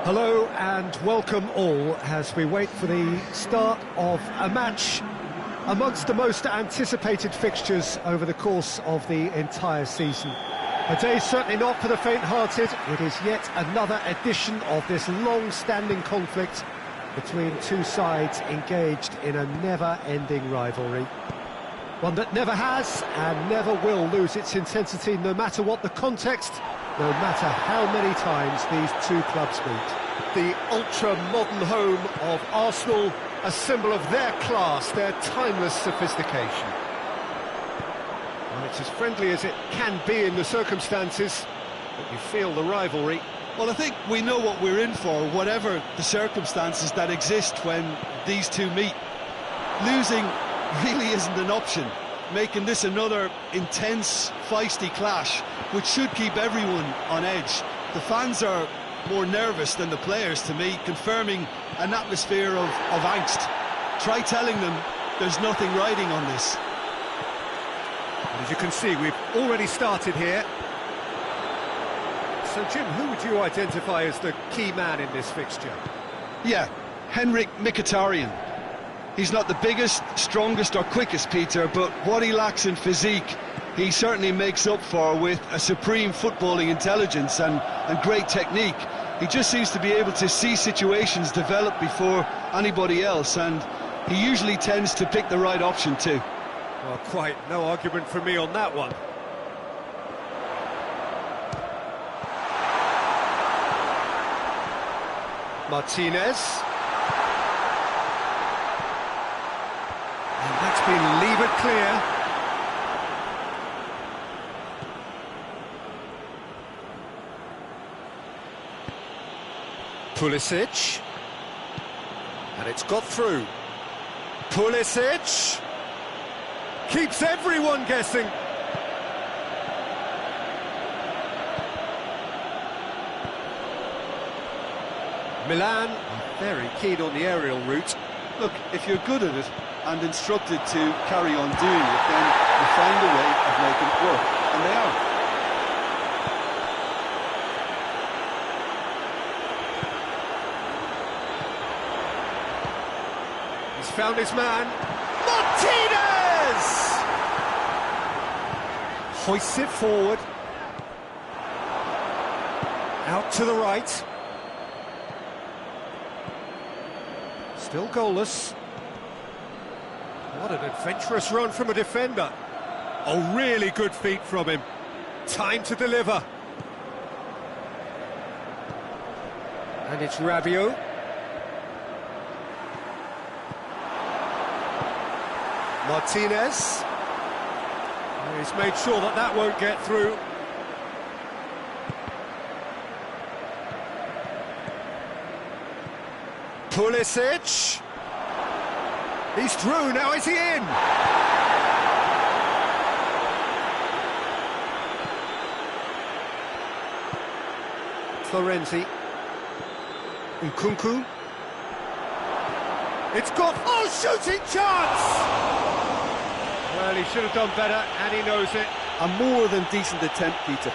Hello and welcome all as we wait for the start of a match amongst the most anticipated fixtures over the course of the entire season. A day certainly not for the faint-hearted. It is yet another edition of this long-standing conflict between two sides engaged in a never-ending rivalry. One that never has and never will lose its intensity, no matter what the context, no matter how many times these two clubs meet. The ultra-modern home of Arsenal, a symbol of their class, their timeless sophistication. Well, it's as friendly as it can be in the circumstances, but you feel the rivalry. Well, I think we know what we're in for, whatever the circumstances that exist when these two meet. Losing really isn't an option, making this another intense, feisty clash, which should keep everyone on edge. The fans are more nervous than the players, to me, confirming an atmosphere of angst. Try telling them there's nothing riding on this. As you can see, we've already started here. So, Jim, who would you identify as the key man in this fixture? Yeah, Henrik Mkhitaryan. He's not the biggest, strongest or quickest, Peter, but what he lacks in physique, he certainly makes up for with a supreme footballing intelligence and great technique. He just seems to be able to see situations develop before anybody else, and he usually tends to pick the right option too. Well, quite no argument from me on that one. Martinez. And that's been levered clear. Pulisic. And it's got through. Pulisic. Keeps everyone guessing. Milan are very keen on the aerial route. Look, if you're good at it and instructed to carry on doing it, then you find a way of making it work, and they are. He's found his man. Martinez! Hoists it forward. Out to the right. Still goalless. What an adventurous run from a defender. Oh, really good feet from him. Time to deliver. And it's Rabiot. Martinez. He's made sure that that won't get through. Pulisic. He's through, now is he in? Florenzi. Nkunku. It's got... Oh, shooting chance! Well, he should have done better, and he knows it. A more than decent attempt, Peter.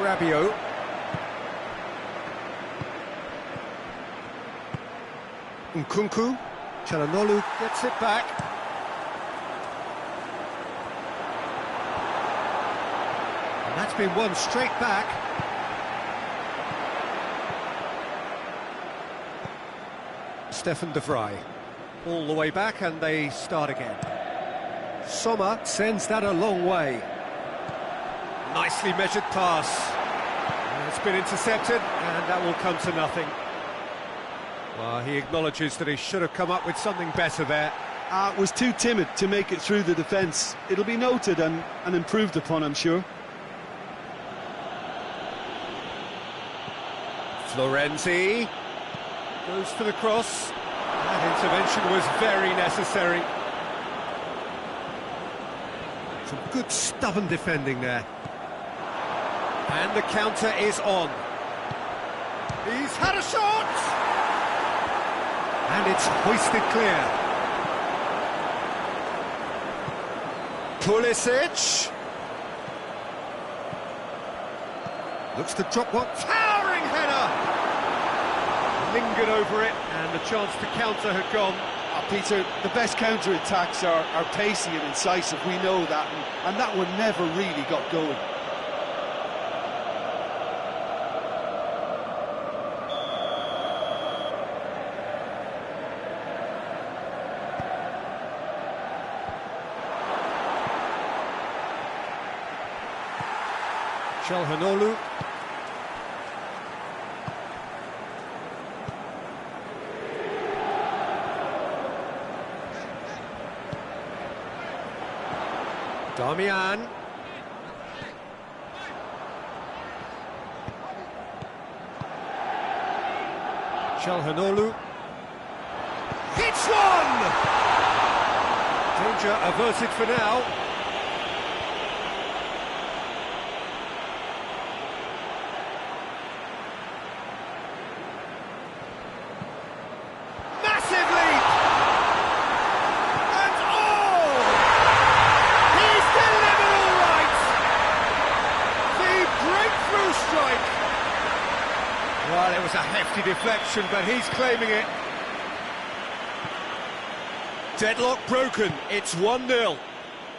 Rabiot. Nkunku. Çalhanoğlu gets it back. And that's been won straight back. Stefan de Vrij. All the way back and they start again. Saba sends that a long way. Nicely measured pass. And it's been intercepted, and that will come to nothing. Well, he acknowledges that he should have come up with something better there. Was too timid to make it through the defence. It'll be noted and improved upon, I'm sure. Florenzi goes for the cross. That intervention was very necessary. Some good stubborn defending there. And the counter is on. He's had a shot! And it's hoisted clear. Pulisic. Looks to drop one. Towering header! Lingered over it, and the chance to counter had gone. Peter, the best counter-attacks are pacey and incisive, we know that, and that one never really got going. Calhanoglu. Damian. Calhanoglu. Hits one! Danger averted for now. Well, it was a hefty deflection, but he's claiming it. Deadlock broken, it's 1-0.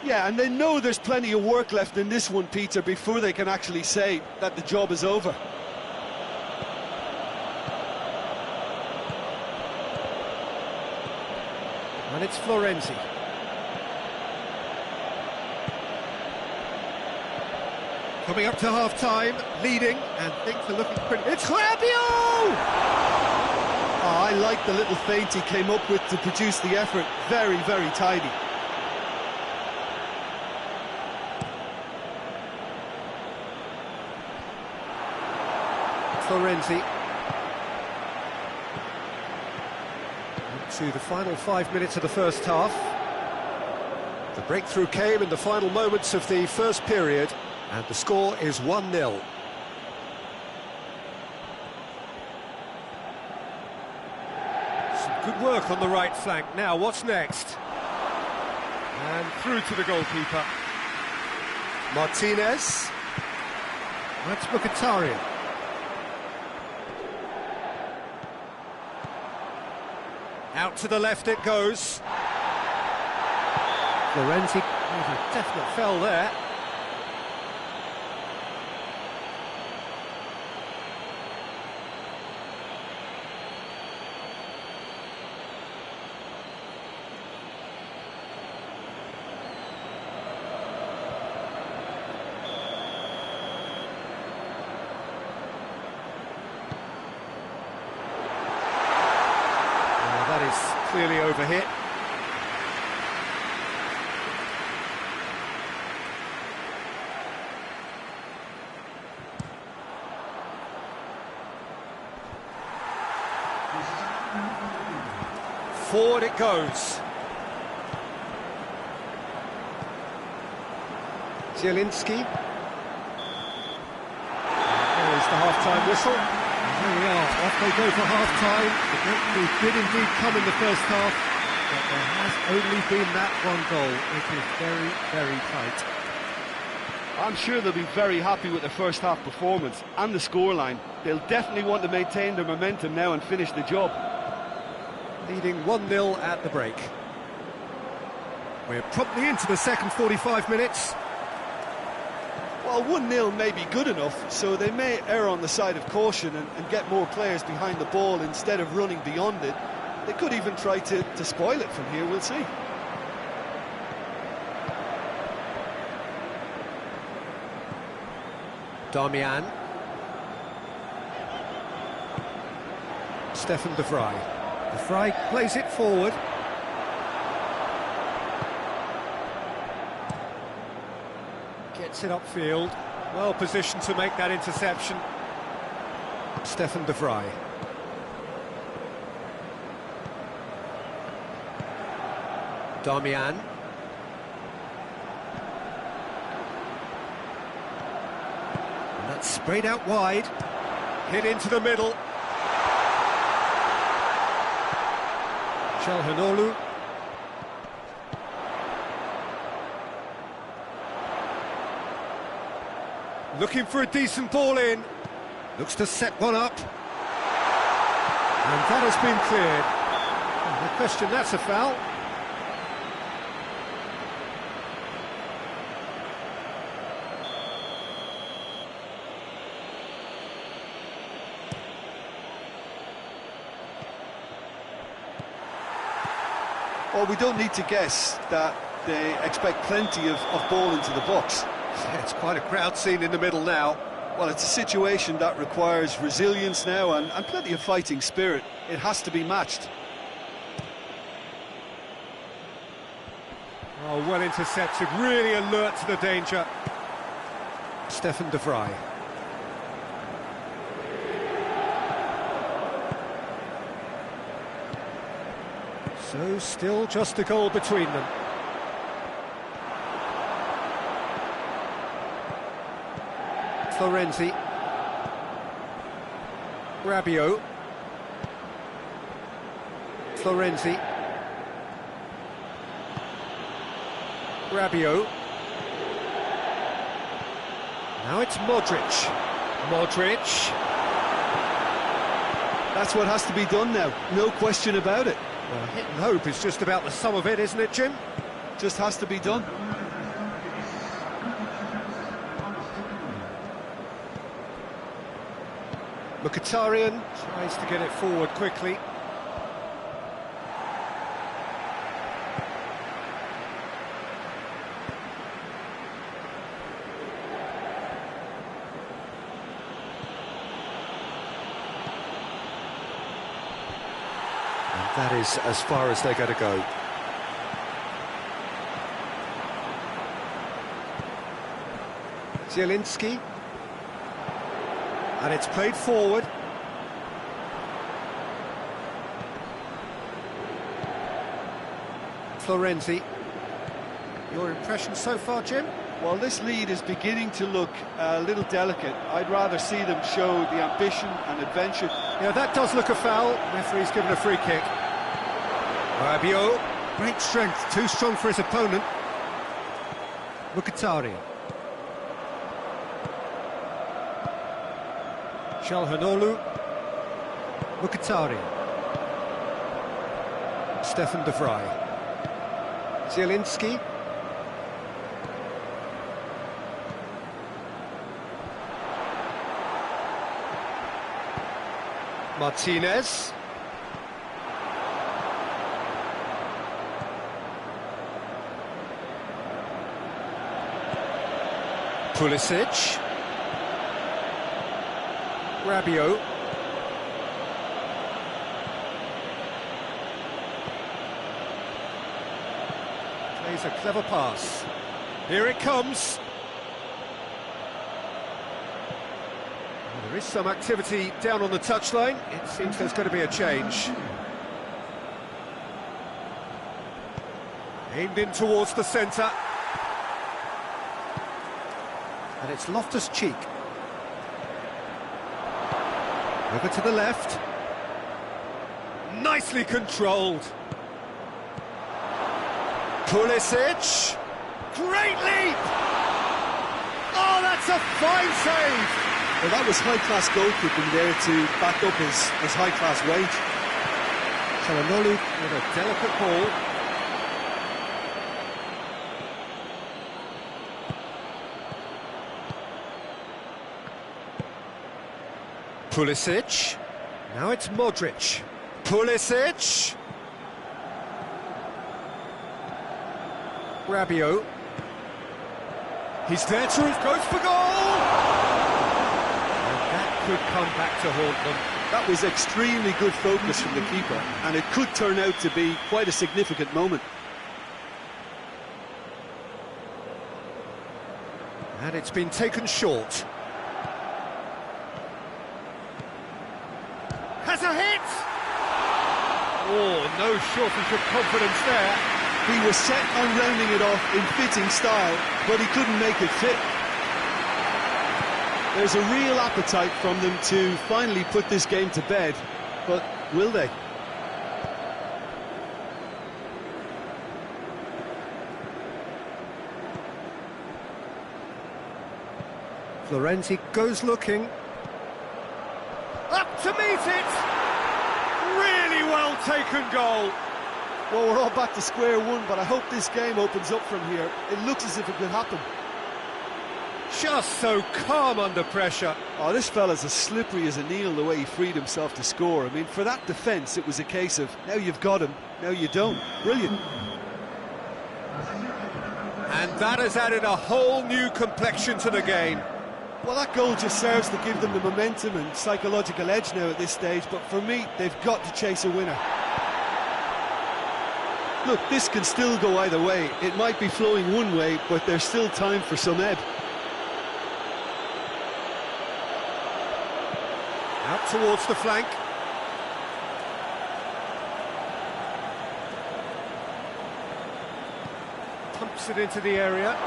Yeah, and they know there's plenty of work left in this one, Peter, before they can actually say that the job is over. And it's Florenzi. Coming up to half-time, leading, and things are looking pretty... It's Rabiot! Oh, I like the little feint he came up with to produce the effort. Very, very tidy. Florenzi. To the final 5 minutes of the first half. The breakthrough came in the final moments of the first period. And the score is 1-0. Some good work on the right flank. Now, what's next? And through to the goalkeeper. Martinez. That's Mkhitaryan. Out to the left it goes. Florenzi, a definite foul there. That is clearly overhit. Forward it goes. Zielinski. There's the half-time whistle. Here we are, off they go for half-time. The breakthrough did indeed come in the first half, but there has only been that one goal. It is very, very tight. I'm sure they'll be very happy with their first half performance and the scoreline. They'll definitely want to maintain their momentum now and finish the job. Leading 1-0 at the break. We're promptly into the second 45 minutes. Well, 1-0 may be good enough, so they may err on the side of caution and get more players behind the ball instead of running beyond it. They could even try to spoil it from here, we'll see. Damian. Stefan de Vrij. De Vrij plays it forward. Gets it upfield. Well positioned to make that interception. Stefan de Vrij. Damian. Sprayed out wide. Hit into the middle. Çalhanoğlu. Looking for a decent ball in. Looks to set one up. And that has been cleared. No question, that's a foul. Well, we don't need to guess that they expect plenty of ball into the box. Yeah, it's quite a crowd scene in the middle now. Well, it's a situation that requires resilience now and plenty of fighting spirit. It has to be matched. Oh, well intercepted, really alert to the danger. Stefan de Vrij. So still just a goal between them. Florenzi. Rabiot. Florenzi. Rabiot. Now it's Modric. Modric. That's what has to be done now, no question about it. Well, hit and hope is just about the sum of it, isn't it, Jim? Just has to be done. Mkhitaryan tries to get it forward quickly. And that is as far as they're going to go. Zielinski. And it's played forward. Florenzi. Your impression so far, Jim? Well, this lead is beginning to look a little delicate. I'd rather see them show the ambition and adventure. Yeah, that does look a foul. Referee's given a free kick. Rabiot. Great strength, too strong for his opponent. Mkhitaryan. Çalhanoğlu. Mkhitaryan. Stefan de Vrij. Zielinski. Martinez. Pulisic. Rabiot. Plays a clever pass. Here it comes. Well, there is some activity down on the touchline. It seems there's going to be a change. Aimed in towards the centre. And it's Loftus-Cheek. Over to the left. Nicely controlled. Pulisic. Great leap! Oh, that's a fine save! Well, that was high-class goalkeeping there to back up his high-class wage. Çalhanoğlu with a delicate ball. Pulisic. Now it's Modric. Pulisic. Rabiot. He's there to goes for goal! And that could come back to haunt them. That was extremely good focus from the keeper, and it could turn out to be quite a significant moment. And it's been taken short. Has a hit! Oh, no shortage of confidence there. He was set on rounding it off in fitting style, but he couldn't make it fit. There's a real appetite from them to finally put this game to bed, but will they? Florenzi goes looking. Up to meet it! Really well taken goal. Well, we're all back to square one, but I hope this game opens up from here. It looks as if it could happen. Just so calm under pressure. Oh, this fella's as slippery as a needle the way he freed himself to score. I mean, for that defence, it was a case of, now you've got him, now you don't. Brilliant. And that has added a whole new complexion to the game. Well, that goal just serves to give them the momentum and psychological edge now at this stage, but for me, they've got to chase a winner. Look, this can still go either way. It might be flowing one way, but there's still time for some ebb. Out towards the flank. Pumps it into the area.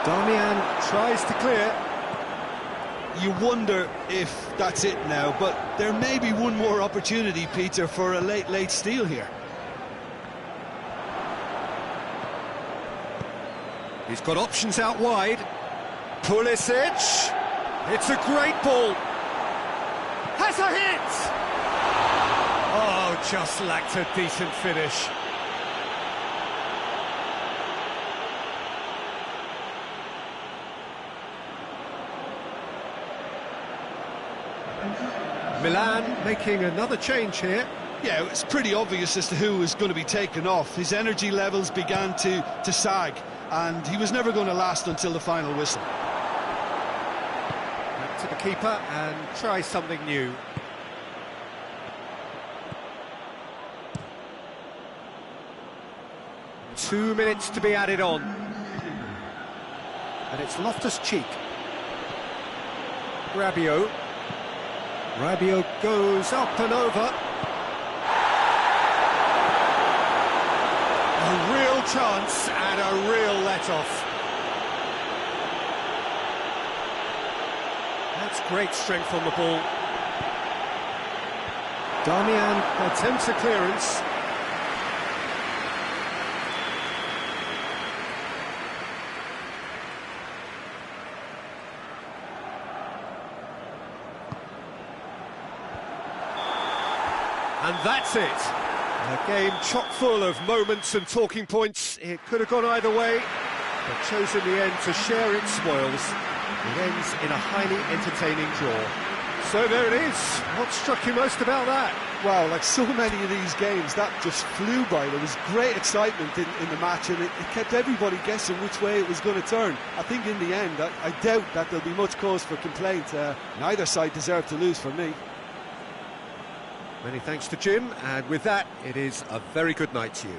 Damian tries to clear. You wonder if that's it now, but there may be one more opportunity, Peter, for a late steal here. He's got options out wide. Pulisic. It's a great ball. Has a hit! Oh, just lacked a decent finish. Milan making another change here. Yeah, it's pretty obvious as to who was going to be taken off. His energy levels began to sag, and he was never going to last until the final whistle. Back to the keeper and try something new. Two minutes to be added on. And it's Loftus-Cheek. Rabiot. Rabiot goes up and over. A real chance and a real let-off. That's great strength on the ball. Damian attempts a clearance. And that's it. A game chock full of moments and talking points. It could have gone either way, but chose in the end to share its spoils. It ends in a highly entertaining draw. So there it is. What struck you most about that? Wow, like so many of these games, that just flew by. There was great excitement in the match, and it kept everybody guessing which way it was going to turn. I think in the end, I doubt that there'll be much cause for complaint. Neither side deserved to lose for me. Many thanks to Jim, and with that, it is a very good night to you.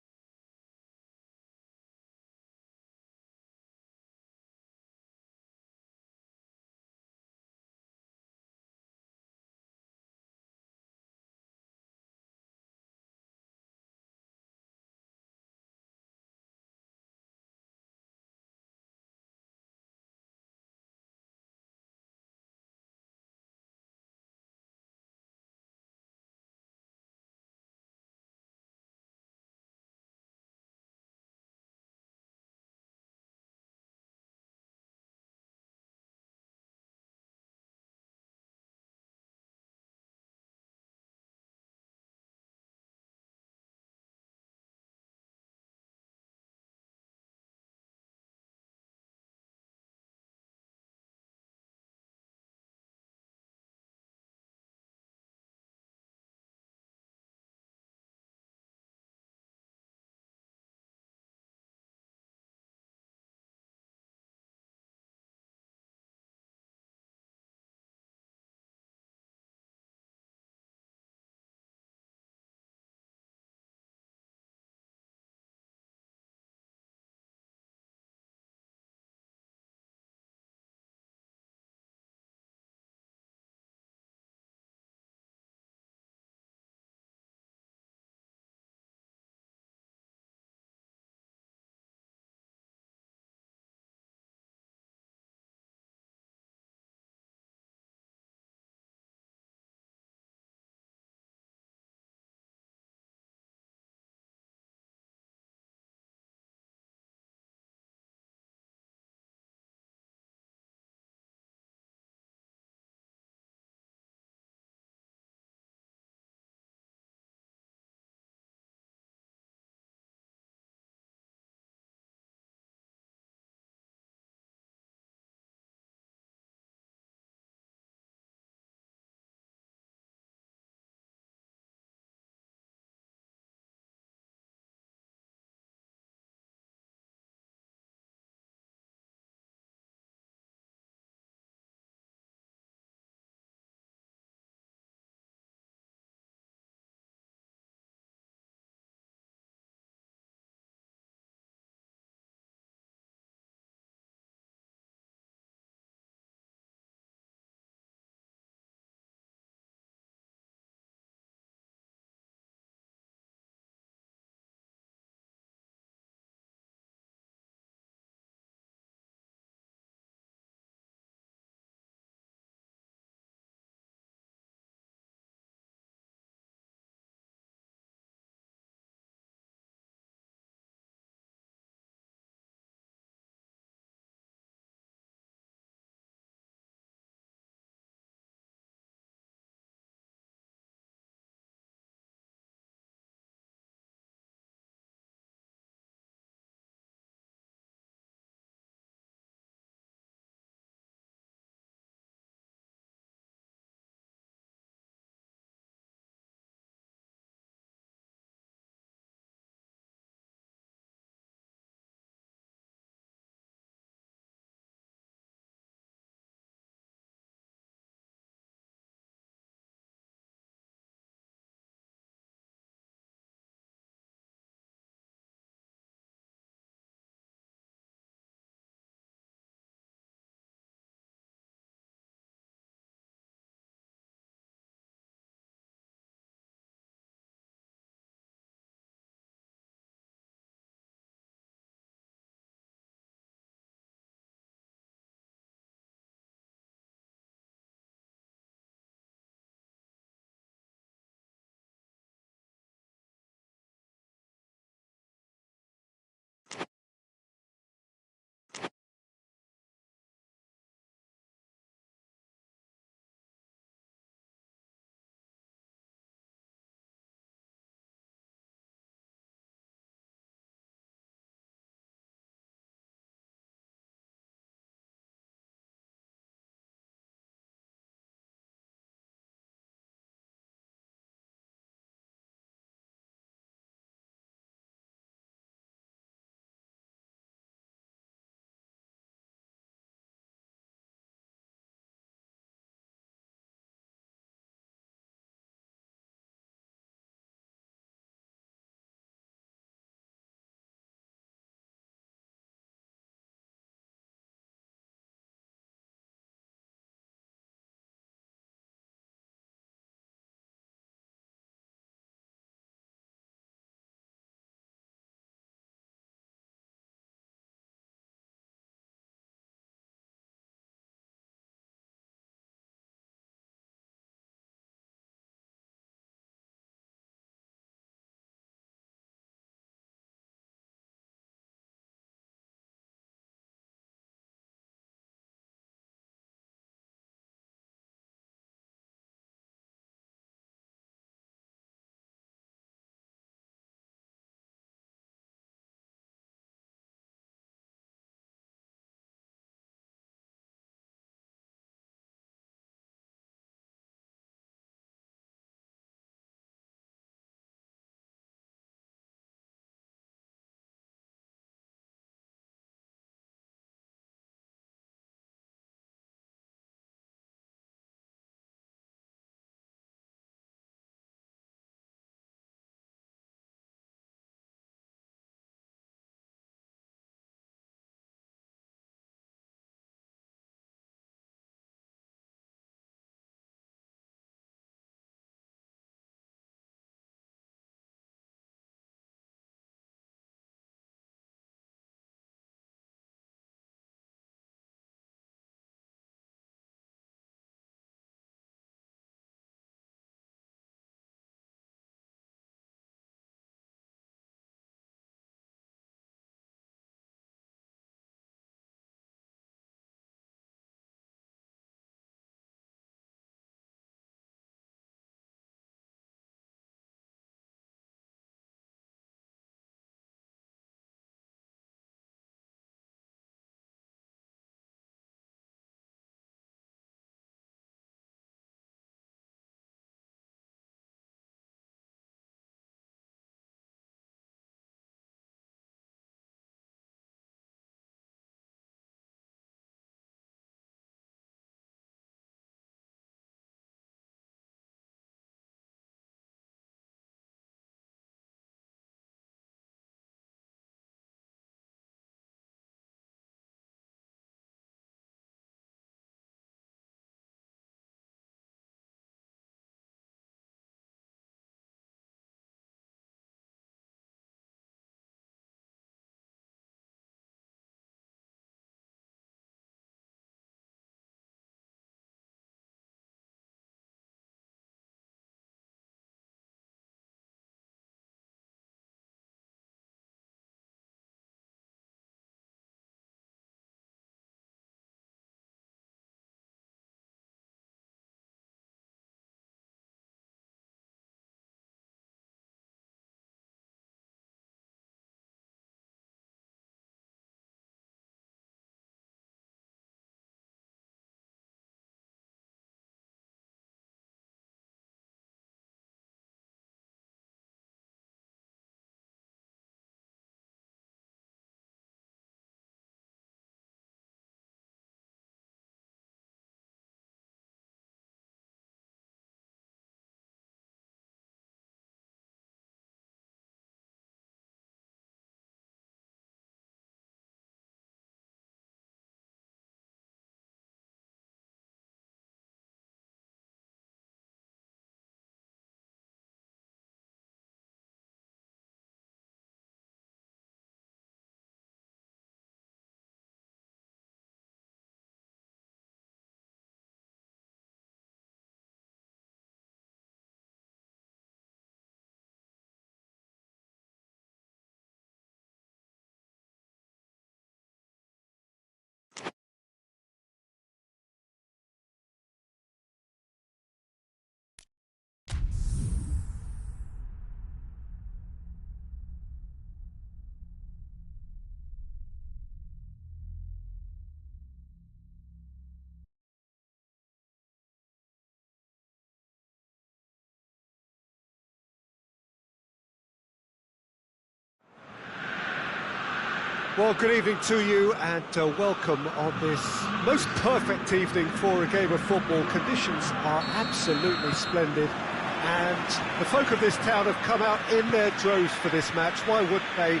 Well, good evening to you and welcome on this most perfect evening for a game of football. Conditions are absolutely splendid and the folk of this town have come out in their droves for this match. Why wouldn't they?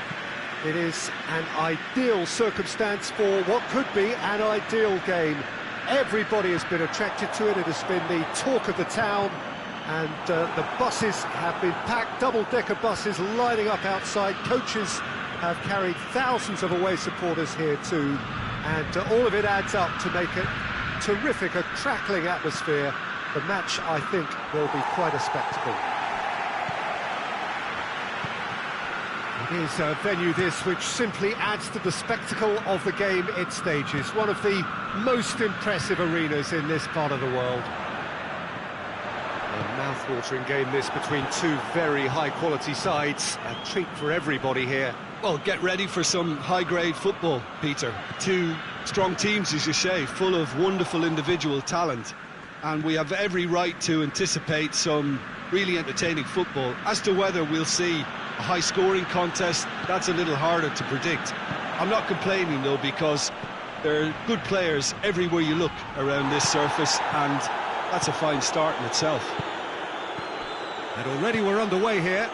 It is an ideal circumstance for what could be an ideal game. Everybody has been attracted to it. It has been the talk of the town, and the buses have been packed, double-decker buses lining up outside. Coaches have carried thousands of away supporters here too, and all of it adds up to make it terrific, a crackling atmosphere. The match, I think, will be quite a spectacle. It is a venue this which simply adds to the spectacle of the game it stages. One of the most impressive arenas in this part of the world. A mouth-watering game this between two very high-quality sides. A treat for everybody here. Well, get ready for some high-grade football, Peter. Two strong teams, as you say, full of wonderful individual talent. And we have every right to anticipate some really entertaining football. As to whether we'll see a high-scoring contest, that's a little harder to predict. I'm not complaining, though, because there are good players everywhere you look around this surface, and that's a fine start in itself. And already we're underway here.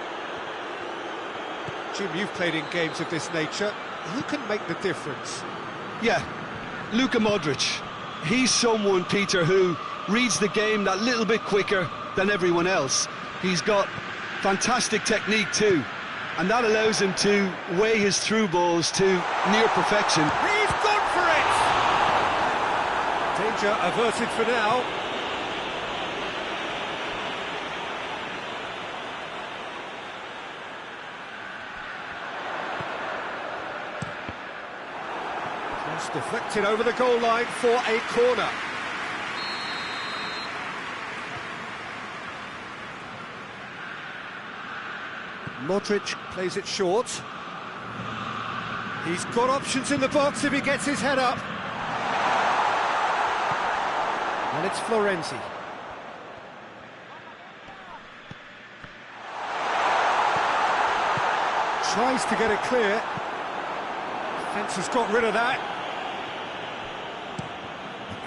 Jim, you've played in games of this nature. Who can make the difference? Yeah, Luka Modric. He's someone, Peter, who reads the game that little bit quicker than everyone else. He's got fantastic technique too, and that allows him to weigh his through balls to near perfection. He's gone for it! Danger averted for now. Cross deflected over the goal line for a corner. Modric plays it short. He's got options in the box if he gets his head up. And it's Florenzi. Tries to get it clear. Defence has got rid of that.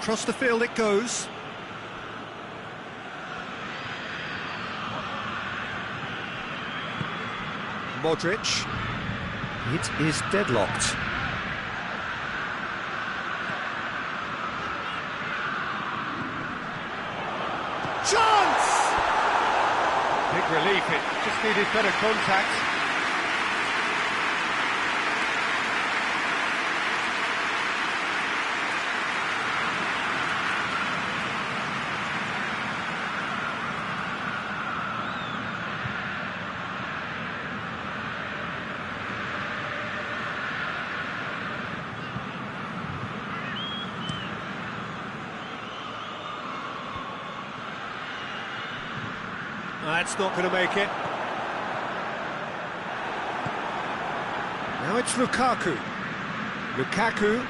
Across the field it goes. Modric. It is deadlocked. Chance! Big relief, it just needed better contact. That's not going to make it. Now it's Lukaku. Lukaku.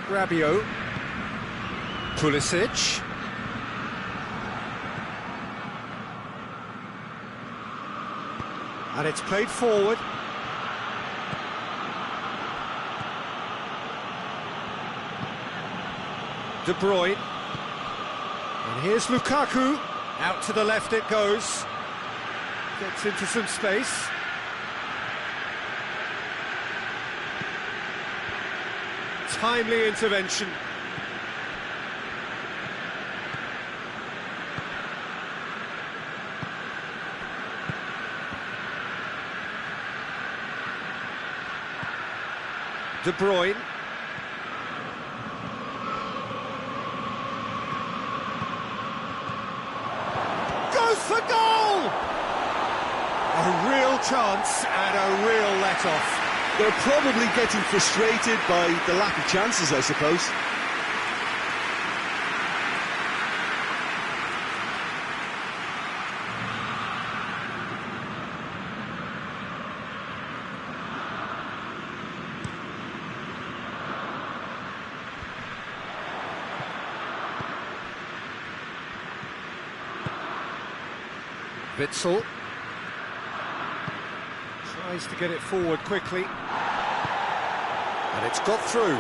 Rabiot. Pulisic. And it's played forward. De Bruyne, and here's Lukaku, out to the left it goes, gets into some space. Timely intervention. De Bruyne. For goal! A real chance and a real let-off. They're probably getting frustrated by the lack of chances, I suppose. Witsel. Tries to get it forward quickly. And it's got through.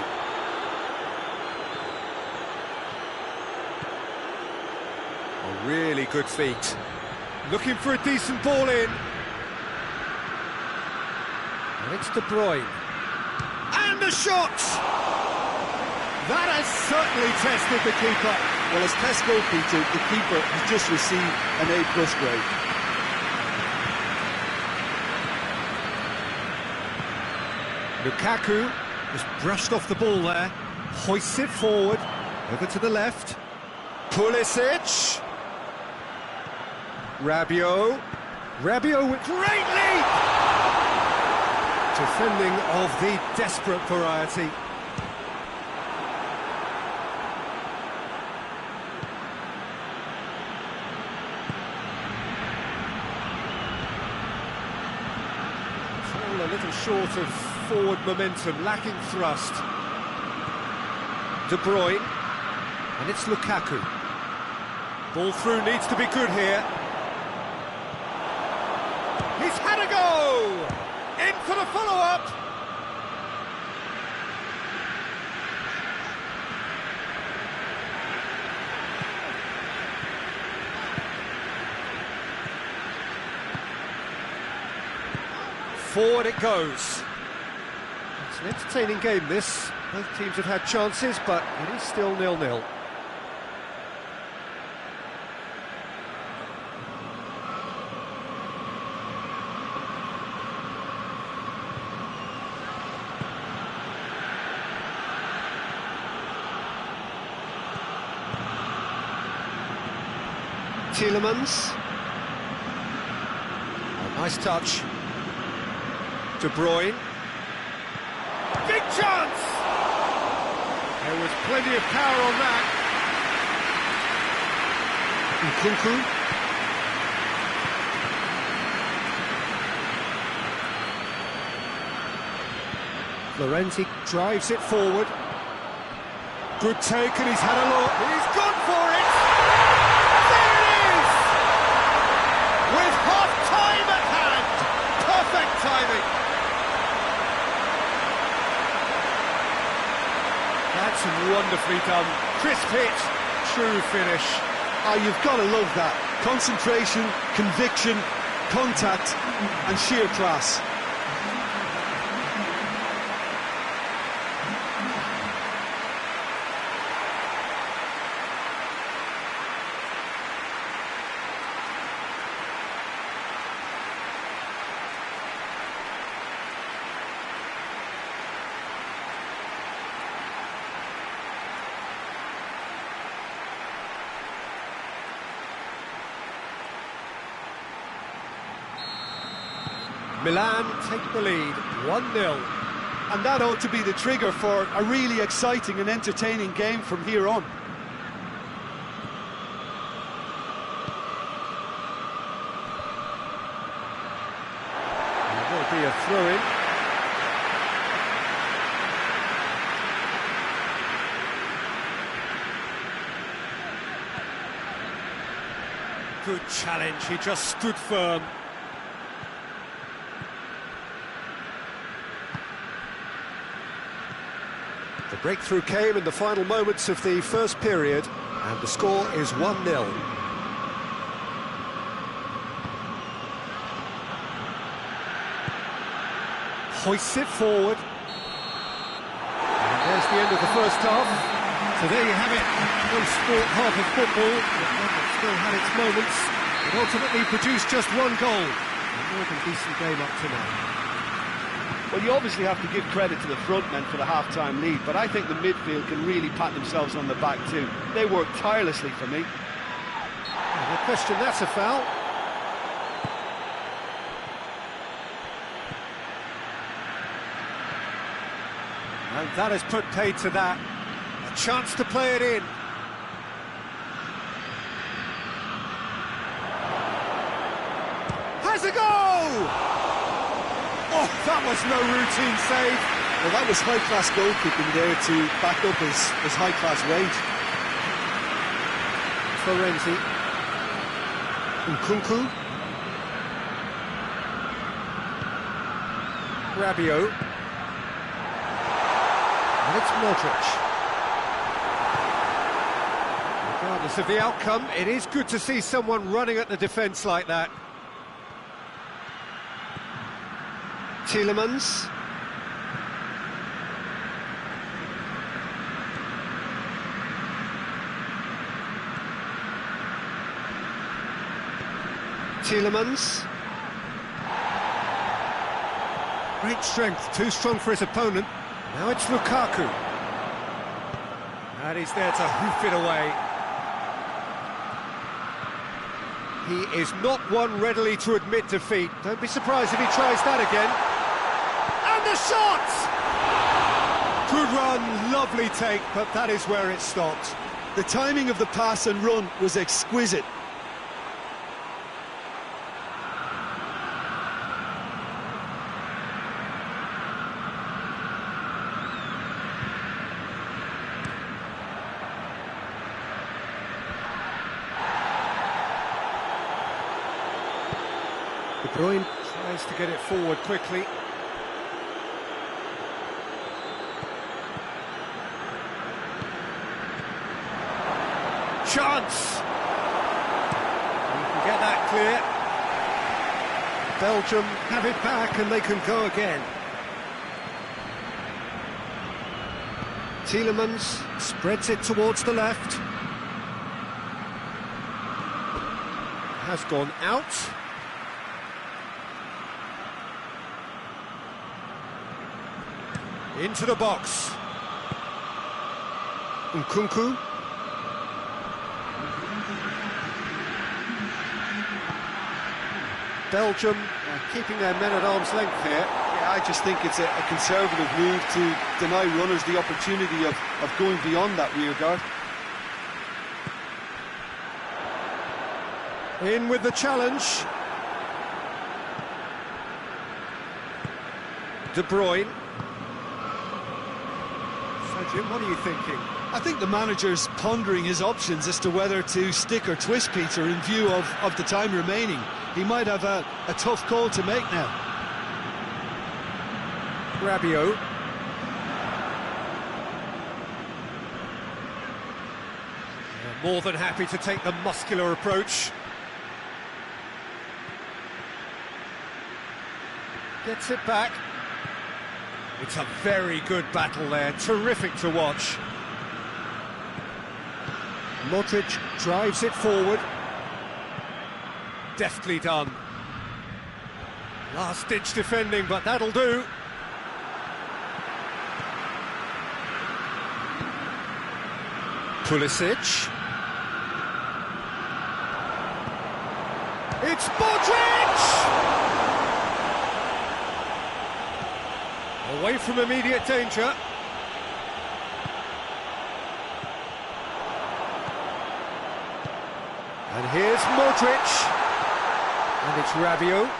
A really good feat. Looking for a decent ball in. And it's De Bruyne. And the shot! That has certainly tested the keeper. Well, as test goalkeeper, the keeper has just received an A+ grade. Lukaku just brushed off the ball there, hoists it forward, over to the left. Pulisic. Rabiot with great leap! Defending of the desperate variety. All a little short of forward momentum, lacking thrust. De Bruyne, and it's Lukaku. Ball through needs to be good here. He's had a go! In for the follow-up! Forward it goes. It's an entertaining game, this. Both teams have had chances, but it is still 0-0. Tielemans. A nice touch. De Bruyne. Big chance! There was plenty of power on that. Nkunku. Florenzi drives it forward. Good take, and he's had a look. He's gone for it! There it is! With half-time at hand! Perfect timing! That's wonderfully done. Crisp hit, true finish. Oh, you've got to love that. Concentration, conviction, contact, and sheer class. Milan take the lead, 1-0. And that ought to be the trigger for a really exciting and entertaining game from here on. There will be a throw-in. Good challenge, he just stood firm. The breakthrough came in the final moments of the first period, and the score is 1-0. Hoists it forward. And there's the end of the first half. So there you have it. No sport half of football, but one that still had its moments. It ultimately produced just one goal. A more than decent game up to now. Well, you obviously have to give credit to the front men for the half-time lead, but I think the midfield can really pat themselves on the back too. They worked tirelessly for me. No question, that's a foul. And that has put paid to that. A chance to play it in. Has a goal! Oh, that was no routine save. Well, that was high-class goalkeeping there to back up his high-class range. Florenzi. Nkunku. Rabiot. And it's Modric. Regardless of the outcome, it is good to see someone running at the defence like that. Tielemans. Tielemans. Great strength, too strong for his opponent. Now it's Lukaku. And he's there to hoof it away. He is not one readily to admit defeat. Don't be surprised if he tries that again. And the shot! Good run, lovely take, but that is where it stopped. The timing of the pass and run was exquisite. De Bruyne tries to get it forward quickly. Chance! You can get that clear. Belgium have it back and they can go again. Tielemans spreads it towards the left. Has gone out. Into the box. Nkunku. Belgium keeping their men at arm's length here. Yeah, I just think it's a conservative move to deny runners the opportunity of going beyond that rear guard. In with the challenge. De Bruyne. So, Jim, what are you thinking? I think the manager's pondering his options as to whether to stick or twist Peter in view of the time remaining. He might have a tough call to make now. Rabiot. More than happy to take the muscular approach. Gets it back. It's a very good battle there, terrific to watch. Modric drives it forward. Deftly done. Last-ditch defending, but that'll do. Pulisic. It's Modric! Away from immediate danger. And here's Modric. And it's Rabiot.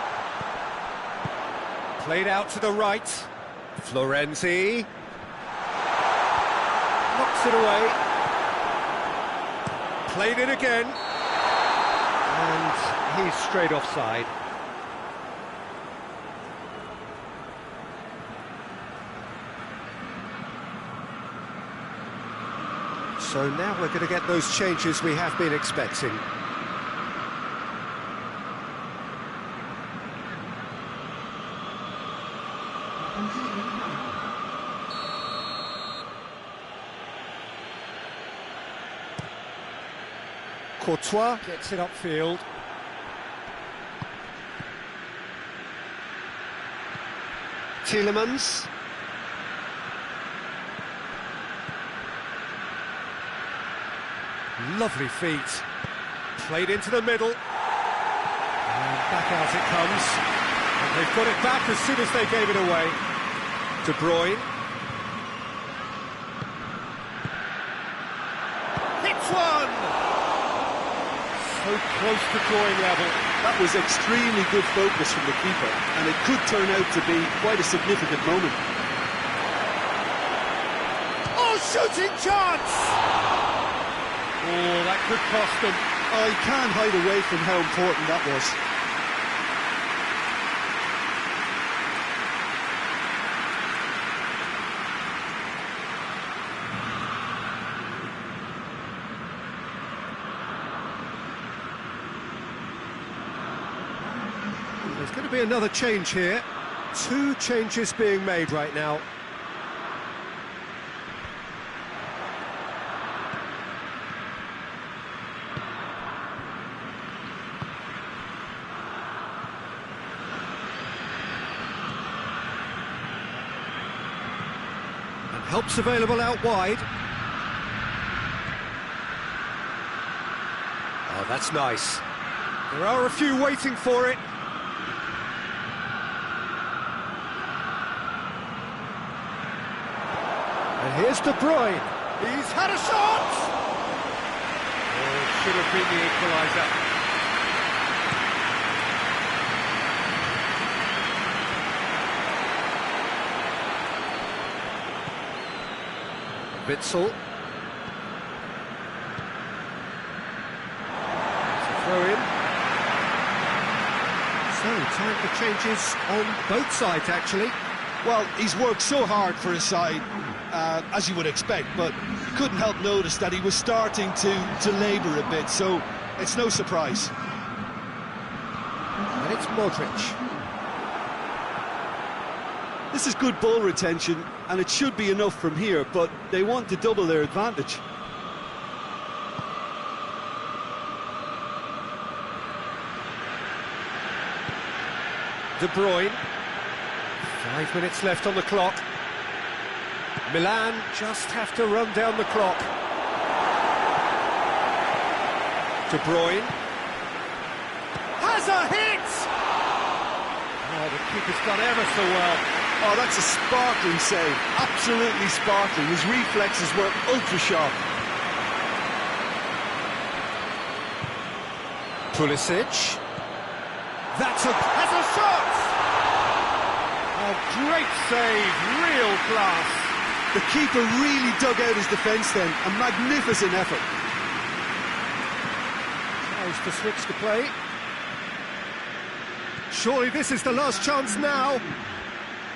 Played out to the right. Florenzi. Knocks it away. Played it again. And he's straight offside. So now we're going to get those changes we have been expecting. Courtois gets it upfield. Tielemans. Lovely feet. Played into the middle. And back out it comes. And they've got it back as soon as they gave it away. De Bruyne. Hits one! So close to drawing level. That was extremely good focus from the keeper, and it could turn out to be quite a significant moment. Oh, shooting chance! Oh, that could cost them. I can't hide away from how important that was. There's going to be another change here. Two changes being made right now. And help's available out wide. Oh, that's nice. There are a few waiting for it. And here's De Bruyne. He's had a shot! Oh, it should have been the equaliser. Witsel. Throw in. So, time for changes on both sides, actually. Well, he's worked so hard for his side, as you would expect, but couldn't help notice that he was starting to labour a bit, so it's no surprise. And it's Modric. This is good ball retention, and it should be enough from here, but they want to double their advantage. De Bruyne. 5 minutes left on the clock. Milan just have to run down the clock. De Bruyne. Has a hit! Oh, the keeper's done ever so well. Oh, that's a sparkling save. Absolutely sparkling. His reflexes were ultra-sharp. Pulisic. Has a shot! Oh, great save, real class. The keeper really dug out his defence then. A magnificent effort. Tries to switch the play. Surely this is the last chance now.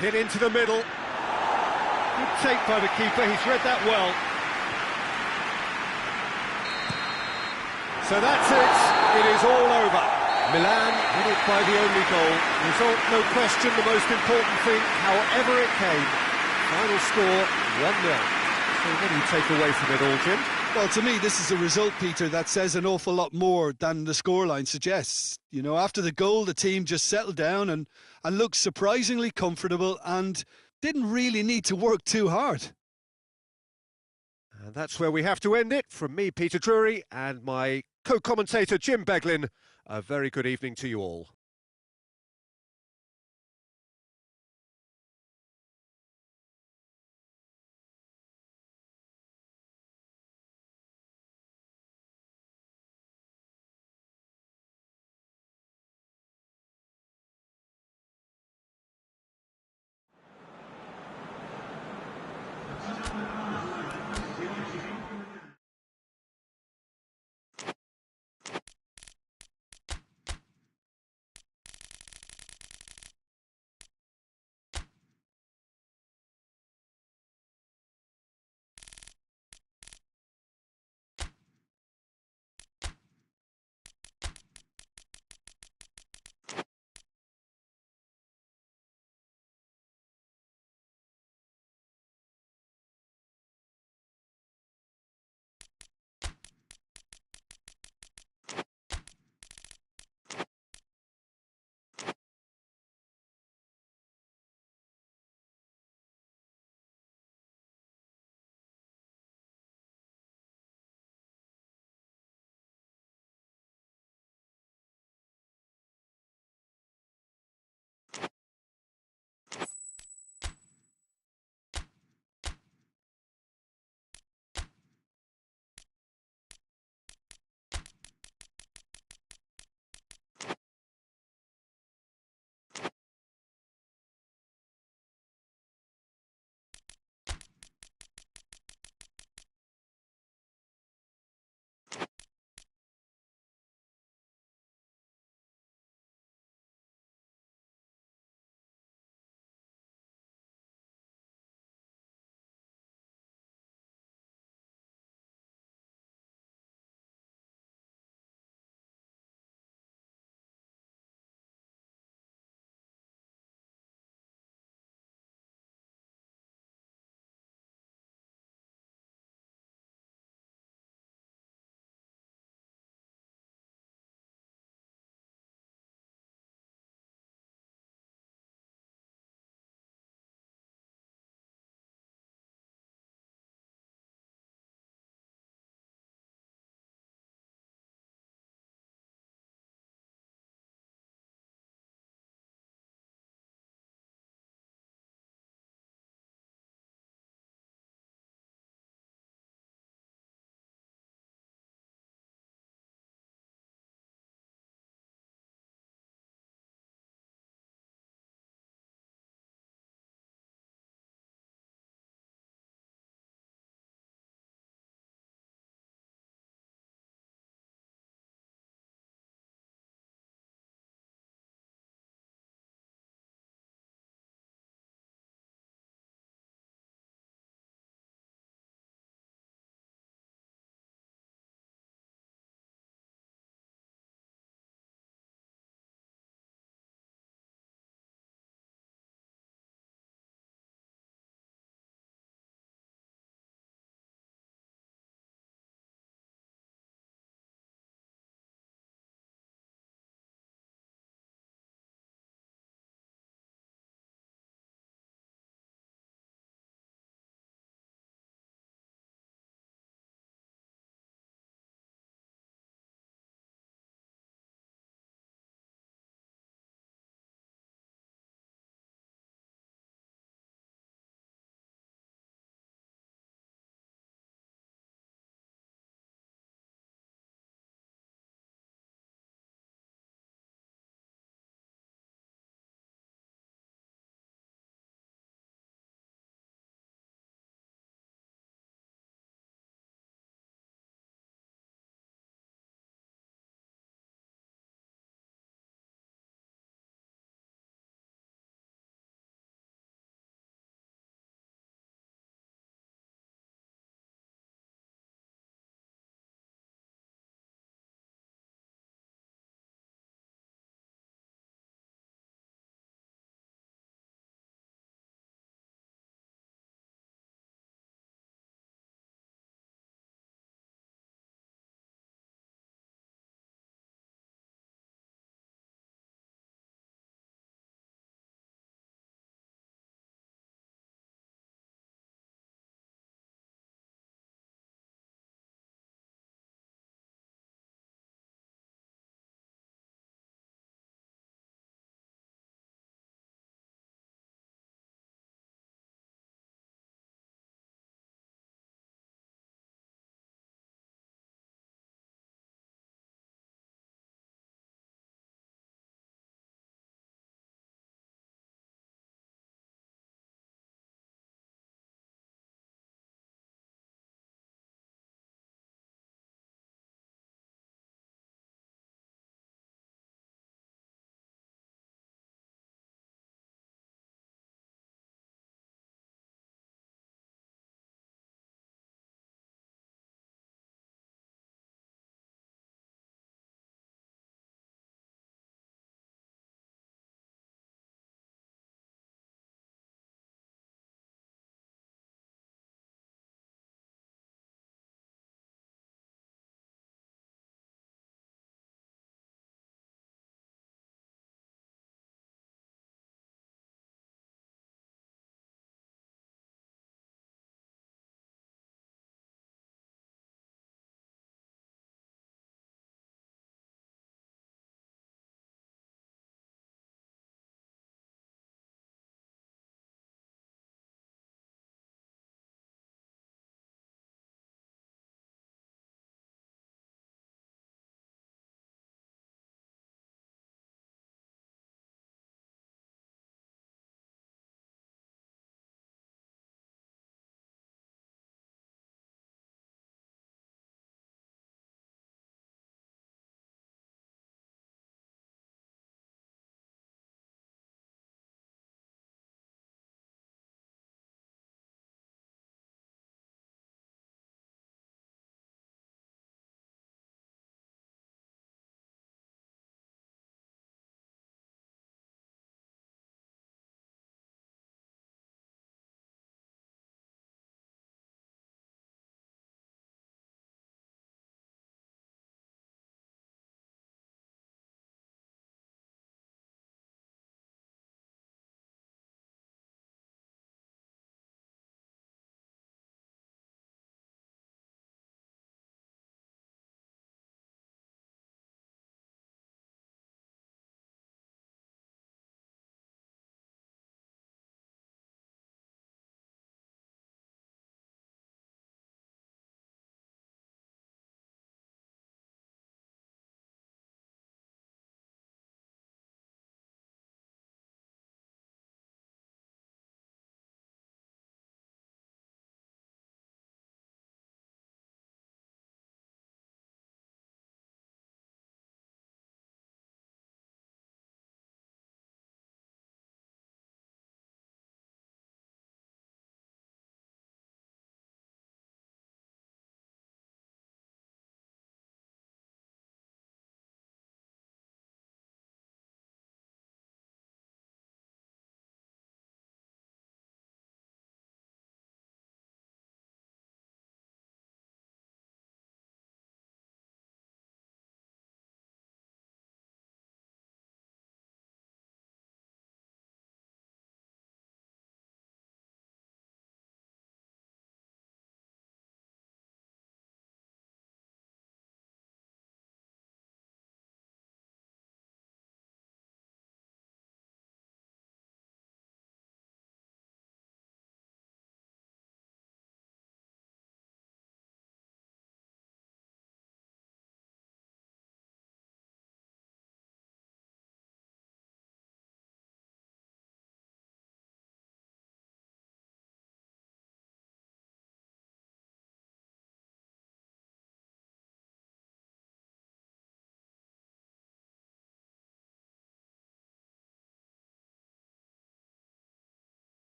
Hit into the middle. Good take by the keeper, he's read that well. So that's it. It is all over. Milan win it by the only goal. Result, no question, the most important thing, however it came. Final score, 1-0. So what do you take away from it all, Jim? Well, to me, this is a result, Peter, that says an awful lot more than the scoreline suggests. You know, after the goal, the team just settled down and looked surprisingly comfortable and didn't really need to work too hard. And that's where we have to end it. From me, Peter Drury, and my co-commentator, Jim Beglin, a very good evening to you all.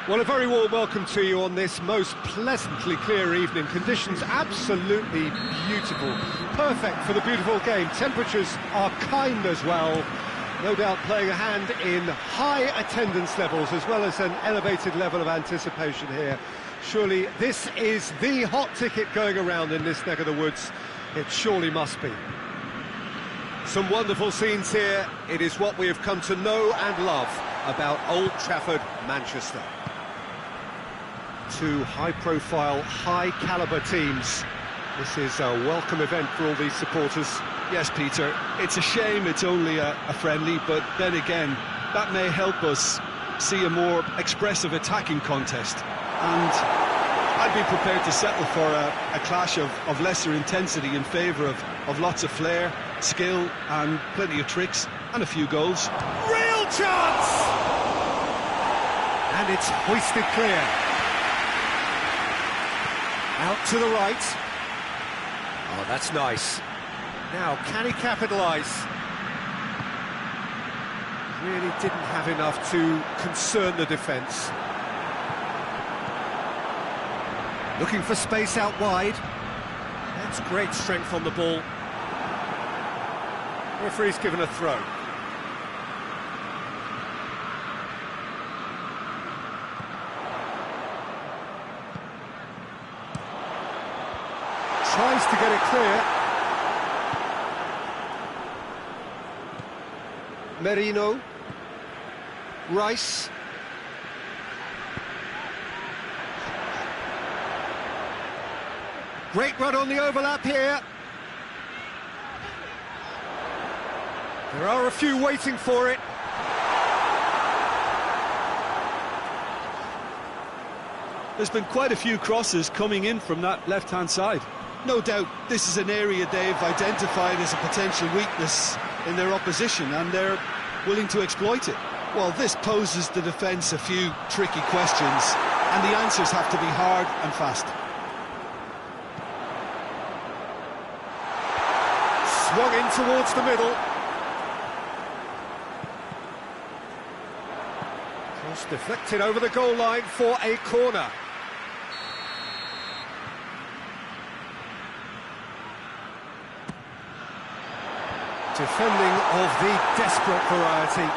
Well, a very warm welcome to you on this most pleasantly clear evening. Conditions absolutely beautiful. Perfect for the beautiful game. Temperatures are kind as well. No doubt playing a hand in high attendance levels as well as an elevated level of anticipation here. Surely this is the hot ticket going around in this neck of the woods. It surely must be. Some wonderful scenes here. It is what we have come to know and love about Old Trafford, Manchester. Two high-profile, high-caliber teams. This is a welcome event for all these supporters. Yes, Peter, it's a shame it's only a friendly, but then again, that may help us see a more expressive attacking contest. And I'd be prepared to settle for a clash of lesser intensity in favour of lots of flair, skill, and plenty of tricks, and a few goals. Real chance! And it's hoisted clear. Out to the right. Oh, that's nice. Now, can he capitalise? Really didn't have enough to concern the defence. Looking for space out wide. That's great strength on the ball. Referee's given a throw. Tries to get it clear. Merino. Rice. Great run on the overlap here. There are a few waiting for it. There's been quite a few crosses coming in from that left-hand side. No doubt this is an area they've identified as a potential weakness in their opposition, and they're willing to exploit it. Well, this poses the defence a few tricky questions, and the answers have to be hard and fast. Swung in towards the middle. Cross deflected over the goal line for a corner. Defending of the desperate variety.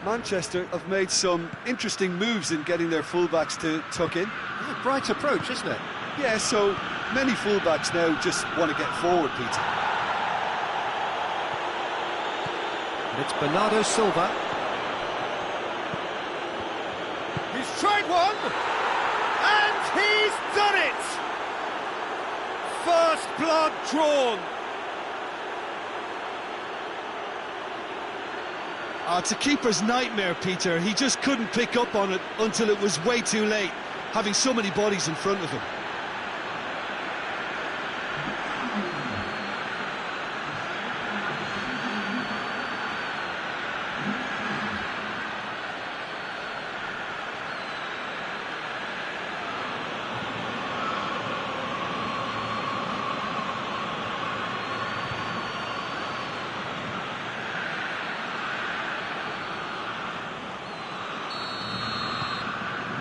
Manchester have made some interesting moves in getting their fullbacks to tuck in. Oh, bright approach, isn't it? Yeah, so many fullbacks now just want to get forward, Peter. And it's Bernardo Silva. He's tried one, and he's done it! First blood drawn. It's a keeper's nightmare, Peter. He just couldn't pick up on it until it was way too late, having so many bodies in front of him.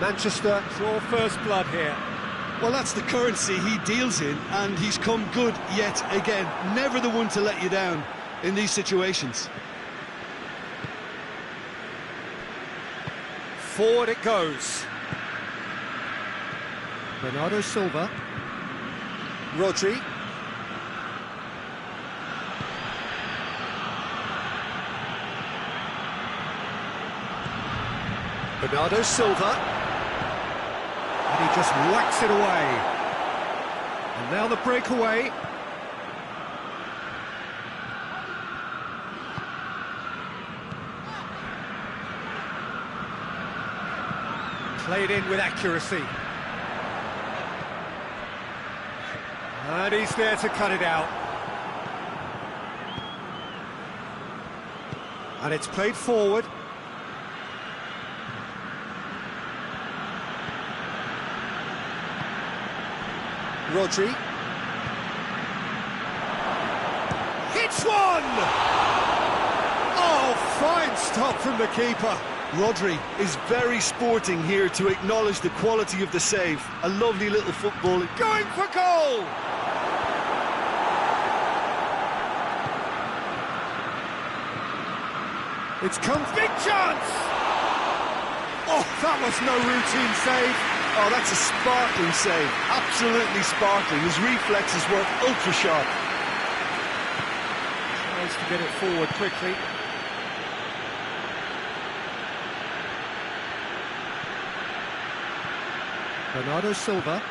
Manchester draw first blood here. Well, that's the currency he deals in, and he's come good yet again. Never the one to let you down in these situations. Forward it goes. Bernardo Silva. Rodri. Bernardo Silva. And he just whacks it away. And now the breakaway. Played in with accuracy. And he's there to cut it out. And it's played forward. Rodri. Hits one! Oh, fine stop from the keeper. Rodri is very sporting here to acknowledge the quality of the save. A lovely little football. Going for goal! It's come, big chance! Oh, that was no routine save. Oh, that's a sparkling save. Absolutely sparkling. His reflexes were ultra sharp. Tries to get it forward quickly. Bernardo Silva.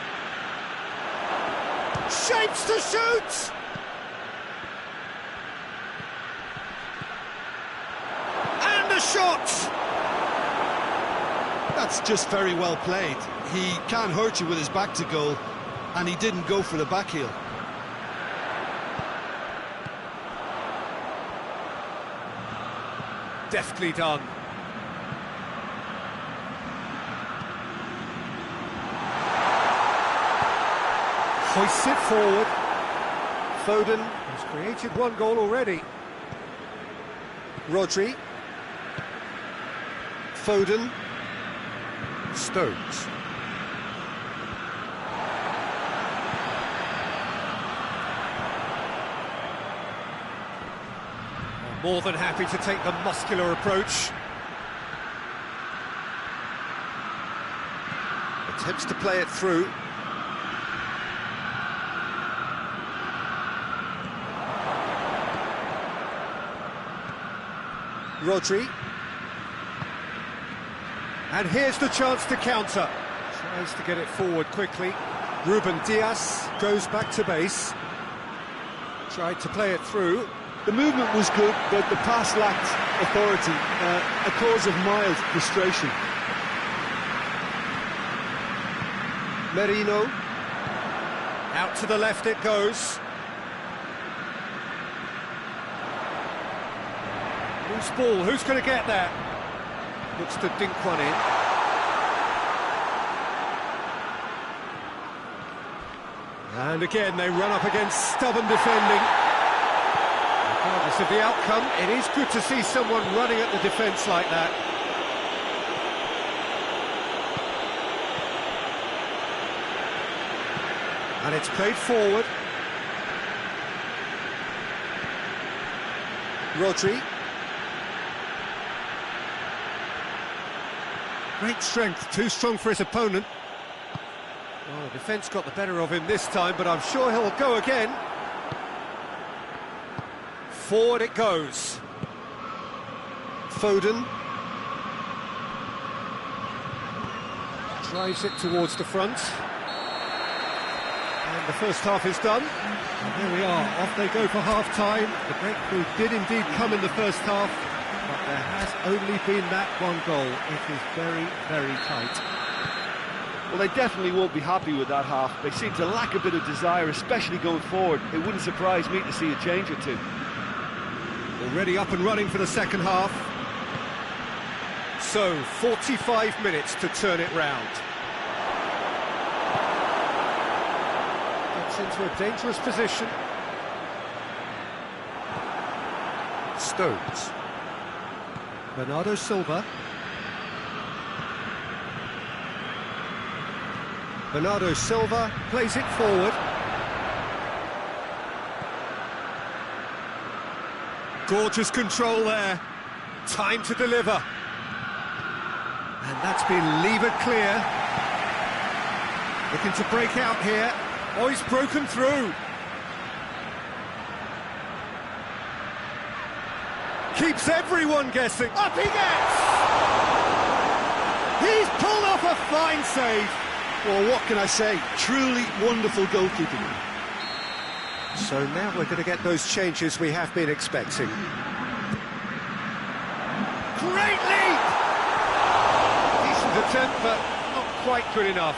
Shapes to shoot! And a shot! That's just very well played. He can't hurt you with his back to goal, and he didn't go for the back heel. Deftly done. Hoists it forward. Foden has created one goal already. Rodri. Foden. Stones. More than happy to take the muscular approach. Attempts to play it through. Rodri. And here's the chance to counter. Tries to get it forward quickly. Ruben Dias goes back to base. Tried to play it through. The movement was good, but the pass lacked authority, a cause of mild frustration. Merino. Out to the left it goes. Loose ball, who's going to get there? Looks to dink one in. And again, they run up against stubborn defending. Regardless of the outcome, it is good to see someone running at the defence like that. And it's played forward. Rodri. Great strength, too strong for his opponent. Well, the defence got the better of him this time, but I'm sure he'll go again. Forward it goes. Foden. Drives it towards the front. And the first half is done. And here we are, off they go for half-time. The breakthrough did indeed come in the first half, but there has only been that one goal. It is very, very tight. Well, they definitely won't be happy with that half. They seem to lack a bit of desire, especially going forward. It wouldn't surprise me to see a change or two. Already up and running for the second half. So, 45 minutes to turn it round. Gets into a dangerous position. Stones. Bernardo Silva. Bernardo Silva plays it forward. Gorgeous control there. Time to deliver. And that's been levered clear. Looking to break out here. Oh, he's broken through. Keeps everyone guessing. Up he gets! He's pulled off a fine save. Well, what can I say? Truly wonderful goalkeeping. So now we're going to get those changes we have been expecting. Great lead! Decent attempt, but not quite good enough.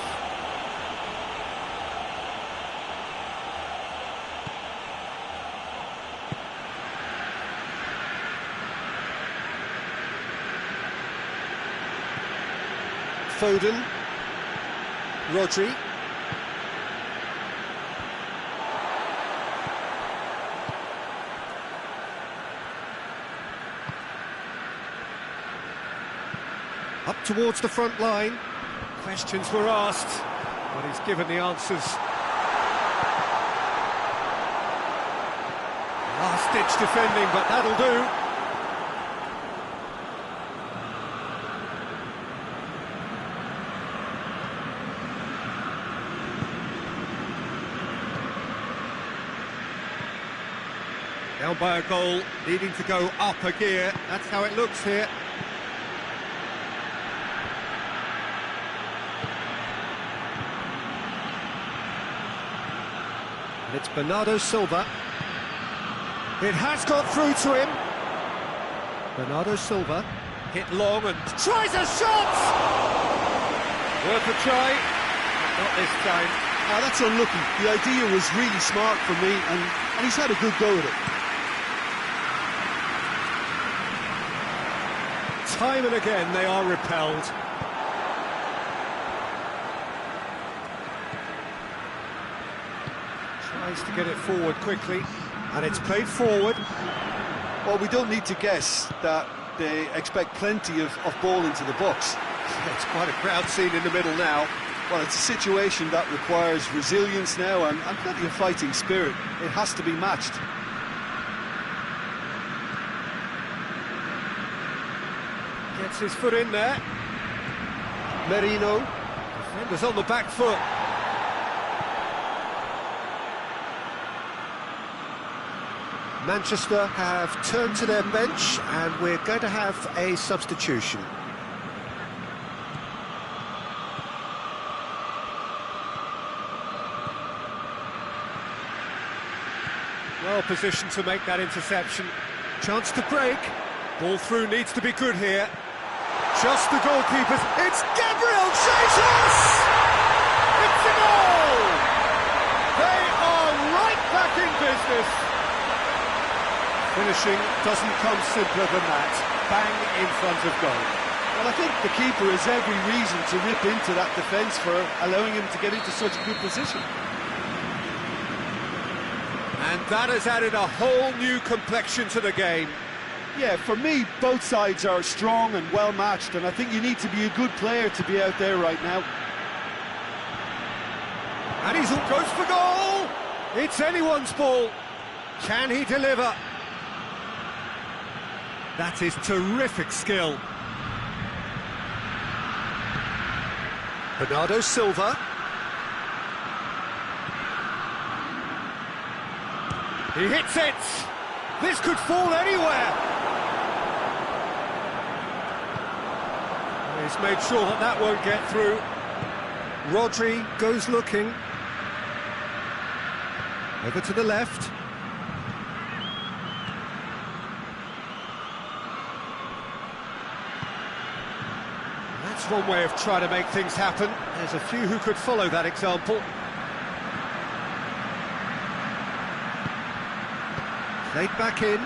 Foden. Rodri. towards the front line. Questions were asked, but he's given the answers. Last-ditch defending, but that'll do. Down by a goal, needing to go up a gear. That's how it looks here. And it's Bernardo Silva. It has got through to him. Bernardo Silva hit long and tries a shot! Worth a try, not this time. That's unlucky. The idea was really smart from me, and he's had a good go at it. Time and again they are repelled. Tries to get it forward quickly, and it's played forward. Well, we don't need to guess that they expect plenty of ball into the box. It's quite a crowd scene in the middle now. Well, it's a situation that requires resilience now and plenty of fighting spirit. It has to be matched. Gets his foot in there. Merino. Defender's on the back foot. Manchester have turned to their bench, and we're going to have a substitution. Well positioned to make that interception. Chance to break. Ball through needs to be good here. Just the goalkeepers. It's Gabriel Jesus! It's a goal! They are right back in business. Finishing doesn't come simpler than that. Bang in front of goal. Well, I think the keeper has every reason to rip into that defence for allowing him to get into such a good position. And that has added a whole new complexion to the game. Yeah, for me, both sides are strong and well matched, and I think you need to be a good player to be out there right now. And he goes for goal! It's anyone's ball. Can he deliver? That is terrific skill. Bernardo Silva. He hits it! This could fall anywhere! He's made sure that that won't get through. Rodri goes looking. Over to the left. That's one way of trying to make things happen. There's a few who could follow that example. Played back in.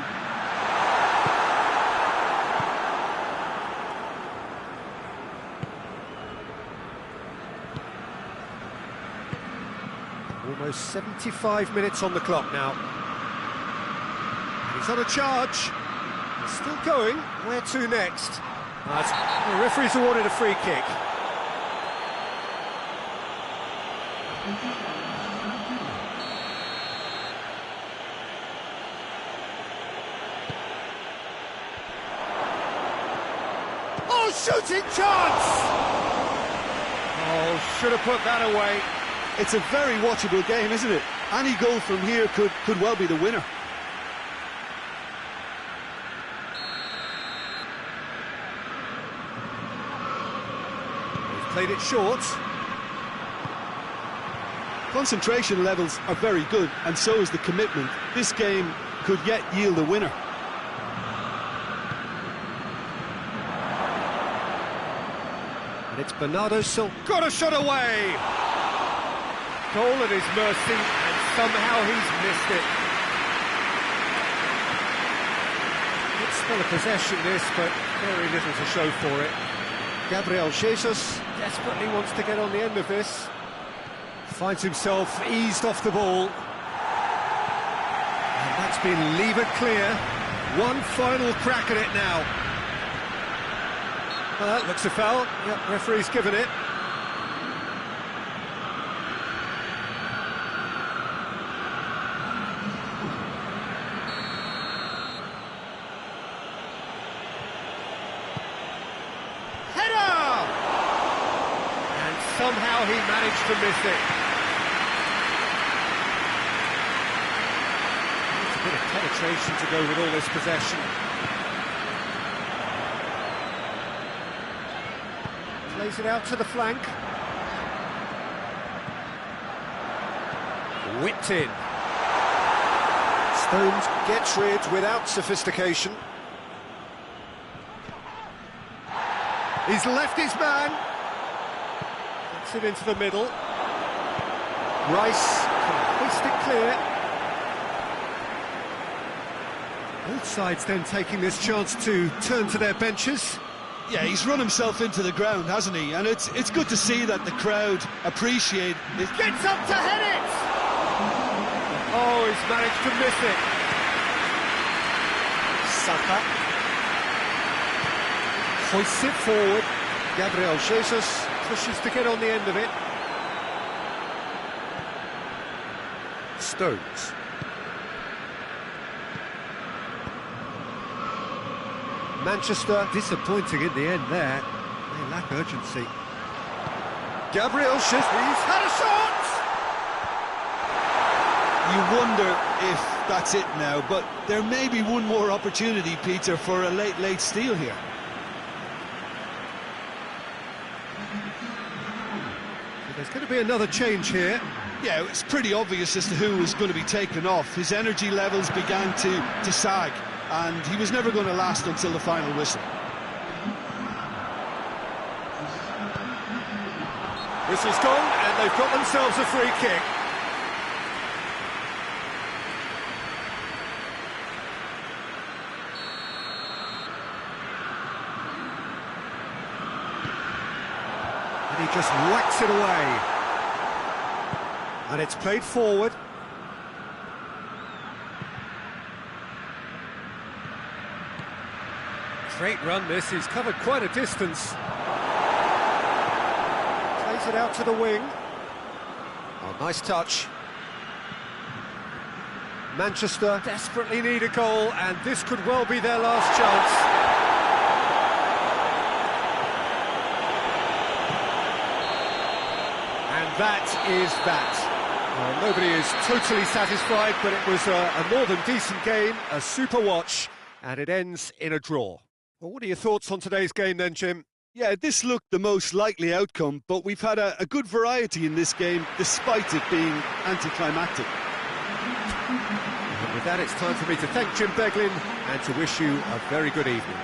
Almost 75 minutes on the clock now. He's on a charge. He's still going. Where to next? The referee's awarded a free kick. Oh, shooting chance! Oh, should have put that away. It's a very watchable game, isn't it? Any goal from here could well be the winner. He's played it short. Concentration levels are very good, and so is the commitment. This game could yet yield a winner. And it's Bernardo Silva. Got a shot away! Goal at his mercy, and somehow he's missed it. Good spell of possession this, but very little to show for it. Gabriel Jesus desperately wants to get on the end of this. Finds himself eased off the ball. And that's been levered clear. One final crack at it now. Well, that looks a foul. Yep, referee's given it. Header! And somehow he managed to miss it. There's a bit of penetration to go with all this possession. Plays it out to the flank. Whipped in. Stones gets rid without sophistication. He's left his man. Gets it into the middle. Rice can hoist it clear. Both sides then taking this chance to turn to their benches. Yeah, he's run himself into the ground, hasn't he? And it's good to see that the crowd appreciate it. Gets up to head it! Oh, he's managed to miss it. Saba Hoists it forward. Gabriel Jesus Pushes to get on the end of it. Stones. Manchester disappointing in the end there. They lack urgency. Gabriel Jesus. He's had a shot! You wonder if that's it now, but there may be one more opportunity, Peter, for a late steal here. There's going to be another change here. Yeah, it's pretty obvious as to who was going to be taken off. His energy levels began to sag, and he was never going to last until the final whistle. Whistle's gone, and they've got themselves a free kick. And he just whacks it away. And it's played forward. Great run this, he's covered quite a distance. Plays it out to the wing. Oh, nice touch. Manchester desperately need a goal, and this could well be their last chance. And that is that. Well, nobody is totally satisfied, but it was a more than decent game, a super watch, and it ends in a draw. Well, what are your thoughts on today's game then, Jim? Yeah, this looked the most likely outcome, but we've had a good variety in this game, despite it being anticlimactic. And with that, it's time for me to thank Jim Beglin and to wish you a very good evening.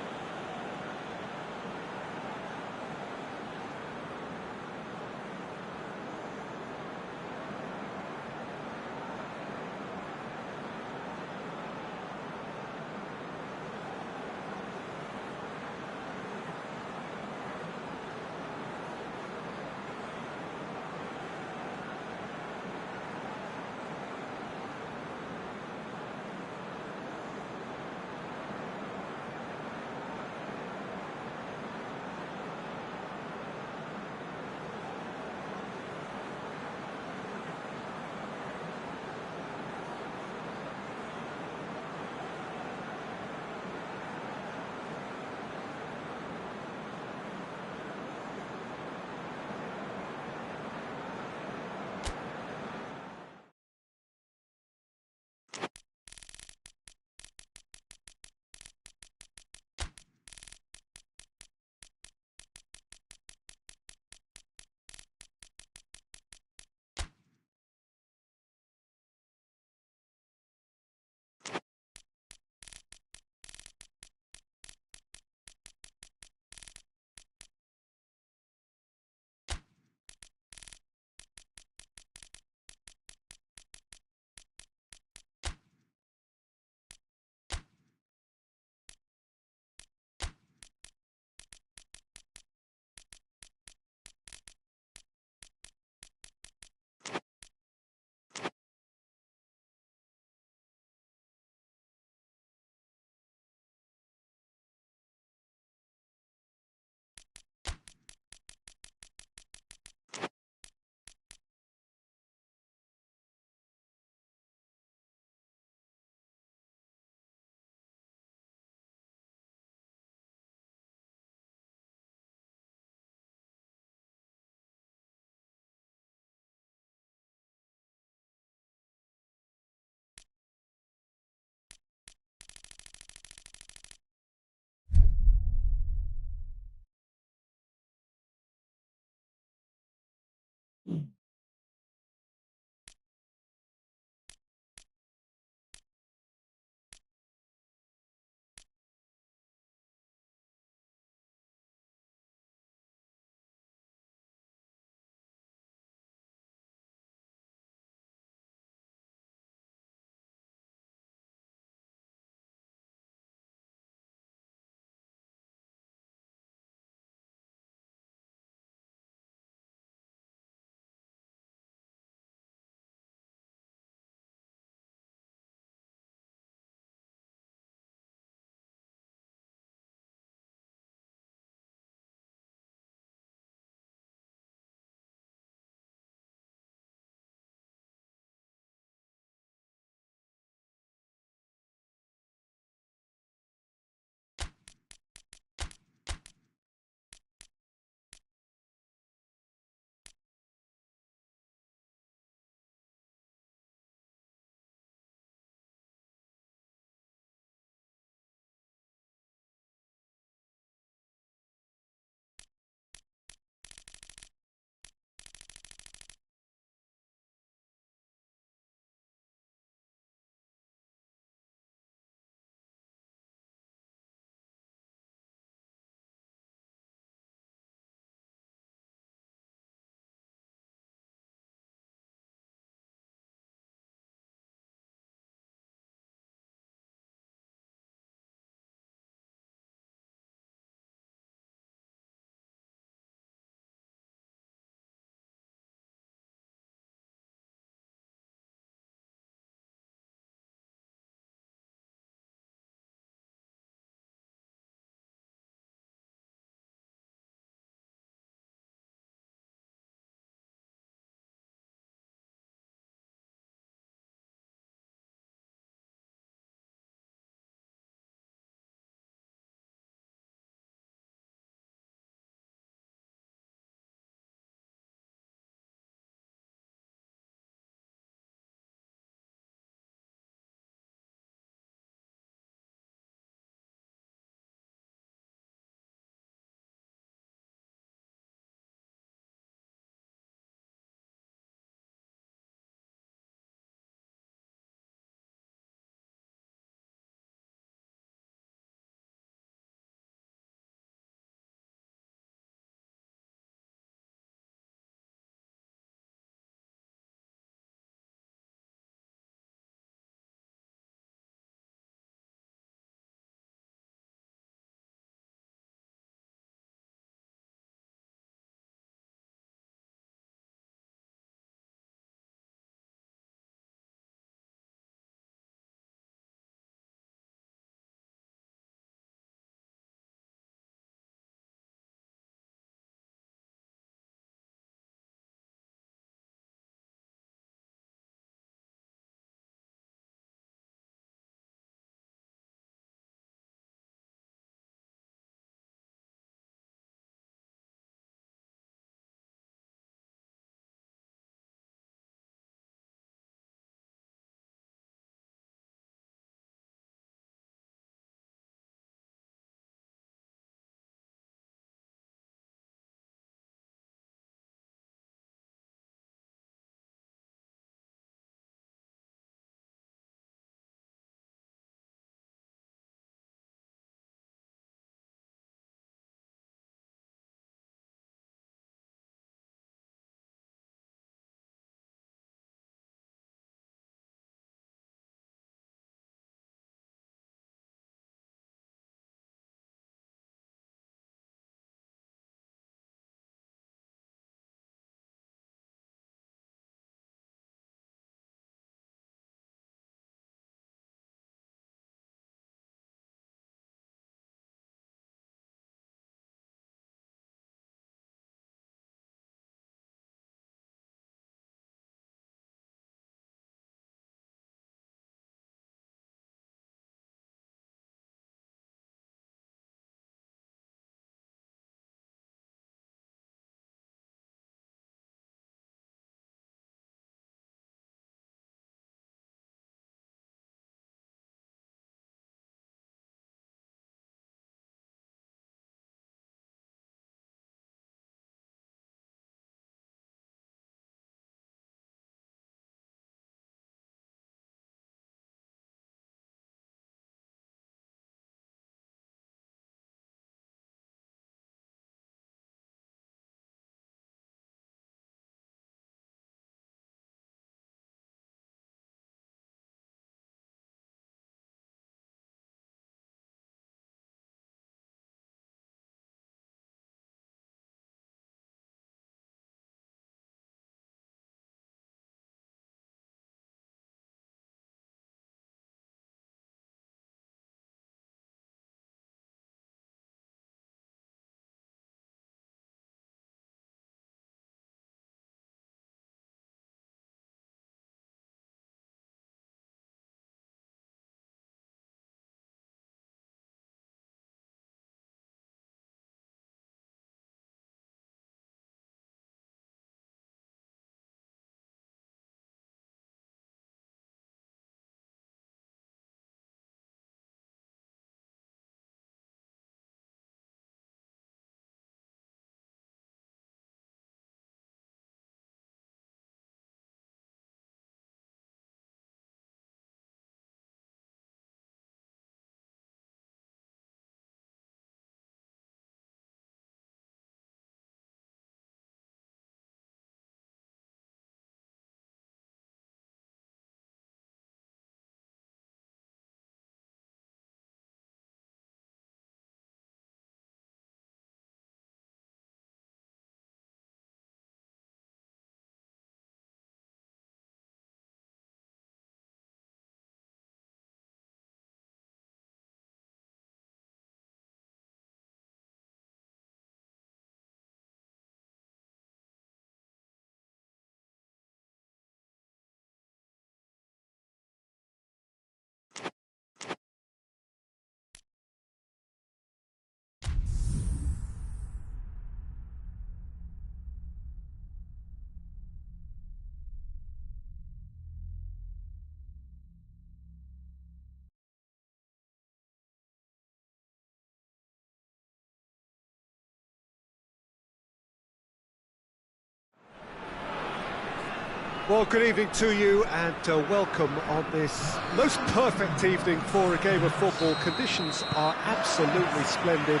Well, good evening to you and welcome on this most perfect evening for a game of football. Conditions are absolutely splendid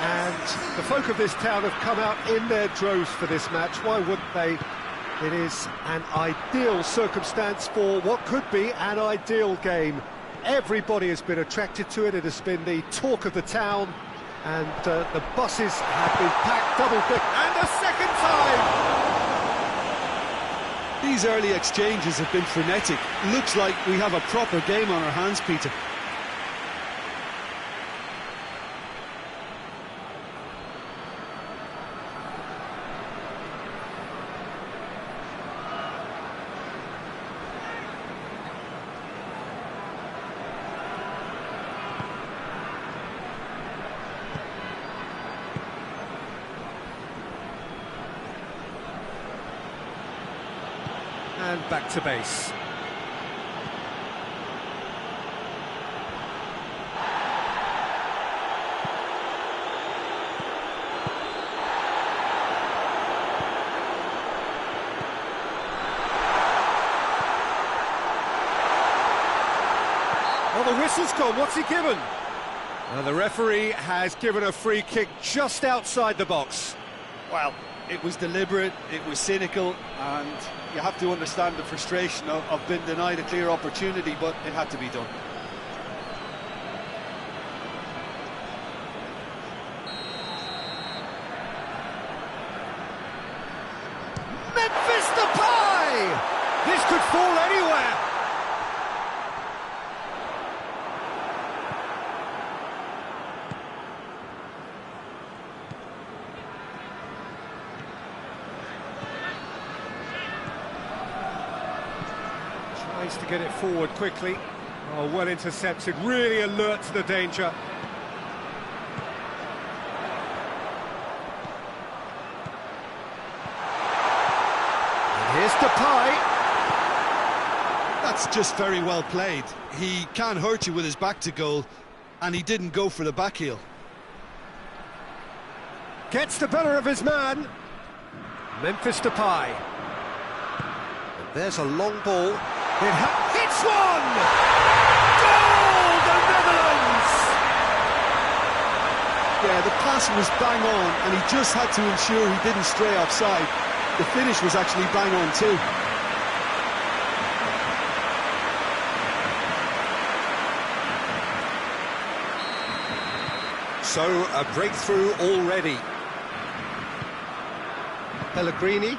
and the folk of this town have come out in their droves for this match. Why wouldn't they? It is an ideal circumstance for what could be an ideal game. Everybody has been attracted to it. It has been the talk of the town and the buses have been packed double thick and a second time! These early exchanges have been frenetic. Looks like we have a proper game on our hands, Peter. And back to base. Well, the whistle's gone. What's he given? The referee has given a free kick just outside the box. Well, it was deliberate, it was cynical, and you have to understand the frustration of being denied a clear opportunity, but it had to be done. Memphis Depay! This could fall anywhere. Tries to get it forward quickly. Oh, well intercepted, really alert to the danger. And here's Depay. That's just very well played. He can't hurt you with his back to goal, and he didn't go for the back heel. Gets the better of his man. Memphis Depay. And there's a long ball. Hits one! Goal, the Netherlands! Yeah, the pass was bang on, and he just had to ensure he didn't stray offside. The finish was actually bang on too. So, a breakthrough already. Pellegrini.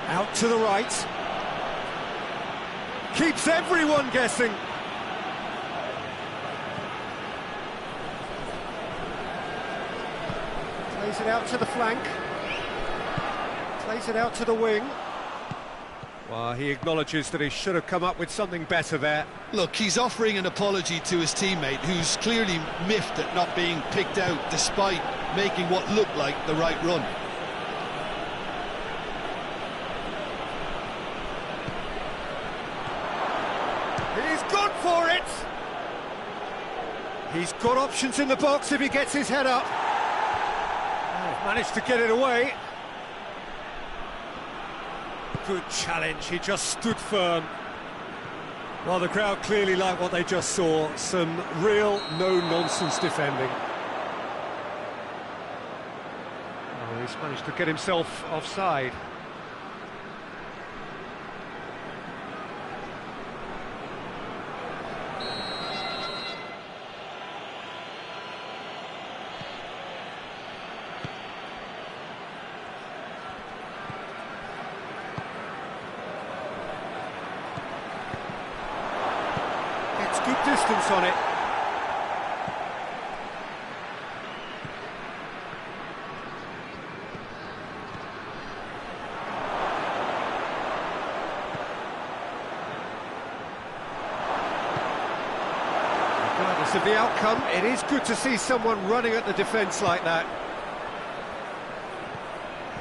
Out to the right. Keeps everyone guessing. Plays it out to the flank. Plays it out to the wing. Well, he acknowledges that he should have come up with something better there. Look, he's offering an apology to his teammate, who's clearly miffed at not being picked out despite making what looked like the right run. He's gone for it! He's got options in the box if he gets his head up. Oh, managed to get it away. Good challenge, he just stood firm. Well, the crowd clearly liked what they just saw. Some real no-nonsense defending. Oh, he's managed to get himself offside. Good distance on it. Regardless of the outcome, it is good to see someone running at the defence like that.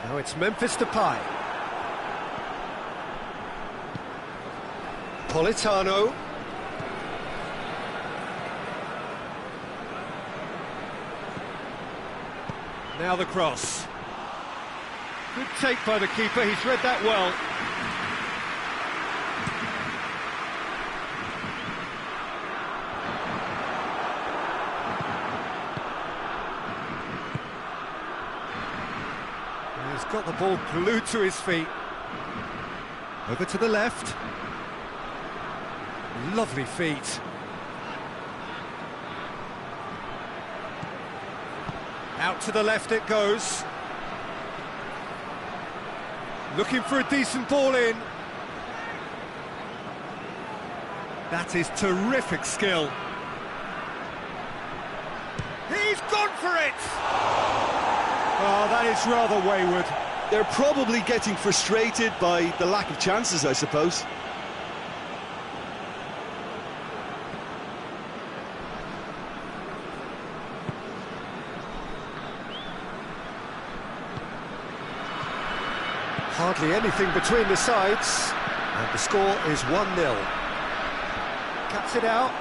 Now it's Memphis Depay. Politano. Now the cross. Good take by the keeper, he's read that well. He's got the ball glued to his feet. Over to the left. Lovely feet. Out to the left it goes. Looking for a decent ball in. That is terrific skill. He's gone for it! Oh, that is rather wayward. They're probably getting frustrated by the lack of chances, I suppose. Hardly anything between the sides, and the score is 1-0. Cuts it out.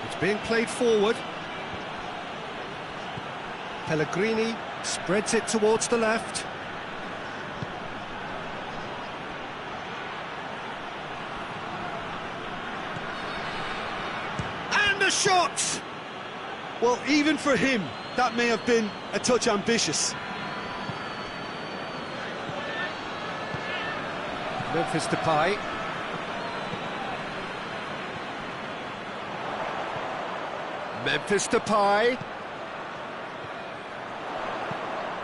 It's being played forward. Pellegrini spreads it towards the left. The shot! Well, even for him, that may have been a touch ambitious. Memphis Depay. Memphis Depay.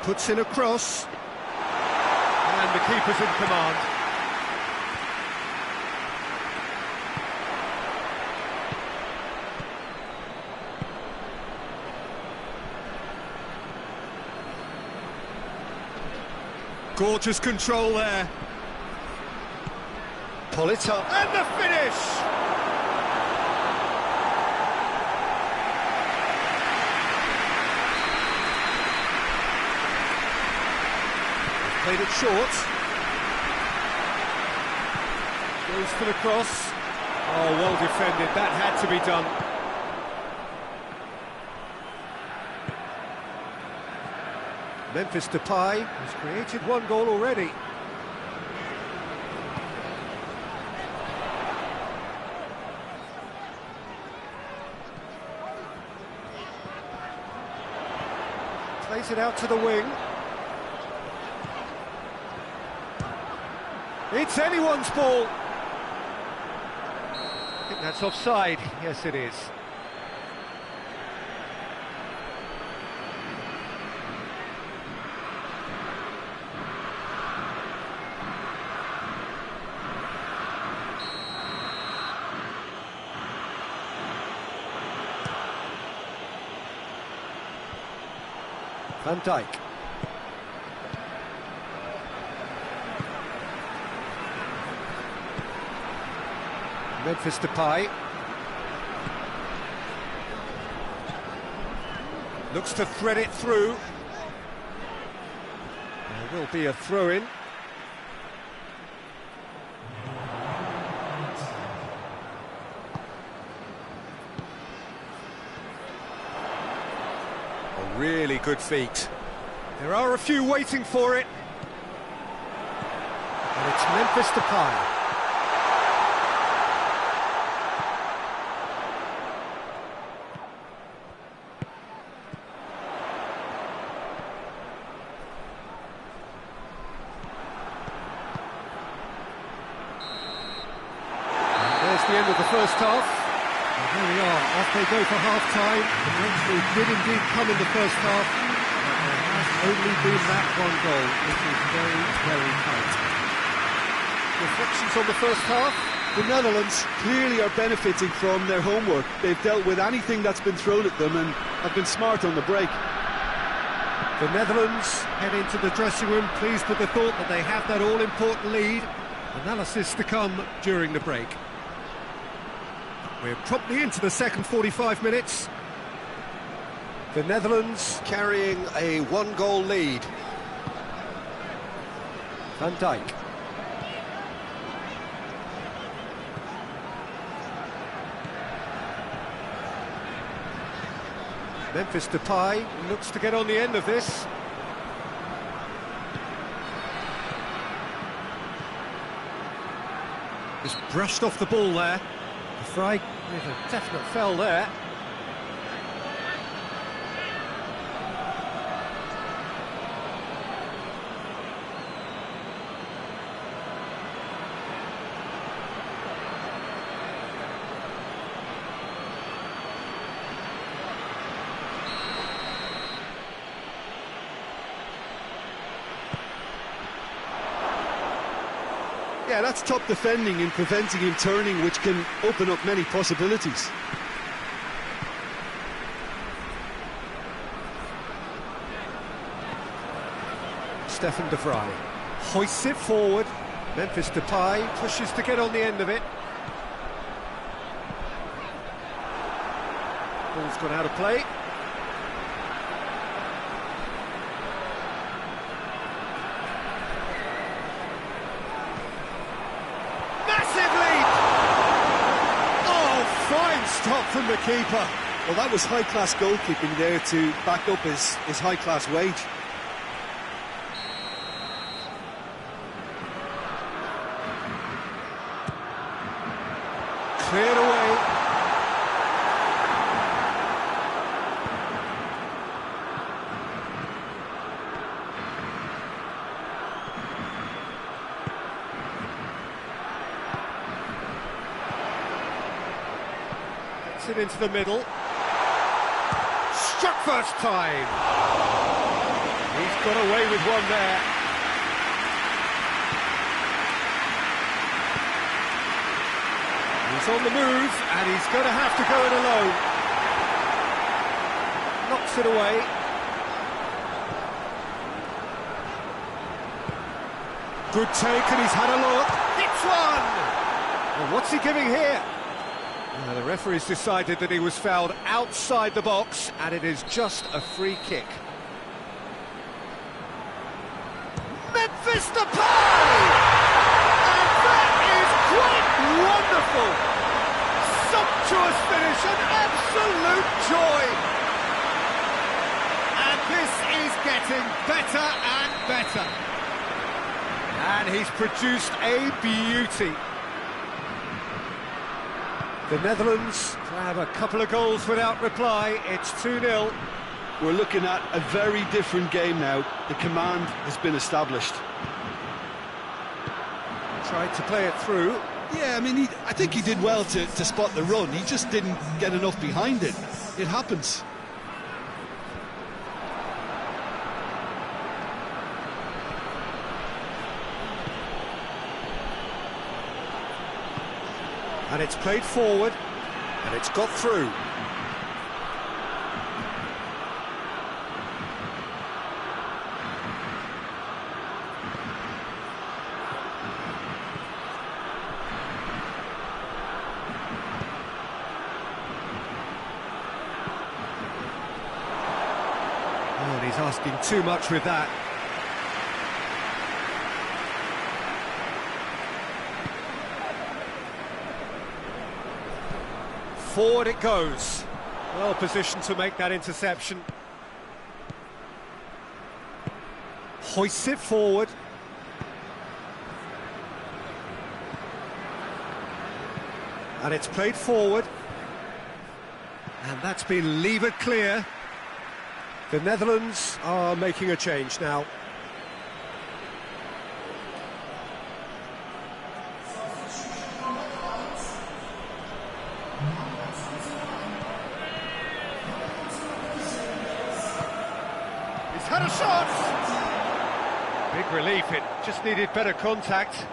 Puts in a cross. And the keeper's in command. Gorgeous control there. Pull it up. And the finish! Played it short. Goes for the cross. Oh, well defended. That had to be done. Memphis Depay has created one goal already. Plays it out to the wing. It's anyone's ball. I think that's offside. Yes, it is. Van Dijk. Memphis Depay. Looks to thread it through. There will be a throw-in. Really good feet. There are a few waiting for it. And it's Memphis Depay. And there's the end of the first half. There we are, off they go for half-time. The Brentford did indeed come in the first half, but there has only been that one goal, which is very, very tight. Reflections on the first half? The Netherlands clearly are benefiting from their homework. They've dealt with anything that's been thrown at them and have been smart on the break. The Netherlands head into the dressing room pleased with the thought that they have that all-important lead. Analysis to come during the break. We're promptly into the second 45 minutes. The Netherlands carrying a one-goal lead. Van Dijk. Memphis Depay looks to get on the end of this. Just brushed off the ball there. The fry with a definite foul there. Yeah, that's top defending and preventing him turning, which can open up many possibilities. Stefan de Vrij hoists it forward. Memphis Depay pushes to get on the end of it. Ball's gone out of play. Massive lead! Oh, fine stop from the keeper. Well, that was high-class goalkeeping there to back up his high-class wage. Cleared away. Gets it into the middle. Struck first time. He's got away with one there. He's on the move, and he's going to have to go it alone. Knocks it away. Good take, and he's had a look. Hits one! Well, what's he giving here? The referee's decided that he was fouled outside the box, and it is just a free kick. Memphis Depay! And that is quite wonderful! Sumptuous finish, an absolute joy! And this is getting better and better. And he's produced a beauty. The Netherlands grab a couple of goals without reply. It's 2-0. We're looking at a very different game now. The command has been established. Tried to play it through. Yeah, I mean, I think he did well to spot the run. He just didn't get enough behind it. It happens. And it's played forward, and it's got through. Oh, and he's asking too much with that. Forward it goes. Well positioned to make that interception. Hoists it forward. And it's played forward. And that's been levered clear. The Netherlands are making a change now. He's had a shot! Big relief, it just needed better contact.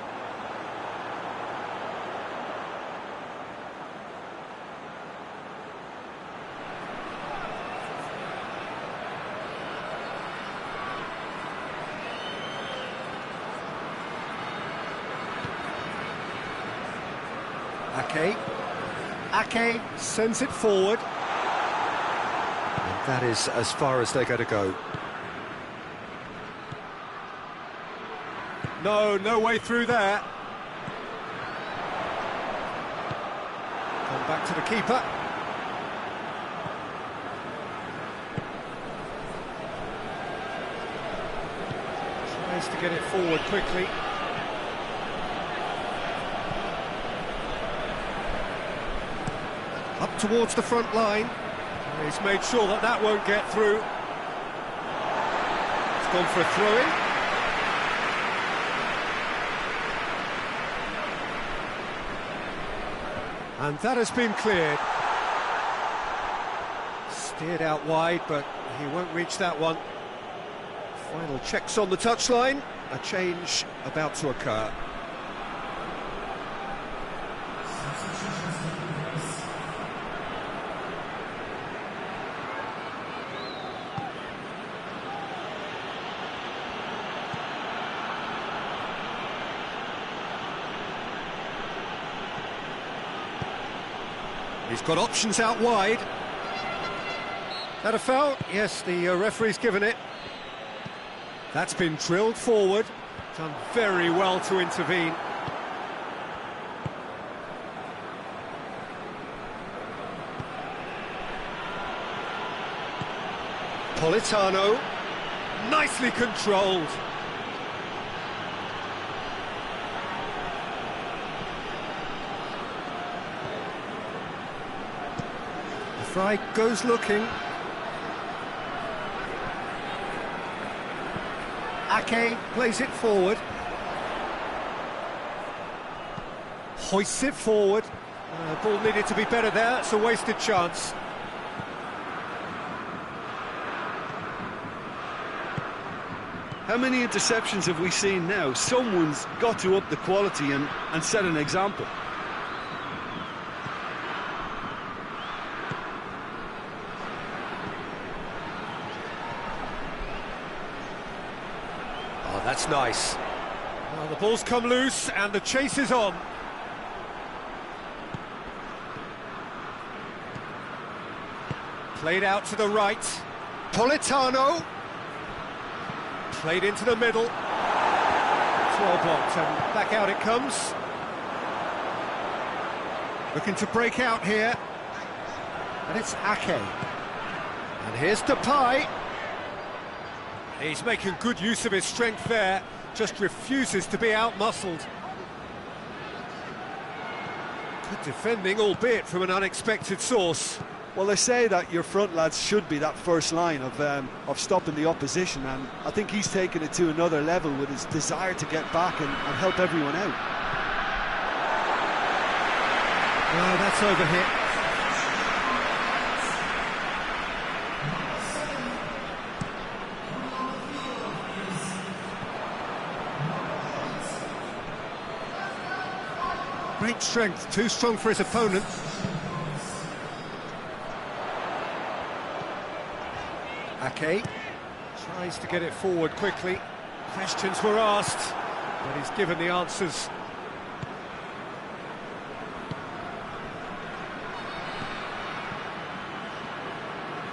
Ake sends it forward. And That is as far as they're going to go. No way through there. Come back to the keeper. Tries to get it forward quickly. Up towards the front line. He's made sure that that won't get through. It's gone for a throw-in. And that has been cleared. Steered out wide, but he won't reach that one. Final checks on the touchline. A change about to occur. He's got options out wide. That a foul? Yes, the referee's given it. That's been drilled forward. Done very well to intervene. Politano. Nicely controlled. Fry goes looking. Ake plays it forward. Hoists it forward. Ball needed to be better there. It's a wasted chance. How many interceptions have we seen now? Someone's got to up the quality and set an example. That's nice. Well, the ball's come loose and the chase is on. Played out to the right. Politano. Played into the middle. It's well blocked and back out it comes. Looking to break out here. And it's Ake. And here's Depay. He's making good use of his strength there, just refuses to be out-muscled. Good defending, albeit from an unexpected source. Well, they say that your front lads should be that first line of stopping the opposition, and I think he's taken it to another level with his desire to get back and help everyone out. Oh, that's overhit. Great strength, too strong for his opponent. Ake tries to get it forward quickly. Questions were asked, but he's given the answers.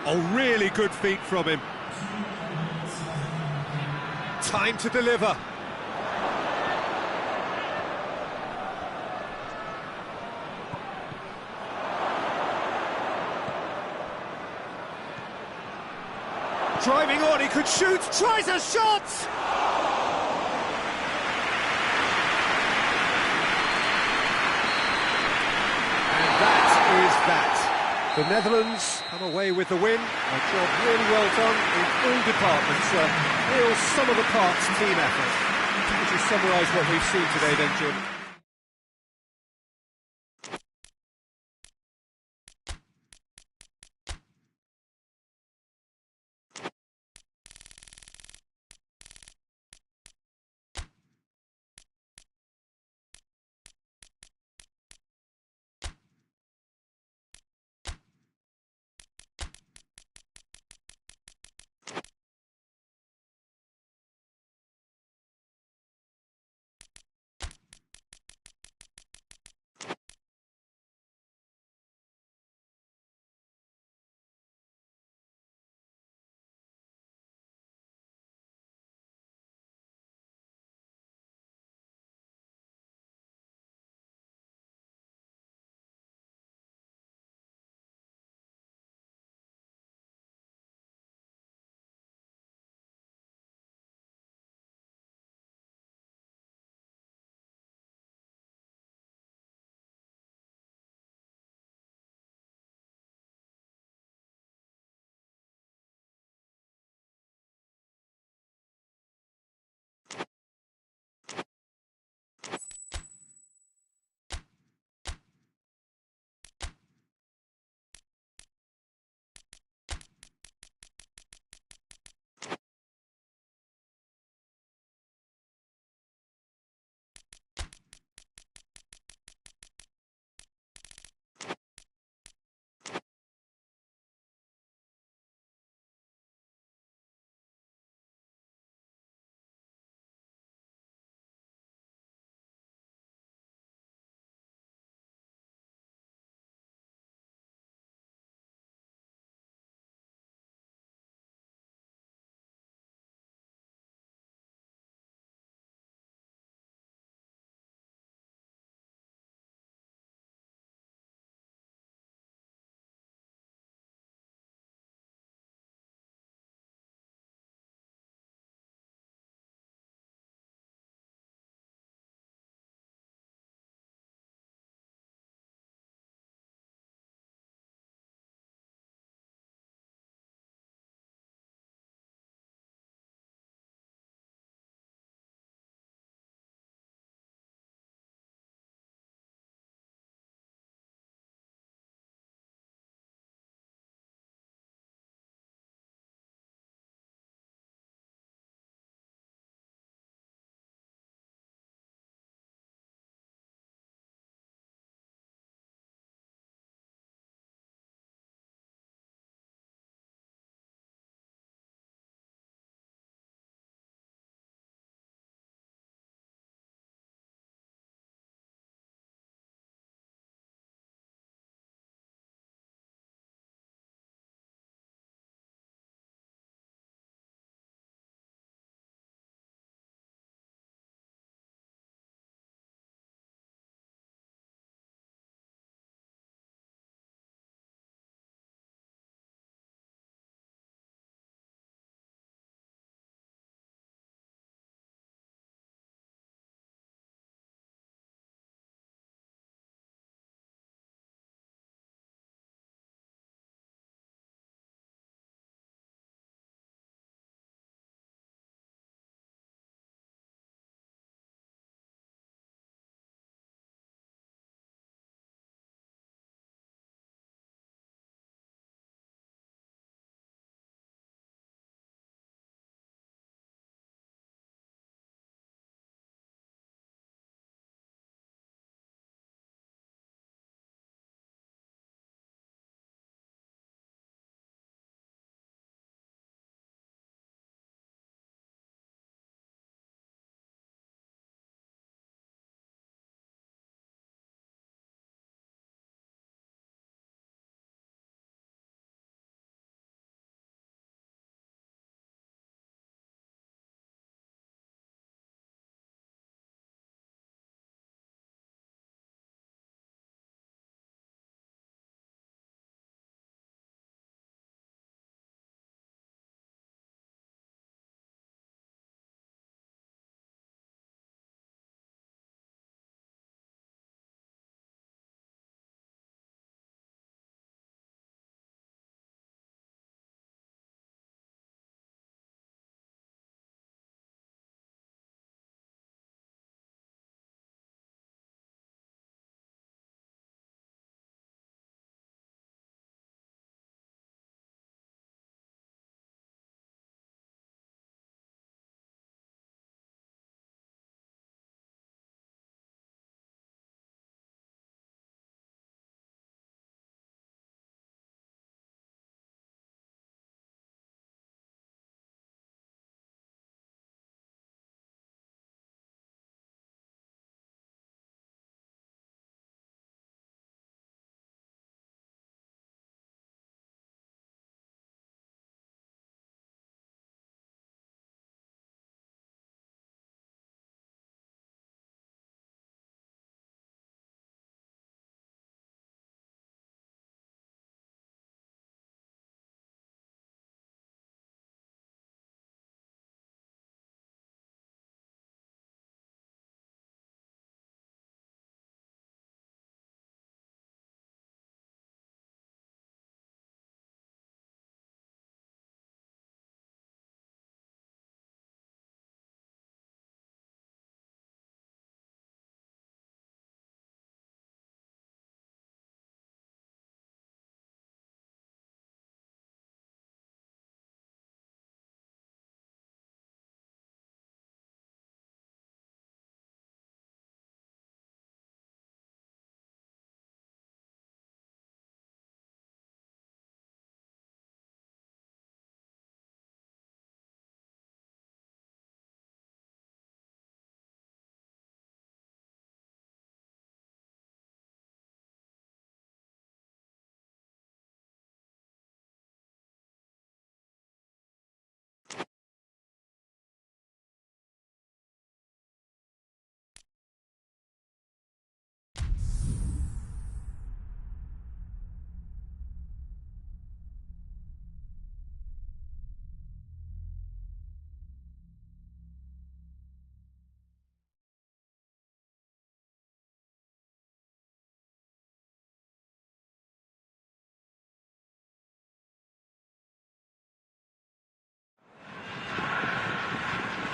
Oh, really good feet from him. Time to deliver. Driving on, he could shoot, tries a shot! And that is that. The Netherlands come away with the win. A job really well done in all departments. A real sum-of-the-parts team effort. Would you summarise what we've seen today then, Jim?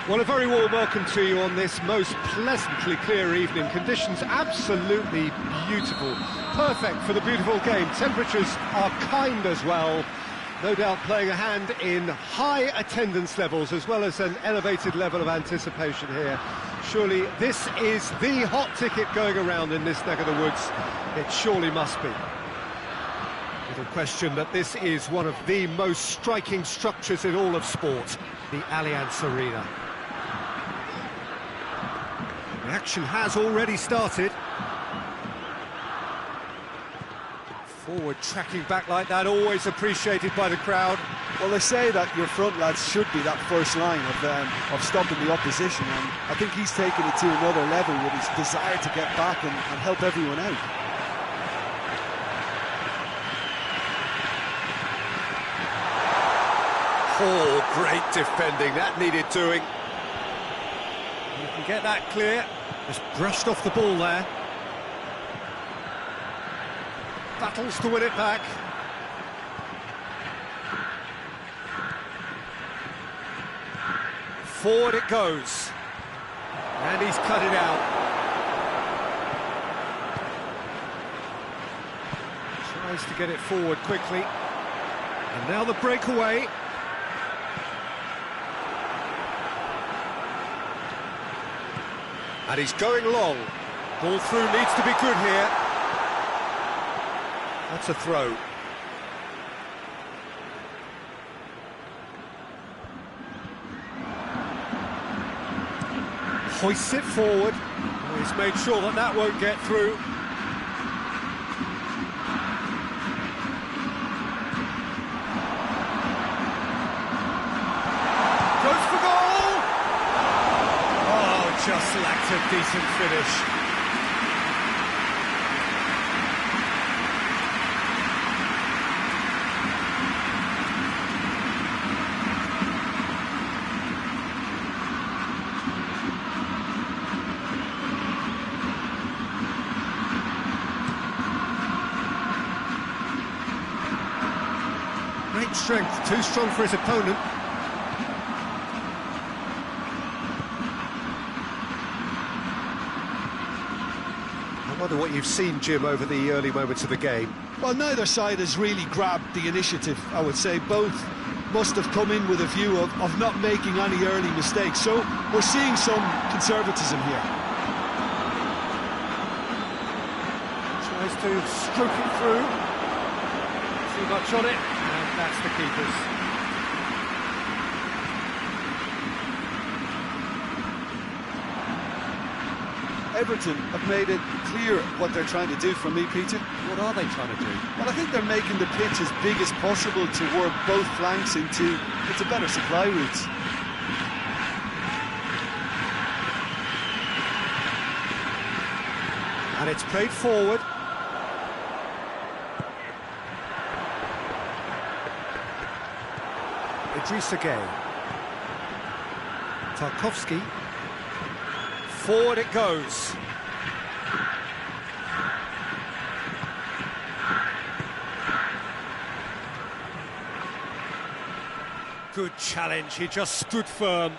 Well, a very warm welcome to you on this most pleasantly clear evening. Conditions absolutely beautiful. Perfect for the beautiful game. Temperatures are kind as well. No doubt playing a hand in high attendance levels as well as an elevated level of anticipation here. Surely this is the hot ticket going around in this neck of the woods. It surely must be. Little question that this is one of the most striking structures in all of sport, the Allianz Arena. The action has already started. Forward tracking back like that, always appreciated by the crowd. Well, they say that your front lads should be that first line of stopping the opposition, and I think he's taken it to another level with his desire to get back and help everyone out. Oh, great defending, that needed doing. You can get that clear. Just brushed off the ball there. Battles to win it back. Forward it goes. And he's cut it out. Tries to get it forward quickly. And now the breakaway. And he's going long. Ball through needs to be good here. That's a throw. Hoists it forward. He's made sure that that won't get through. Goes for goal! Oh, just lacked a decent finish. Great strength, too strong for his opponent. I wonder what you've seen, Jim, over the early moments of the game. Well, neither side has really grabbed the initiative, I would say. Both must have come in with a view of not making any early mistakes. So we're seeing some conservatism here. Tries to stroke it through. Too much on it, and that's the keeper's. Everton have made it clear what they're trying to do for me, Peter. What are they trying to do? Well, I think they're making the pitch as big as possible to work both flanks into better supply routes. And it's played forward. Idrissa Gueye. Tarkowski. Forward it goes. Good challenge, he just stood firm.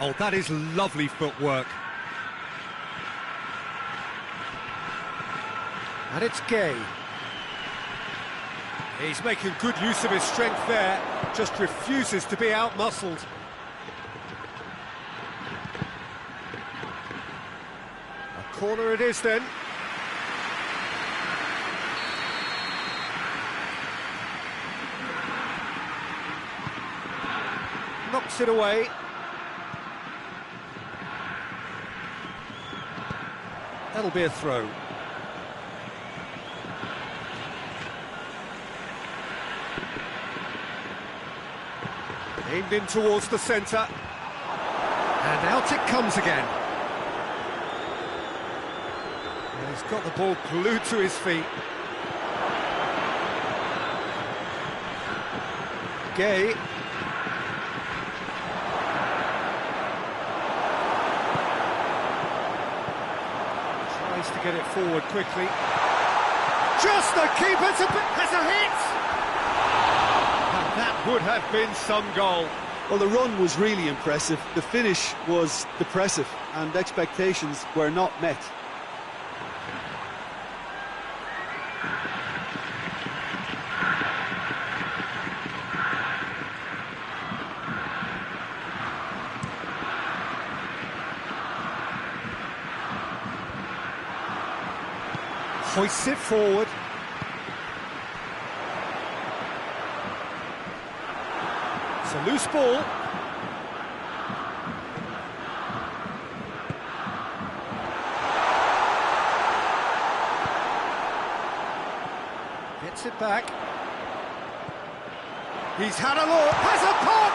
Oh, that is lovely footwork. And it's Gueye. He's making good use of his strength there, just refuses to be out-muscled. A corner it is then. Knocks it away. That'll be a throw. Aimed in towards the centre. And out it comes again. And he's got the ball glued to his feet. Gueye. Tries to get it forward quickly. Just the keeper has a hit! And that would have been some goal. Well, the run was really impressive. The finish was depressive, and expectations were not met. Hoists it forward. It's a loose ball. Gets it back. He's had a look. Has a pop!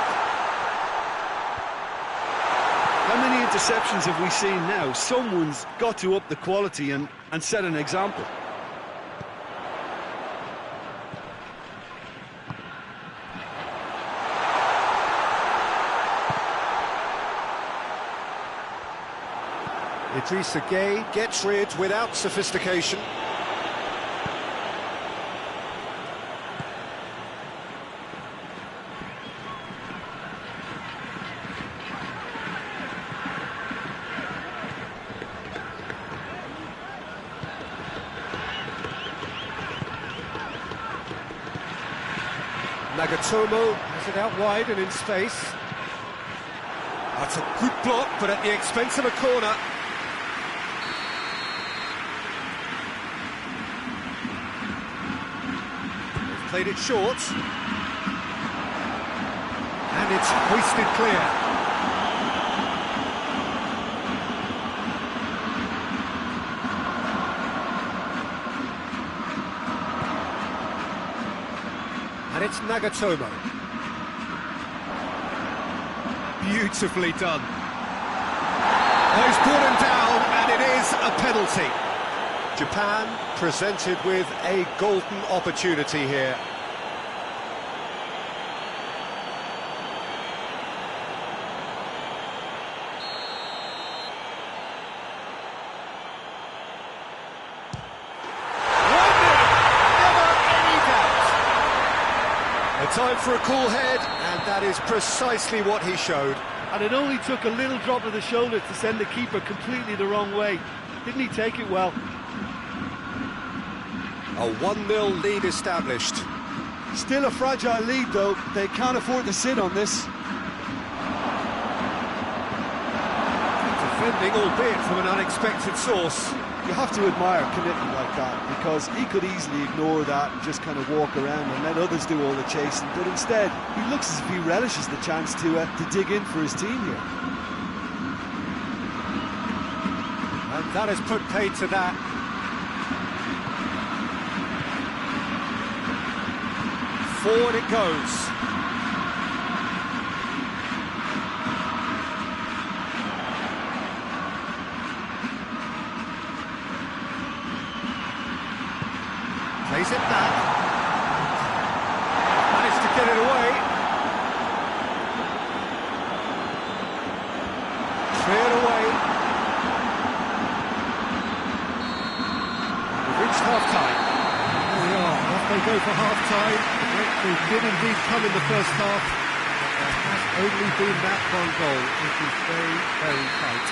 How many interceptions have we seen now? Someone's got to up the quality and set an example. Idrissa Gueye gets rid without sophistication. Nagatomo has it out wide and in space. That's a good block, but at the expense of a corner. They've played it short. And it's hoisted clear. And it's Nagatomo. Beautifully done. Oh, he's brought him down, and it is a penalty. Japan presented with a golden opportunity here. Time for a cool head, and that is precisely what he showed. And it only took a little drop of the shoulder to send the keeper completely the wrong way. Didn't he take it well? A 1-0 lead established. Still a fragile lead, though. They can't afford to sit on this. Defending, albeit from an unexpected source. You have to admire commitment like that, because he could easily ignore that and just kind of walk around and let others do all the chasing, but instead he looks as if he relishes the chance to dig in for his team here. And that has put paid to that. Forward it goes. Plays it back. Managed to get it away. Cleared away. We've reached half-time. Here we are. Off they go for half-time. The breakthrough did indeed come in the first half. But there has only been that one goal, which is very, very tight.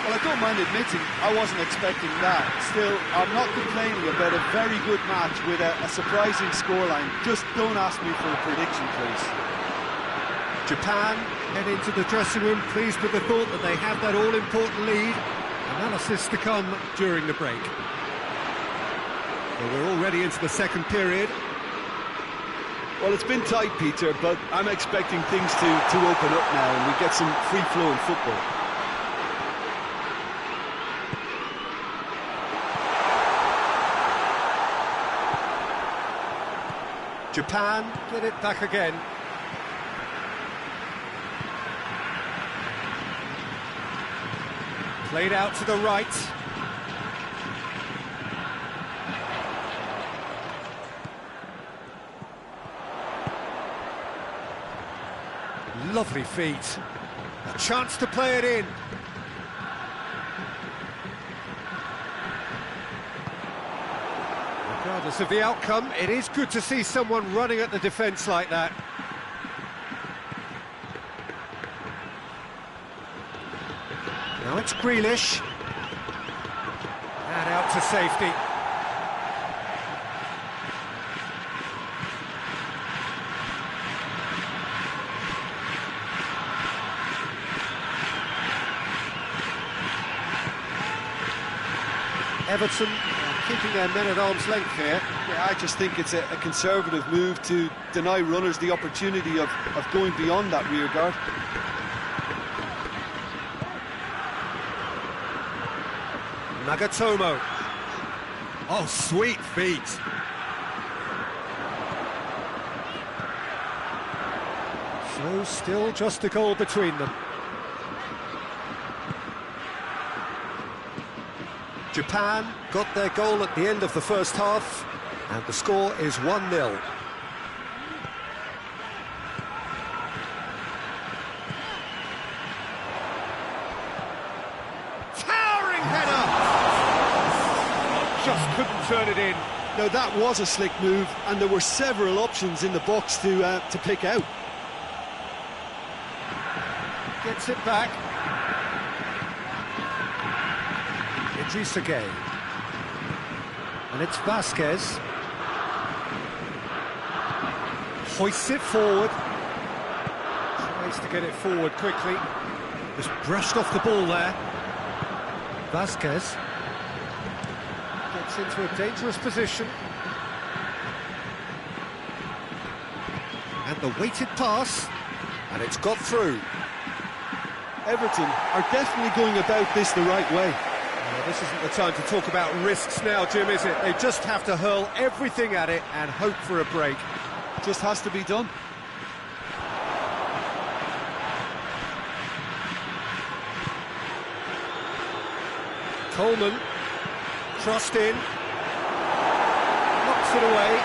Well, I don't mind admitting I wasn't expecting that. Still, I'm not complaining about a very good match with a surprising scoreline. Just don't ask me for a prediction, please. Japan head into the dressing room pleased with the thought that they have that all-important lead. Analysis to come during the break. Well, we're already into the second period. Well, it's been tight, Peter, but I'm expecting things to open up now and we get some free-flowing football. Japan get it back again. Played out to the right. Lovely feet. A chance to play it in. Regardless of the outcome, it is good to see someone running at the defence like that. Now it's Grealish. And out to safety. Everton keeping their men at arm's length here. Yeah, I just think it's a conservative move to deny runners the opportunity of going beyond that rear guard. Nagatomo. Oh, sweet feet. So still just a goal between them. Japan got their goal at the end of the first half, and the score is 1-0. Towering header! Just couldn't turn it in. Now that was a slick move, and there were several options in the box to pick out. Gets it back. Idrissa Gueye. And it's Vasquez. Hoists it forward. Tries to get it forward quickly. Just brushed off the ball there. Vasquez gets into a dangerous position. And the weighted pass. And it's got through. Everton are definitely going about this the right way. This isn't the time to talk about risks now, Jim, is it? They just have to hurl everything at it and hope for a break. Just has to be done. Coleman, crossed in, knocks it away.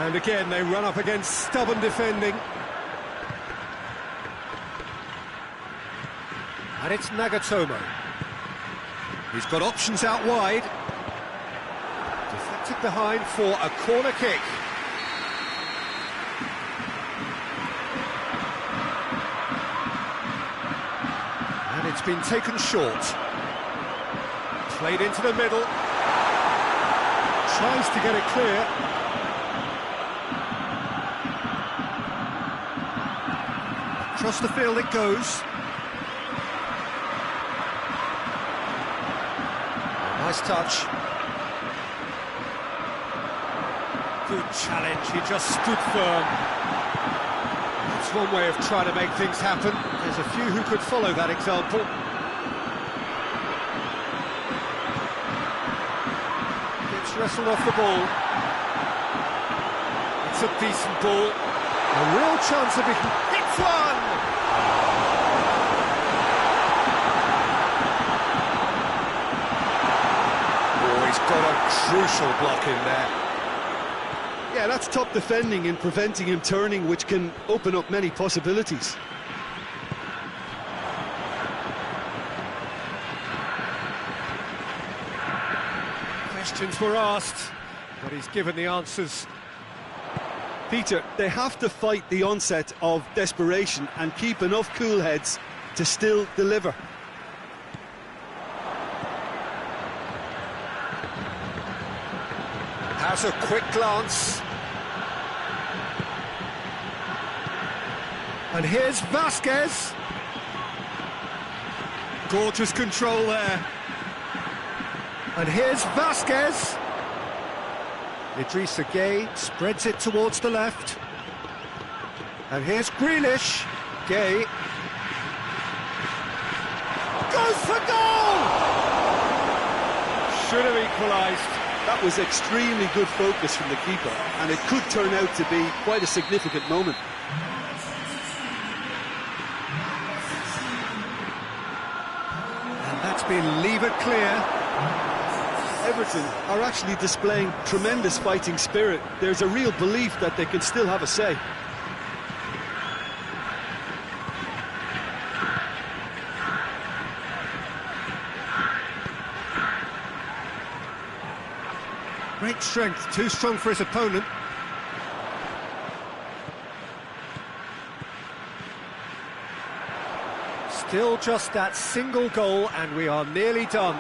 And again, they run up against stubborn defending. And it's Nagatomo. He's got options out wide. Deflected behind for a corner kick. And it's been taken short. Played into the middle. Tries to get it clear. Across the field it goes. Nice touch. Good challenge, he just stood firm. That's one way of trying to make things happen. There's a few who could follow that example. Gets wrestled off the ball. It's a decent ball. A real chance of it. Hits one! He's got a crucial block in there. Yeah, that's top defending and preventing him turning, which can open up many possibilities. Questions were asked, but he's given the answers. Peter, they have to fight the onset of desperation and keep enough cool heads to still deliver. Has a quick glance. And here's Vasquez. Gorgeous control there. And here's Vasquez. Idrissa Gueye spreads it towards the left. And here's Grealish. Gueye goes for goal! Should have equalised. That was extremely good focus from the keeper, and it could turn out to be quite a significant moment. And that's been levered clear. Everton are actually displaying tremendous fighting spirit. There's a real belief that they can still have a say. great strength, too strong for his opponent. Still just that single goal and we are nearly done.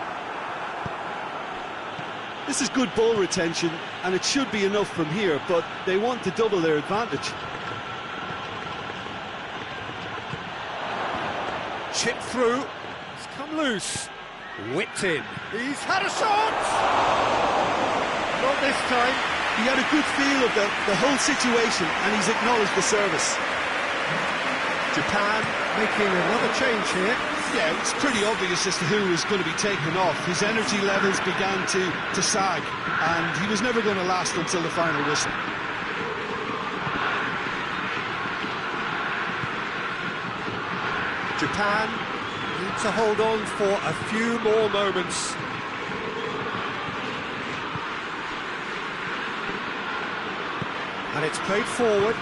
This is good ball retention, and it should be enough from here, but they want to double their advantage. Chip through, it's come loose, whipped in, he's had a shot! Not this time. He had a good feel of the whole situation, and he's acknowledged the service. Japan making another change here. Yeah, it's pretty obvious as to who was going to be taken off. His energy levels began to sag, and he was never going to last until the final whistle. Japan need to hold on for a few more moments. And it's played forward.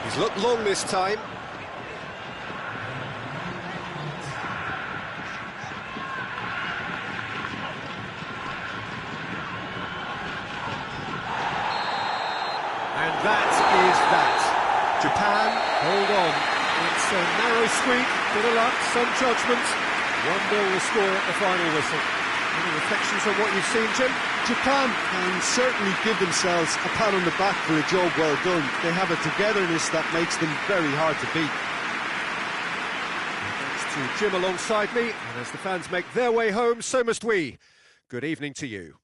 He's looked long this time. And that is that. Japan, hold on. It's a narrow squeak, bit of luck, some judgment. 1-0 the score at the final whistle. Any reflections on what you've seen, Jim? Japan can certainly give themselves a pat on the back for a job well done. They have a togetherness that makes them very hard to beat. Thanks to Jim alongside me, and as the fans make their way home, so must we. Good evening to you.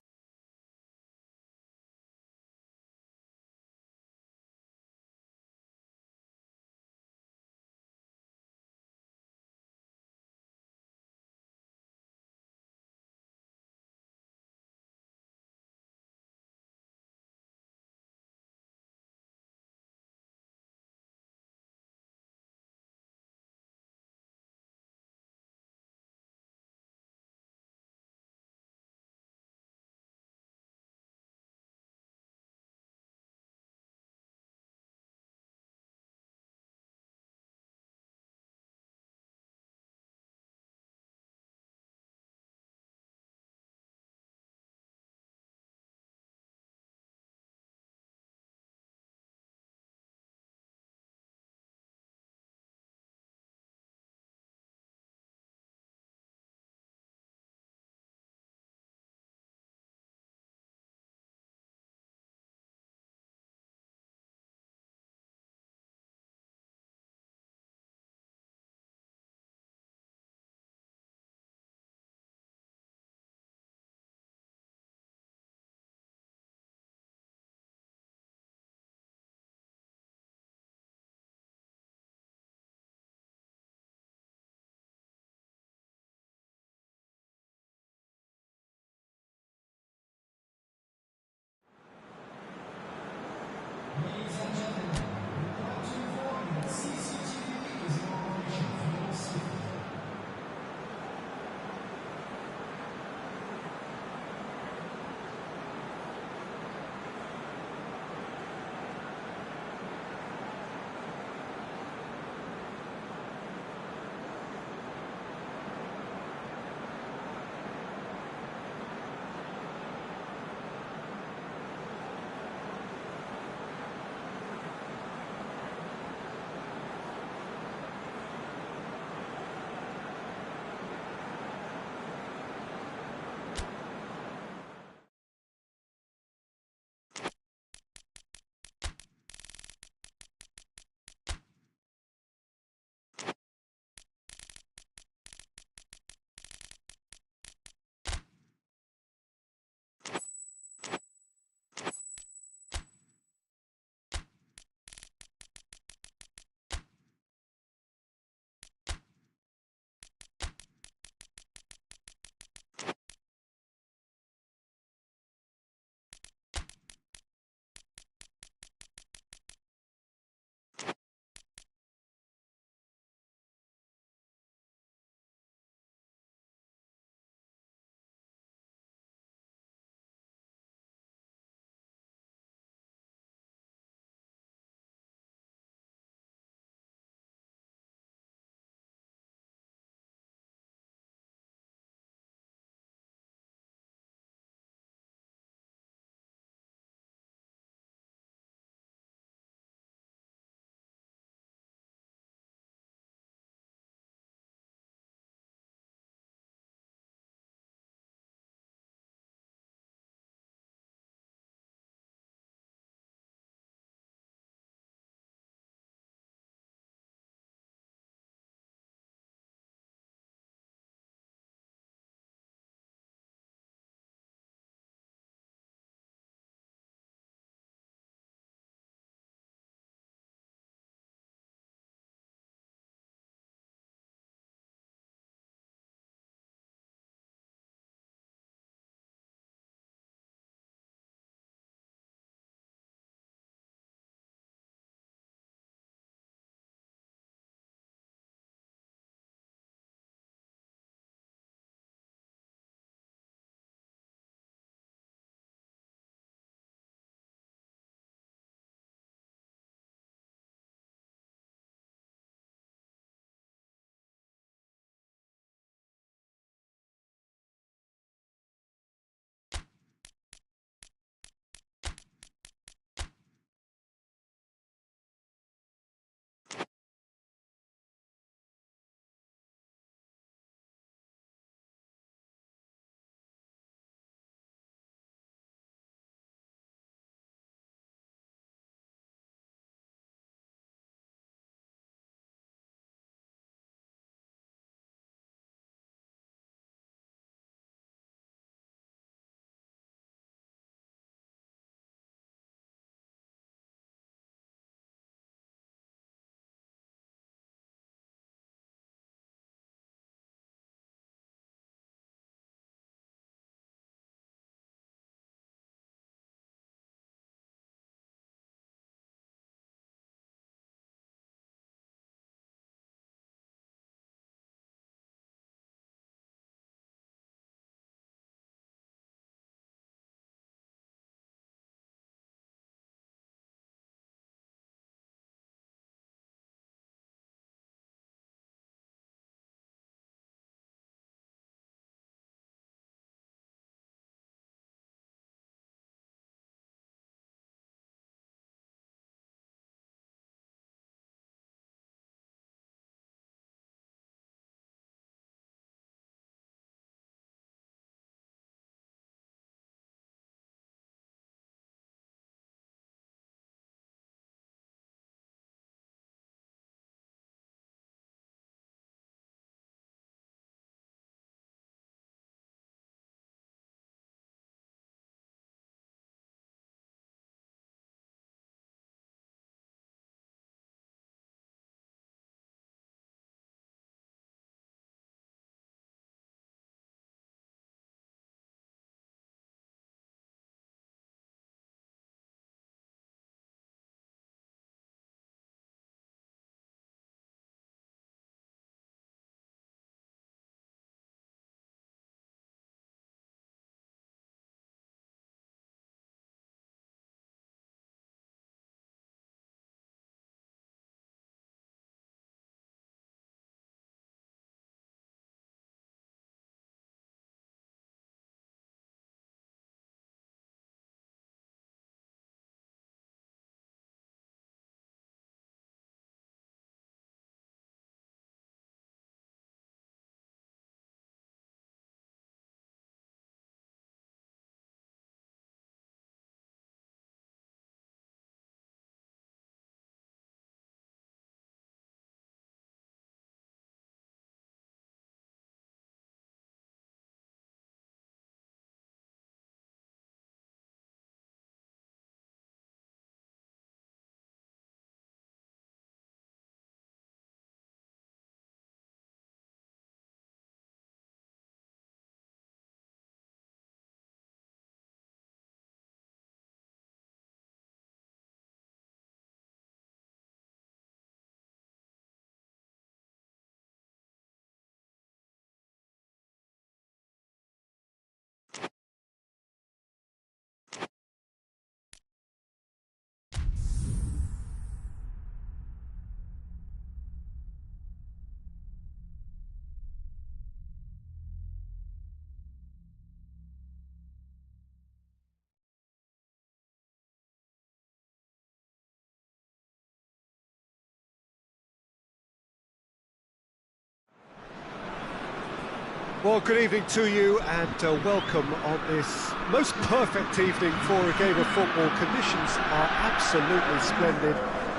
Well, good evening to you and welcome on this most perfect evening for a game of football. Conditions are absolutely splendid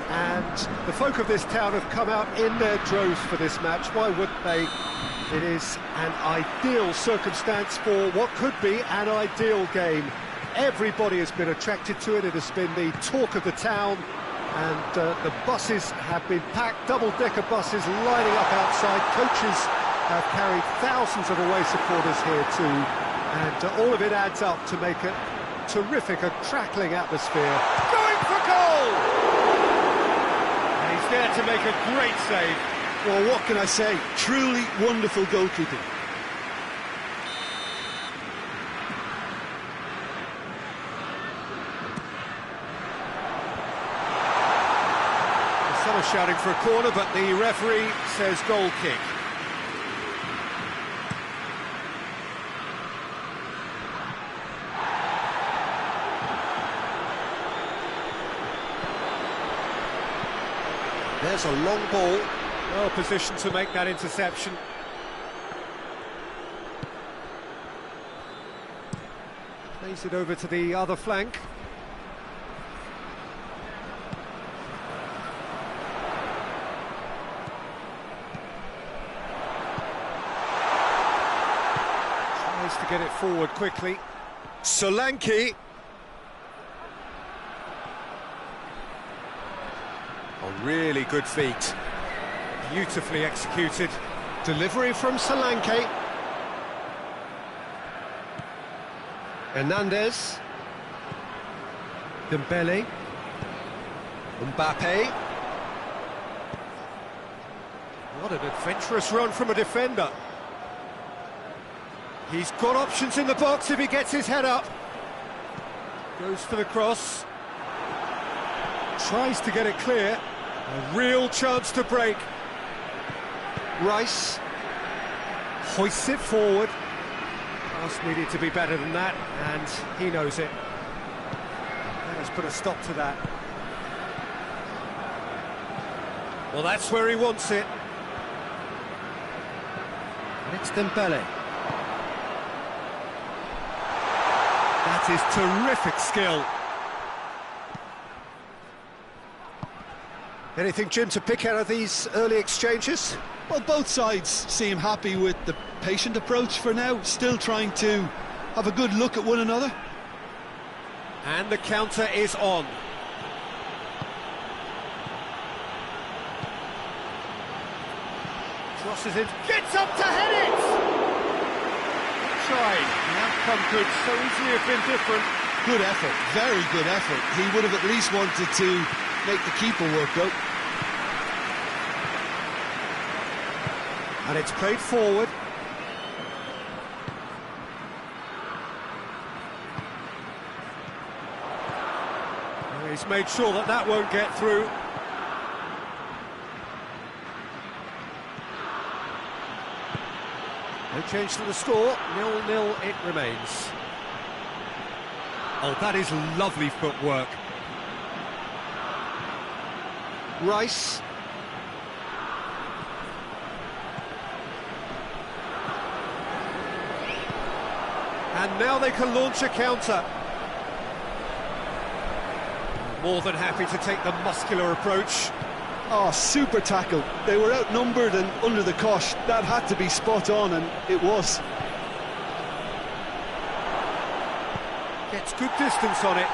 and the folk of this town have come out in their droves for this match. Why wouldn't they? It is an ideal circumstance for what could be an ideal game. Everybody has been attracted to it. It has been the talk of the town, and the buses have been packed, double-decker buses lining up outside. Coaches have carried thousands of away supporters here too, and all of it adds up to make a terrific, a crackling atmosphere. Going for goal! And he's there to make a great save. Well, what can I say? Truly wonderful goalkeeping. Some are shouting for a corner, but the referee says goal kick. There's a long ball, well positioned to make that interception. Plays it over to the other flank. Tries to get it forward quickly. Solanke. Really good feet, beautifully executed. Delivery from Solanke. Hernandez. Dembele. Mbappe. What an adventurous run from a defender. He's got options in the box if he gets his head up. Goes for the cross. Tries to get it clear. A real chance to break. Rice hoists it forward. Pass needed to be better than that, and he knows it. That has put a stop to that. Well, that's where he wants it. And it's Dembele. That is terrific skill. Anything, Jim, to pick out of these early exchanges? Well, both sides seem happy with the patient approach for now, still trying to have a good look at one another. And the counter is on. Crosses it, gets up to head it! Tried, the outcome could so easily have been different. Good effort, very good effort. He would have at least wanted to make the keeper work out. And it's played forward. Well, he's made sure that that won't get through. No change to the score, 0-0 it remains. Oh, that is lovely footwork. Rice. And now they can launch a counter. More than happy to take the muscular approach. Oh, super tackle. They were outnumbered and under the cosh. That had to be spot on, and it was. Gets good distance on it.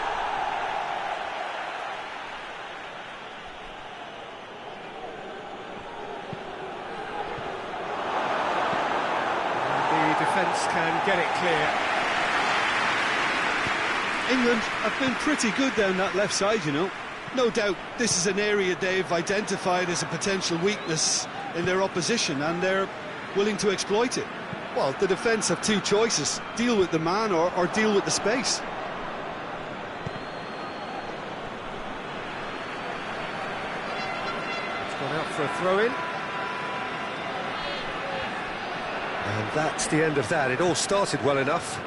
And the defence can get it clear. England have been pretty good down that left side, you know. No doubt this is an area they've identified as a potential weakness in their opposition, and they're willing to exploit it. Well, the defence have two choices: deal with the man or deal with the space. It's gone out for a throw-in. And that's the end of that. It all started well enough.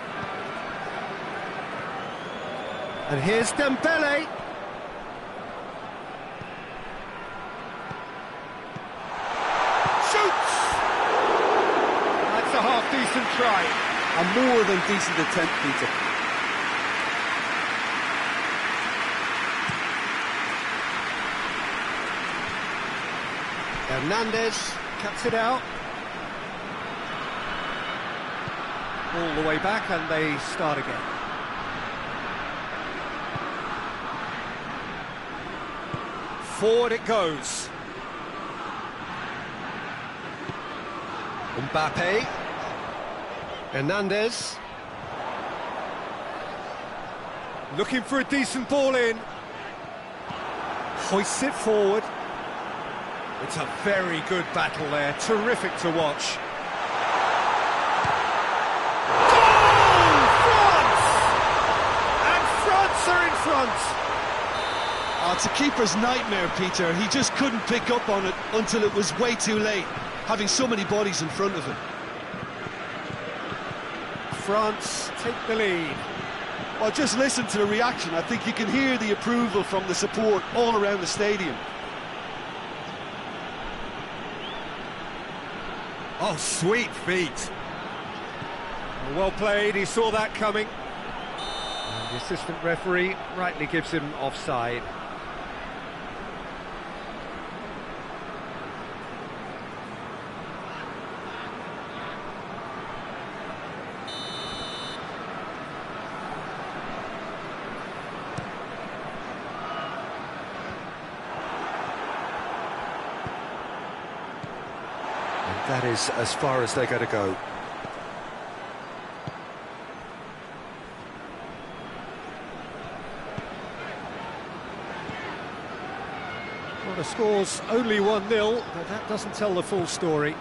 And here's Dembele. Shoots! That's a half decent try. A more than decent attempt, Peter. Hernandez cuts it out. All the way back, and they start again. Forward it goes. Mbappe. Hernandez. Looking for a decent ball in. Hoists it forward. It's a very good battle there. Terrific to watch. Goal! France! And France are in front. Oh, it's a keeper's nightmare, Peter. He just couldn't pick up on it until it was way too late, having so many bodies in front of him. France take the lead. Well, just listen to the reaction. I think you can hear the approval from the support all around the stadium. Oh, sweet feet. Well played, he saw that coming. And the assistant referee rightly gives him offside. That is as far as they're going to go. Well, the score's only 1-0, but that doesn't tell the full story.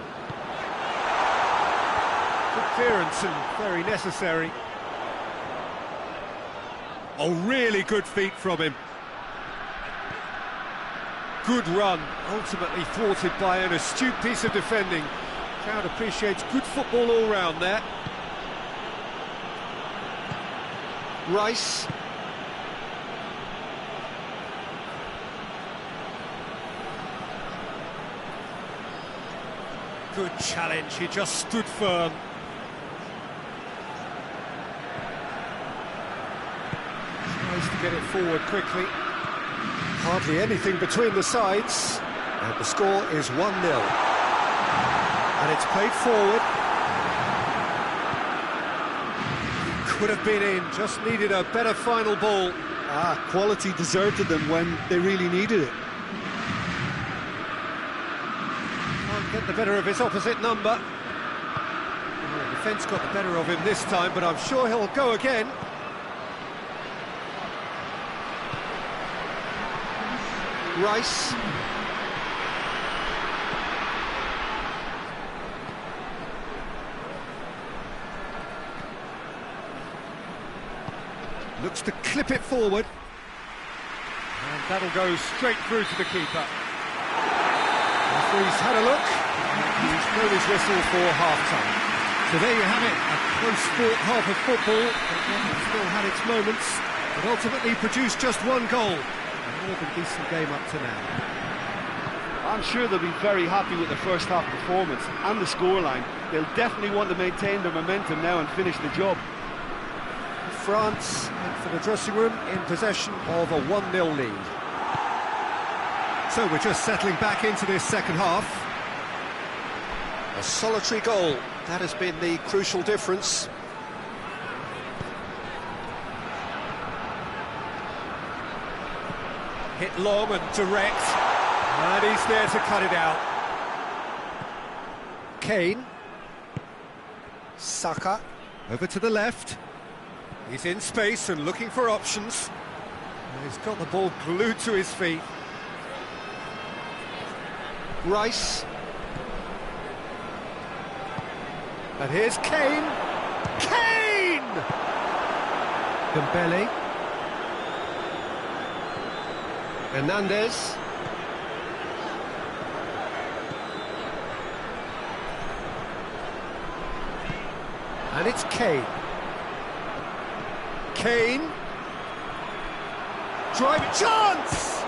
Good clearance and very necessary. Oh, really good feet from him. Good run, ultimately thwarted by an astute piece of defending. Crowd appreciates good football all round there. Rice. Good challenge, he just stood firm. Tries to get it forward quickly. Hardly anything between the sides, and the score is 1-0. And it's played forward. Could have been in, just needed a better final ball. Quality deserted them when they really needed it. Can't get the better of his opposite number. Well, the defence got the better of him this time, but I'm sure he'll go again. Rice. Looks to clip it forward. And that'll go straight through to the keeper. Referee's had a look. He's blown his whistle for half-time. So there you have it, a close-fought half of football. It still had its moments, but ultimately produced just one goal. A more than decent game up to now. I'm sure they'll be very happy with the first half performance and the scoreline. They'll definitely want to maintain their momentum now and finish the job. France head for the dressing room in possession of a 1-0 lead. So we're just settling back into this second half. A solitary goal, that has been the crucial difference. Hit long and direct, and he's there to cut it out. Kane. Saka. Over to the left. He's in space and looking for options. He's got the ball glued to his feet. Rice. And here's Kane. Kane! Dembele. Hernandez. And it's Kane. Kane. Driving chance!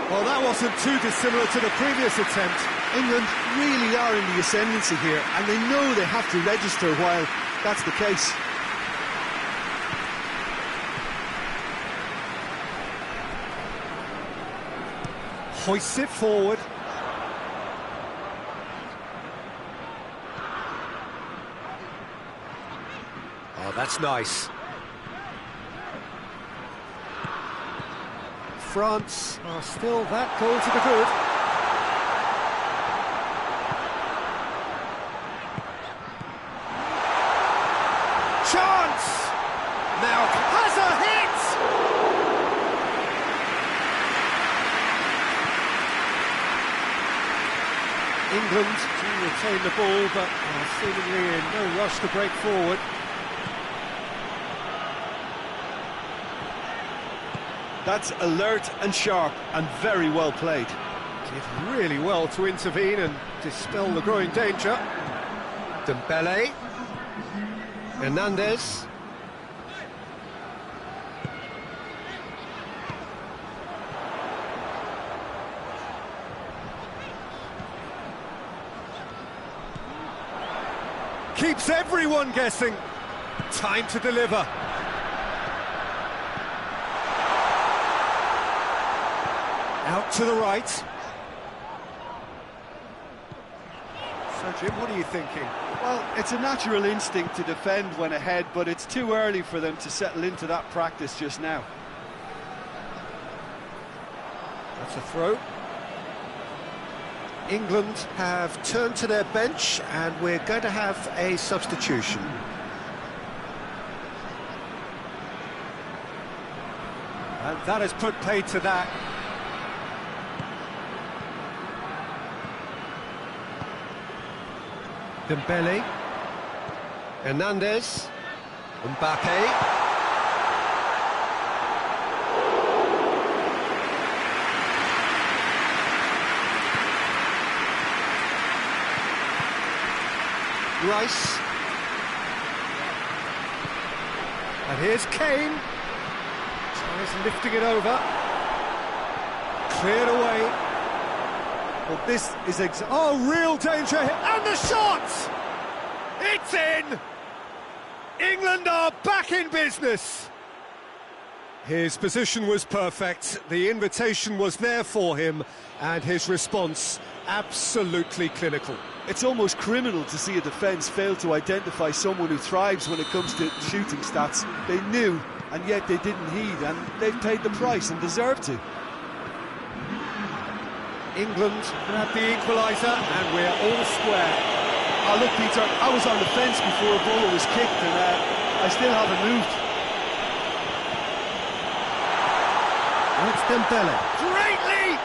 Well, that wasn't too dissimilar to the previous attempt. England really are in the ascendancy here, and they know they have to register while that's the case. Hoists it forward. Oh, that's nice. France are still that goal to the good. Chance! Now has a hit! England do retain the ball, but are seemingly in no rush to break forward. That's alert and sharp and very well played. Did really well to intervene and dispel the growing danger. Dembele. Hernandez. Keeps everyone guessing. Time to deliver. Out to the right. So, Jim, what are you thinking? Well, it's a natural instinct to defend when ahead, but it's too early for them to settle into that practice just now. That's a throw. England have turned to their bench, and we're going to have a substitution. And that has put paid to that. Dembele, Hernandez, Mbappe. Rice. And here's Kane. Tries lifting it over. Cleared away. Well, this is real danger here. And the shot! It's in! England are back in business. His position was perfect. The invitation was there for him, and his response absolutely clinical. It's almost criminal to see a defence fail to identify someone who thrives when it comes to shooting stats. They knew, and yet they didn't heed, and they've paid the price and deserve to. England grabbed the equaliser, and we're all square. Oh, look, Peter, I was on the fence before a ball was kicked, and I still haven't moved. That's Dembele. Great leap!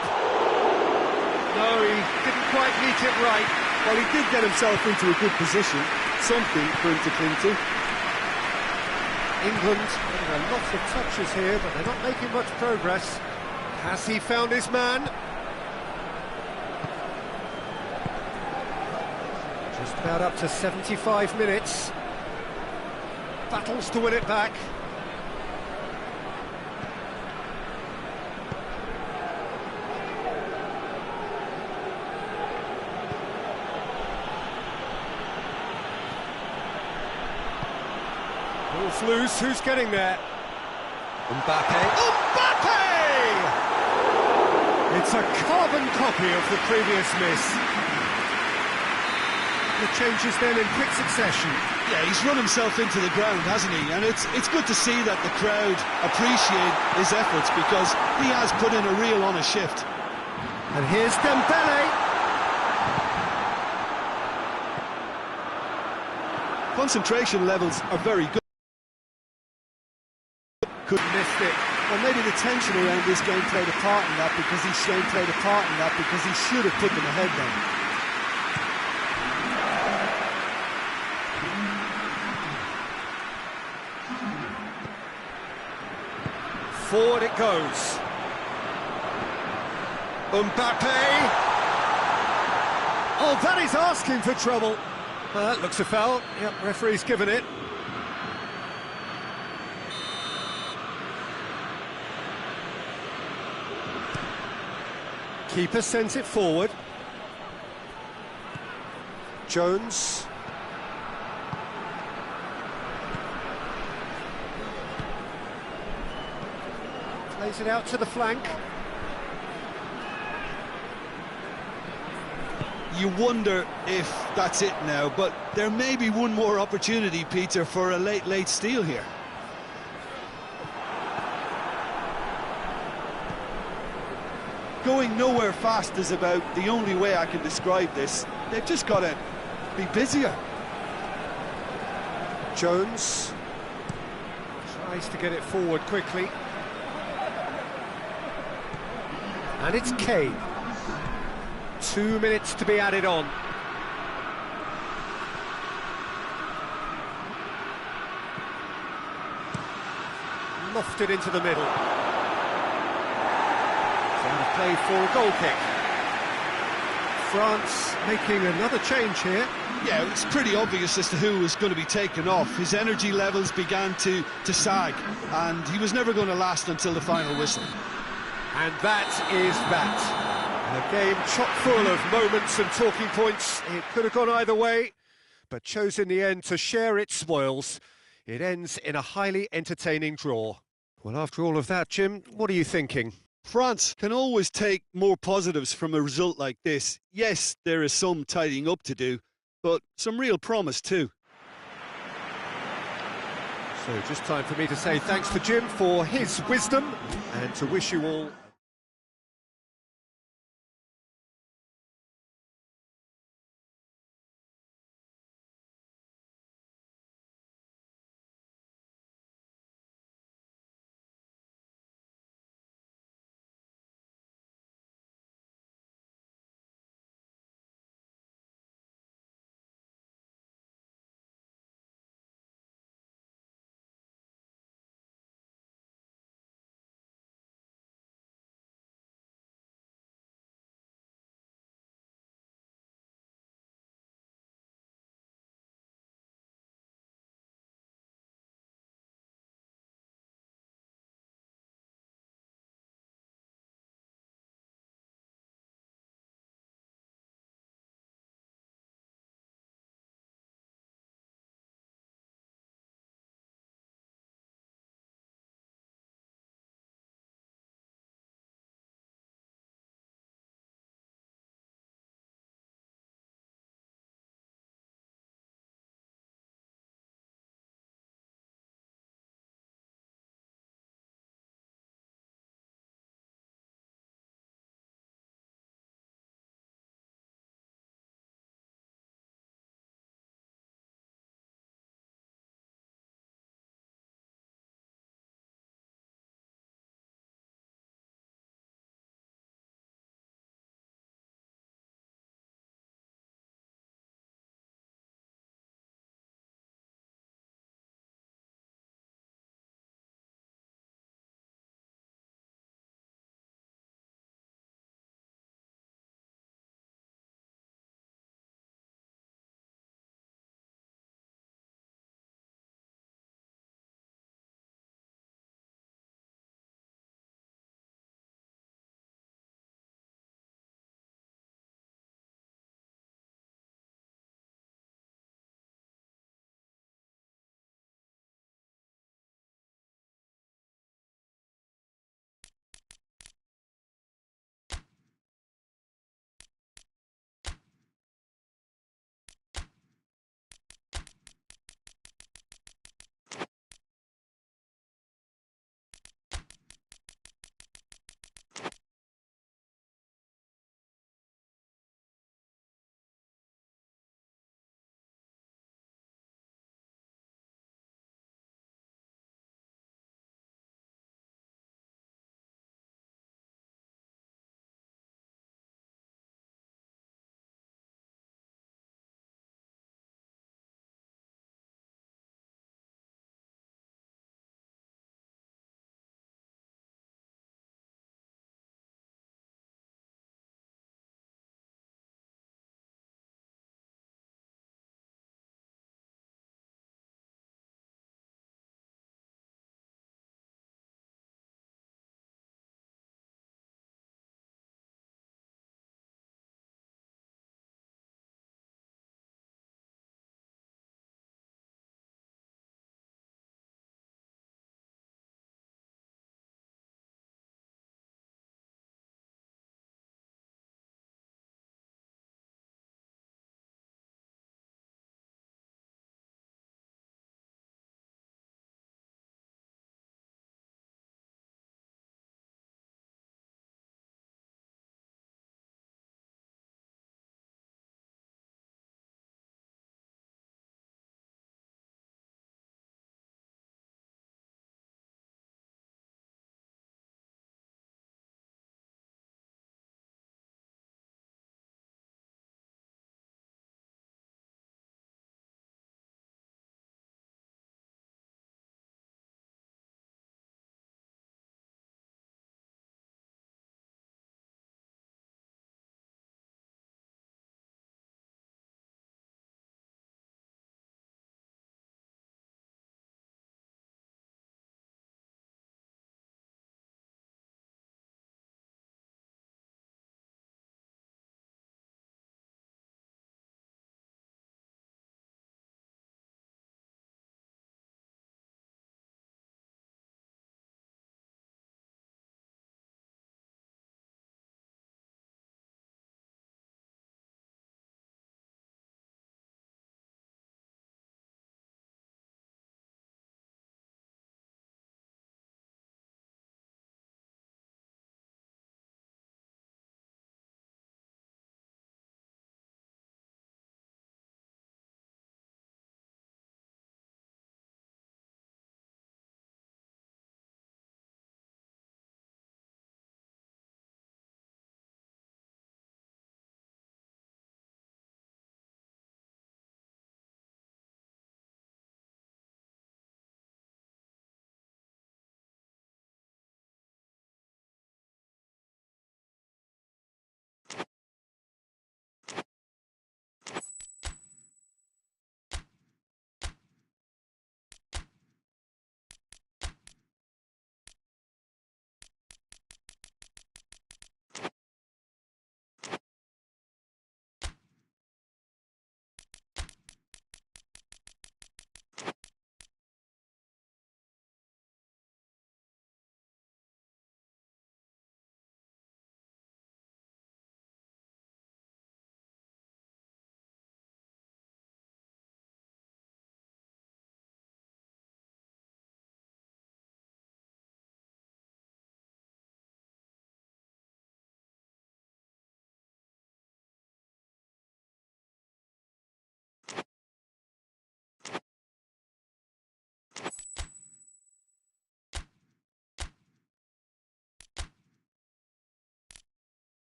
No, he didn't quite meet it right. Well, he did get himself into a good position, something for him to cling to. England getting a lot of touches here, but they're not making much progress. Has he found his man? Just about up to 75 minutes. Battles to win it back. Ball's loose, who's getting there? Mbappe. Mbappe! It's a carbon copy of the previous miss. The changes then in quick succession. Yeah, he's run himself into the ground, hasn't he? And it's good to see that the crowd appreciate his efforts, because he has put in a real honest shift. And here's Dembele. Concentration levels are very good. Could missed it. Well, maybe the tension around this game played a part in that, because he should have put them ahead then. Forward it goes. Mbappe. Oh, that is asking for trouble. That looks a foul. Yep, referee's given it. Keeper sends it forward. Jones. Plays it out to the flank. You wonder if that's it now, but there may be one more opportunity, Peter, for a late steal here. Going nowhere fast is about the only way I can describe this. They've just got to be busier. Jones tries to get it forward quickly. And it's Kane. 2 minutes to be added on. Lofted into the middle. So out of play for a goal kick. France making another change here. Yeah, it's pretty obvious as to who was going to be taken off. His energy levels began to sag, and he was never going to last until the final whistle. And that is that. A game chock full of moments and talking points. It could have gone either way, but chose in the end to share its spoils. It ends in a highly entertaining draw. Well, after all of that, Jim, what are you thinking? France can always take more positives from a result like this. Yes, there is some tidying up to do, but some real promise too. So just time for me to say thanks to Jim for his wisdom and to wish you all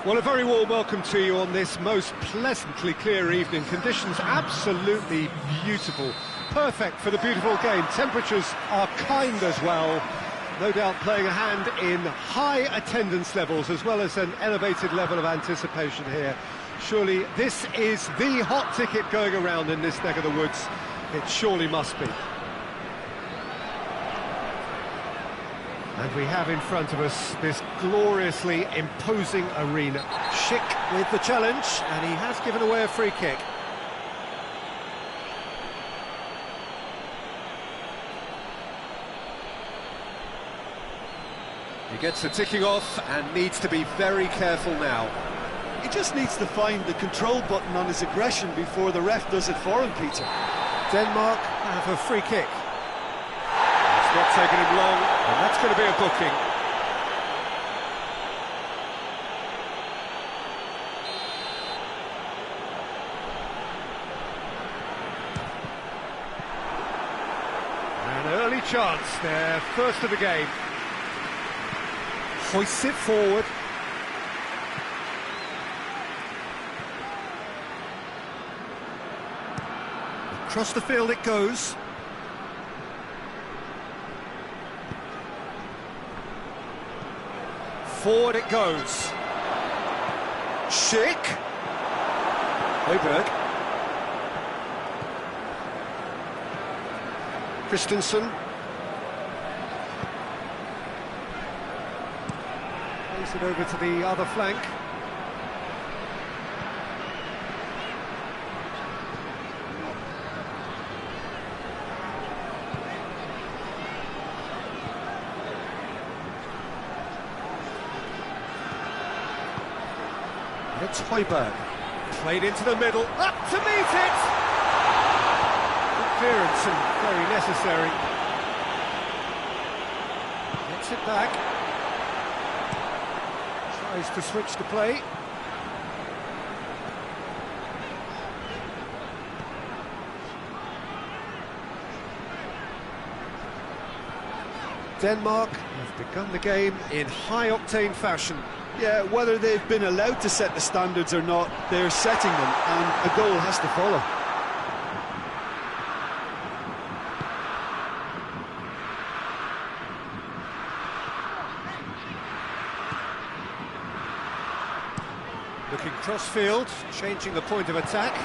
Well, a very warm welcome to you on this most pleasantly clear evening. Conditions absolutely beautiful. Perfect for the beautiful game. Temperatures are kind as well. No doubt playing a hand in high attendance levels as well as an elevated level of anticipation here. Surely this is the hot ticket going around in this neck of the woods. It surely must be. And we have in front of us this gloriously imposing arena. Schick with the challenge, and he has given away a free kick. He gets the ticking off and needs to be very careful now. He just needs to find the control button on his aggression before the ref does it for him, Peter. Denmark have a free kick. It's not taking him long, and that's going to be a booking. An early chance, their first of the game. Hoists it forward. Across the field it goes. Forward it goes. Schick. Højbjerg. Christensen. Plays it over to the other flank. It's Højbjerg, played into the middle, up to meet it! Good clearance and very necessary. Gets it back. Tries to switch the play. Denmark have begun the game in high-octane fashion. Yeah, whether they've been allowed to set the standards or not, they're setting them, and a goal has to follow. Looking cross-field, changing the point of attack.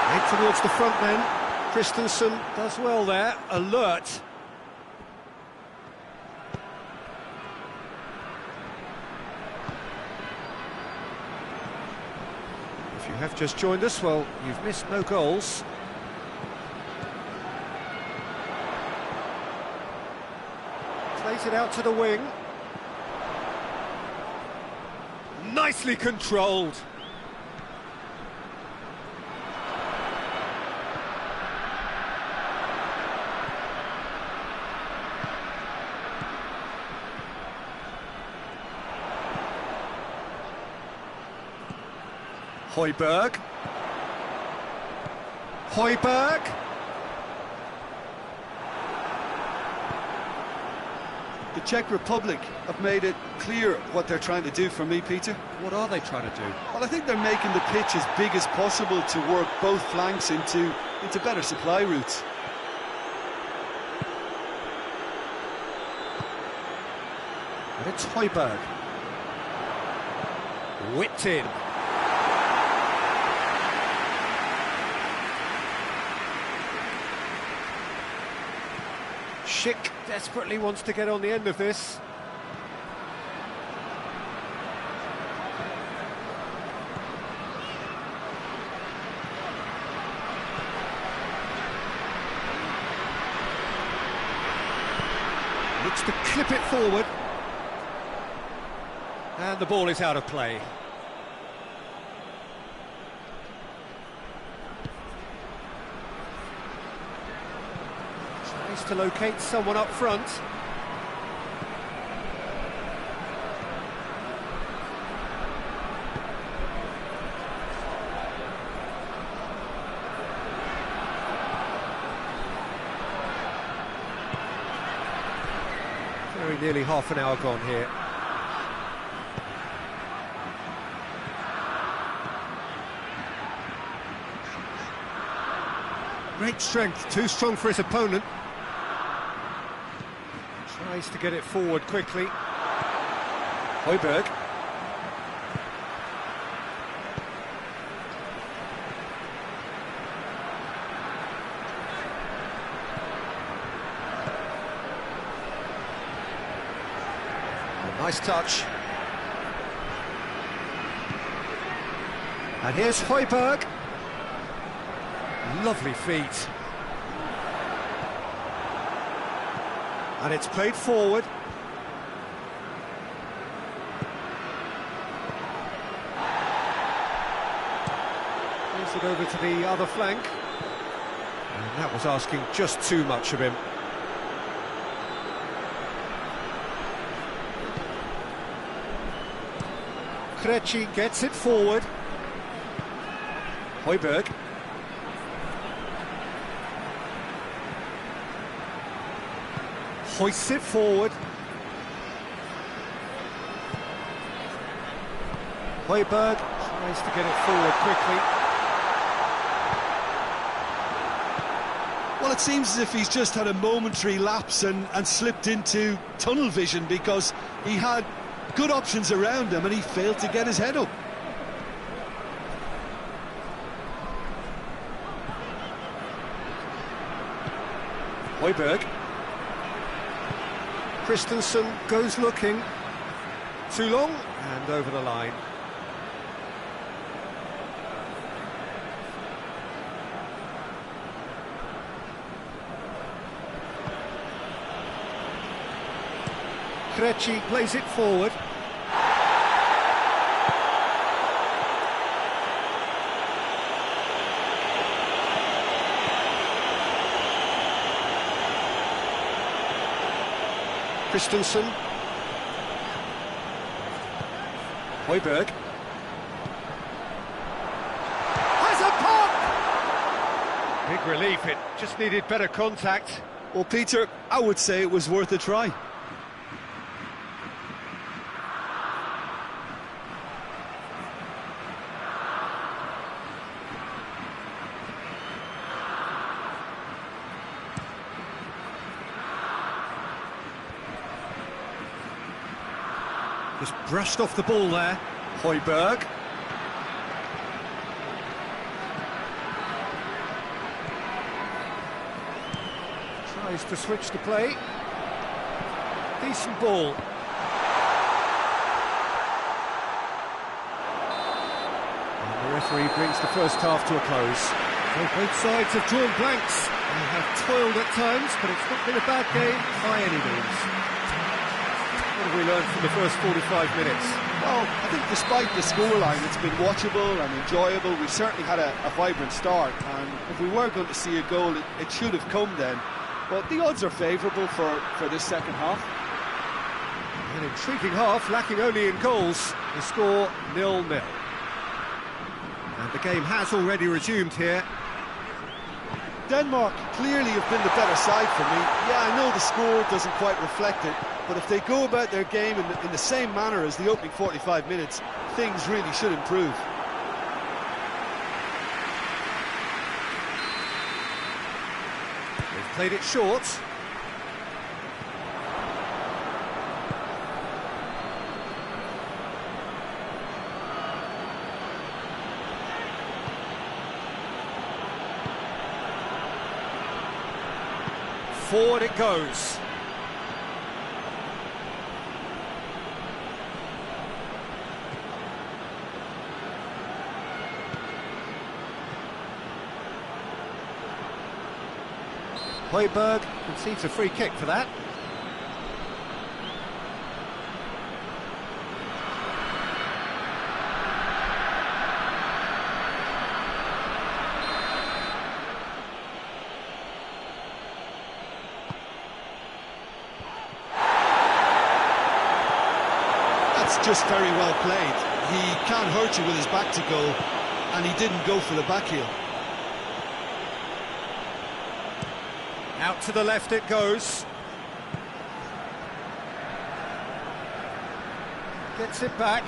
Right towards the front then. Christensen does well there, alert. If you have just joined us, well, you've missed no goals. Plays it out to the wing. Nicely controlled. Højbjerg. Højbjerg. The Czech Republic have made it clear what they're trying to do for me, Peter. What are they trying to do? Well, I think they're making the pitch as big as possible to work both flanks into better supply routes. And it's Højbjerg. Whipped in. Schick desperately wants to get on the end of this. Looks to clip it forward. And the ball is out of play. Tries to locate someone up front. Very nearly half an hour gone here. Great strength, too strong for his opponent. Tries to get it forward quickly. Højbjerg. Nice touch. And here's Højbjerg. Lovely feet. And it's played forward. Plays it over to the other flank. And that was asking just too much of him. Krejci gets it forward. Højbjerg. Hoists it forward. Højbjerg tries to get it forward quickly. Well, it seems as if he's just had a momentary lapse and slipped into tunnel vision, because he had good options around him and he failed to get his head up. Højbjerg. Christensen goes looking. Too long and over the line. Krejci plays it forward. Christensen. Højbjerg. Has a pop! Big relief, it just needed better contact. Well, Peter, I would say it was worth a try. Just brushed off the ball there. Højbjerg. Tries to switch the play. Decent ball. And the referee brings the first half to a close. So both sides have drawn blanks. They have toiled at times, but it's not been a bad game by any means. What have we learned from the first 45 minutes? Well, I think despite the scoreline, it's been watchable and enjoyable. We've certainly had a vibrant start, and if we were going to see a goal, it should have come then. But the odds are favourable for this second half. An intriguing half, lacking only in goals. The score 0-0. And the game has already resumed here. Denmark clearly have been the better side for me. Yeah, I know the score doesn't quite reflect it, but if they go about their game in the same manner as the opening 45 minutes, things really should improve. They've played it short. Forward it goes. Højbjerg concedes a free kick for that. Just very well played. He can't hurt you with his back to goal, and he didn't go for the back heel. Out to the left it goes. Gets it back.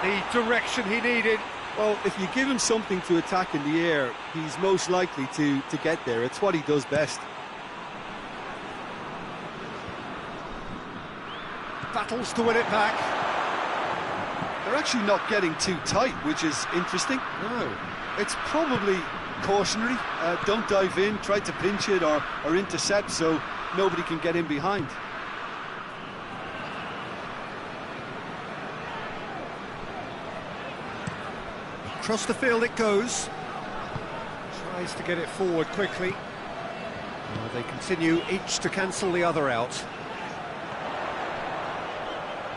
get the direction he needed. Well, if you give him something to attack in the air, he's most likely to get there. It's what he does best. Battles to win it back. They're actually not getting too tight, which is interesting. No. It's probably cautionary. Don't dive in, try to pinch it or intercept so nobody can get in behind. Across the field it goes. Tries to get it forward quickly. They continue each to cancel the other out.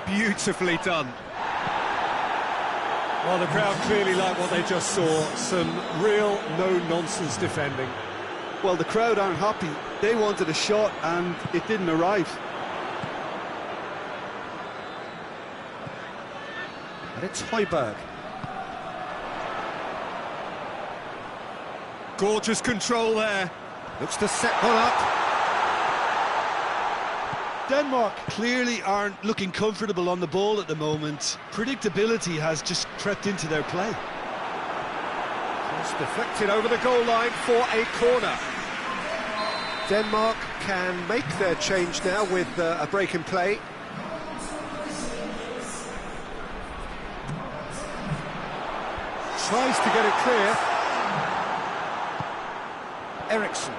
Beautifully done. Well, the crowd clearly like what they just saw. Some real no-nonsense defending. Well, the crowd aren't happy. They wanted a shot and it didn't arrive. And it's Højbjerg. Gorgeous control there. Looks to set one up. Denmark clearly aren't looking comfortable on the ball at the moment. Predictability has just crept into their play. It's deflected over the goal line for a corner. Denmark can make their change now with a break in play. Tries to get it clear. Eriksson.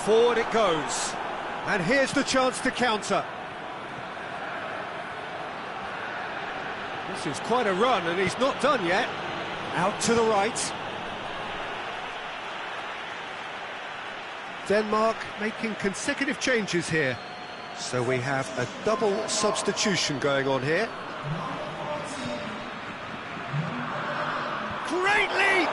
Forward it goes, and here's the chance to counter. This is quite a run, and he's not done yet. Out to the right. Denmark making consecutive changes here. So we have a double substitution going on here. Great leap!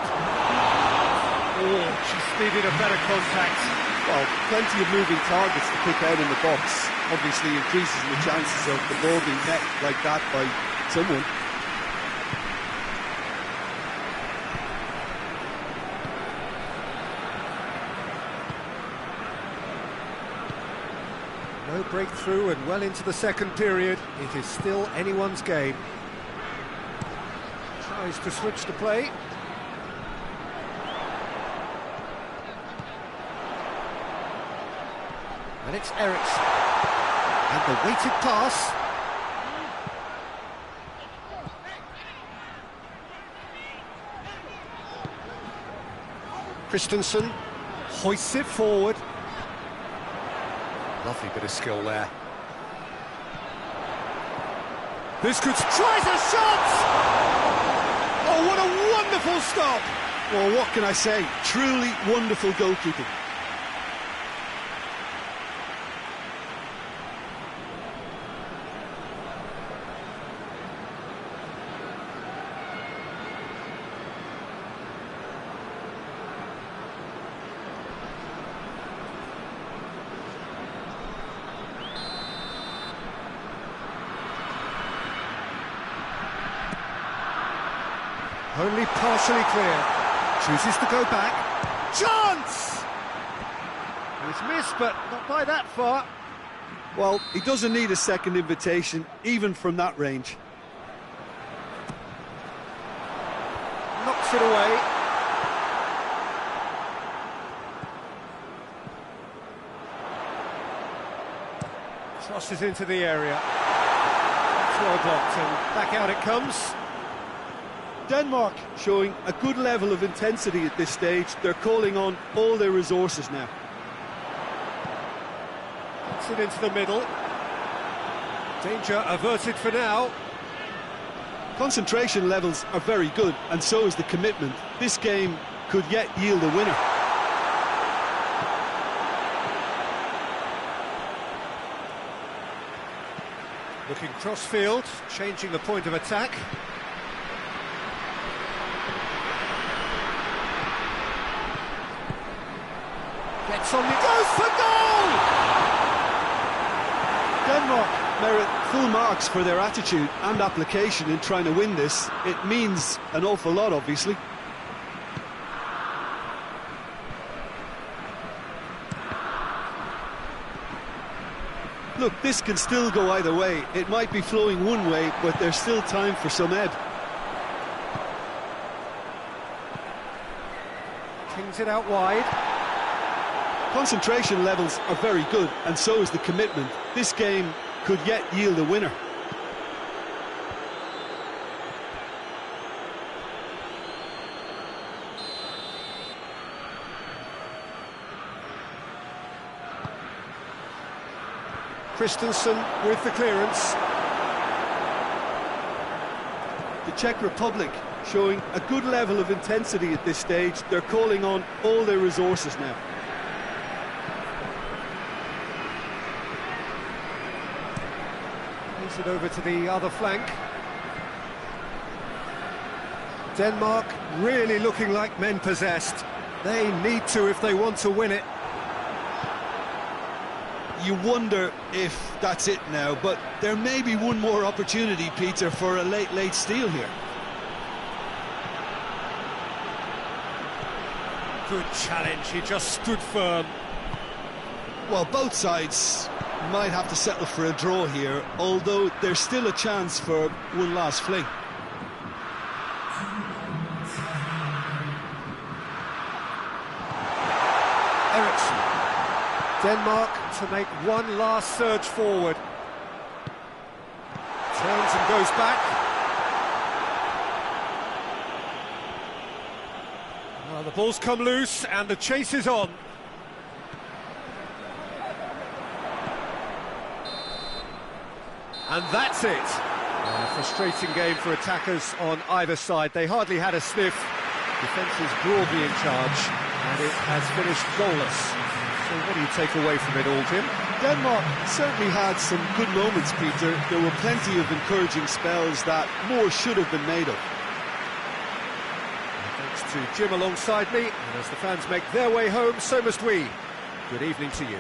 Oh, she's needed a better contact. Well, plenty of moving targets to pick out in the box. Obviously increases the chances of the ball being met like that by someone. No breakthrough and well into the second period. It is still anyone's game. Tries to switch the play. And it's Eriksson. And the weighted pass. Christensen hoists it forward. Lovely bit of skill there. This could... Tries a shot! Oh, what a wonderful stop! Well, what can I say? Truly wonderful goalkeeping. Only partially clear. Chooses to go back. Chance! He's missed, but not by that far. Well, he doesn't need a second invitation, even from that range. Knocks it away. Crosses into the area. It's well blocked, and back out it comes. Denmark showing a good level of intensity at this stage. They're calling on all their resources now. Puts it into the middle. Danger averted for now. Concentration levels are very good, and so is the commitment. This game could yet yield a winner. Looking cross-field, changing the point of attack. Gets on the... Goes for goal! Denmark merit full marks for their attitude and application in trying to win this. It means an awful lot, obviously. Look, this can still go either way. It might be flowing one way, but there's still time for some ebb. Kings it out wide. Concentration levels are very good, and so is the commitment. This game could yet yield a winner. Christensen with the clearance. The Czech Republic showing a good level of intensity at this stage. They're calling on all their resources now. Plays it over to the other flank. Denmark really looking like men possessed. They need to if they want to win it. You wonder if that's it now, but there may be one more opportunity, Peter, for a late steal here. Good challenge, he just stood firm. Well, both sides might have to settle for a draw here, although there's still a chance for one last fling. Eriksson. Denmark to make one last surge forward. Turns and goes back. Well, the ball's come loose and the chase is on. And that's it. A frustrating game for attackers on either side. They hardly had a sniff. Defence is broadly in charge, and it has finished goalless. So what do you take away from it all, Jim? Denmark certainly had some good moments, Peter. There were plenty of encouraging spells that more should have been made of. Thanks to Jim alongside me, and as the fans make their way home, so must we. Good evening to you.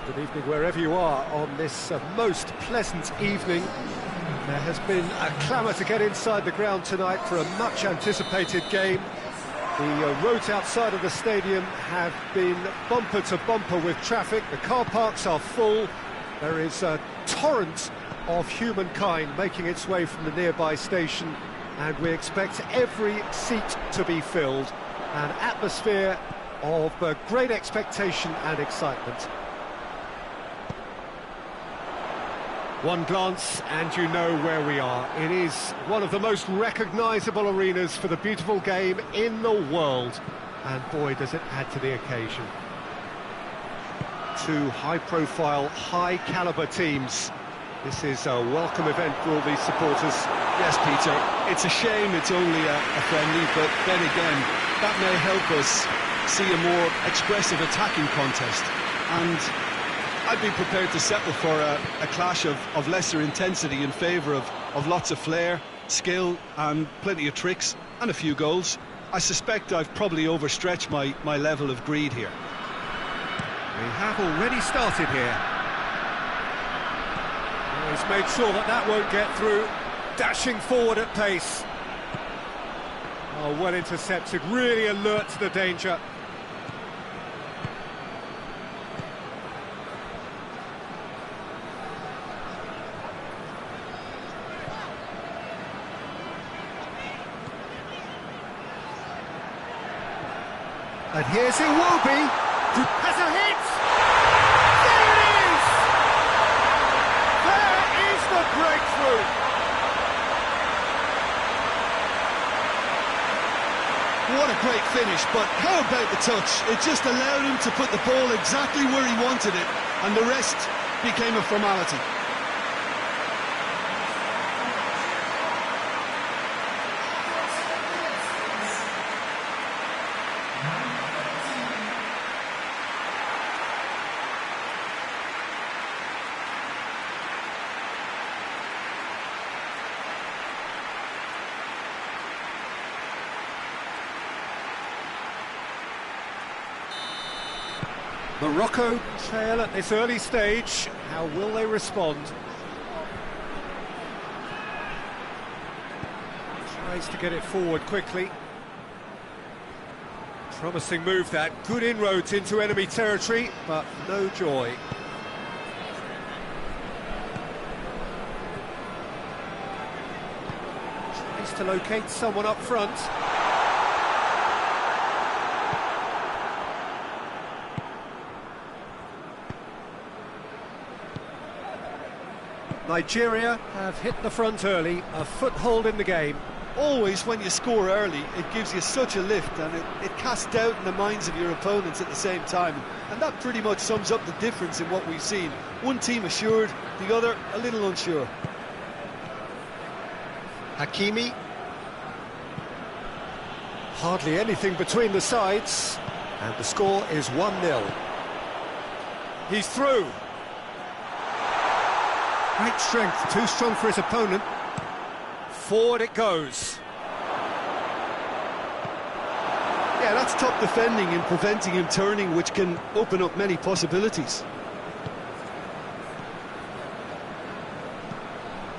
Good evening wherever you are on this most pleasant evening. There has been a clamour to get inside the ground tonight for a much anticipated game. The roads outside of the stadium have been bumper to bumper with traffic. The car parks are full. There is a torrent of humankind making its way from the nearby station, and we expect every seat to be filled. An atmosphere of great expectation and excitement. One glance and you know where we are. It is one of the most recognisable arenas for the beautiful game in the world, and boy does it add to the occasion. Two high-profile, high-calibre teams. This is a welcome event for all these supporters. Yes, Peter, it's a shame it's only a friendly, but then again, that may help us see a more expressive attacking contest, and I'd be prepared to settle for a clash of lesser intensity in favour of lots of flair, skill and plenty of tricks and a few goals. I suspect I've probably overstretched my level of greed here. We have already started here. He's made sure that won't get through, dashing forward at pace. Oh, well intercepted, really alert to the danger. And here's Iwobi, has a hit! There it is! There is the breakthrough! What a great finish, but how about the touch? It just allowed him to put the ball exactly where he wanted it, and the rest became a formality. Morocco trail at this early stage. How will they respond? Tries to get it forward quickly. Promising move that. Good inroads into enemy territory, but no joy. Tries to locate someone up front. Nigeria have hit the front early, a foothold in the game. Always, when you score early, it gives you such a lift, and it casts doubt in the minds of your opponents at the same time. And that pretty much sums up the difference in what we've seen. One team assured, the other a little unsure. Hakimi. Hardly anything between the sides, and the score is 1-0. He's through. Great strength, too strong for his opponent. Forward it goes. Yeah, that's top defending and preventing him turning, which can open up many possibilities.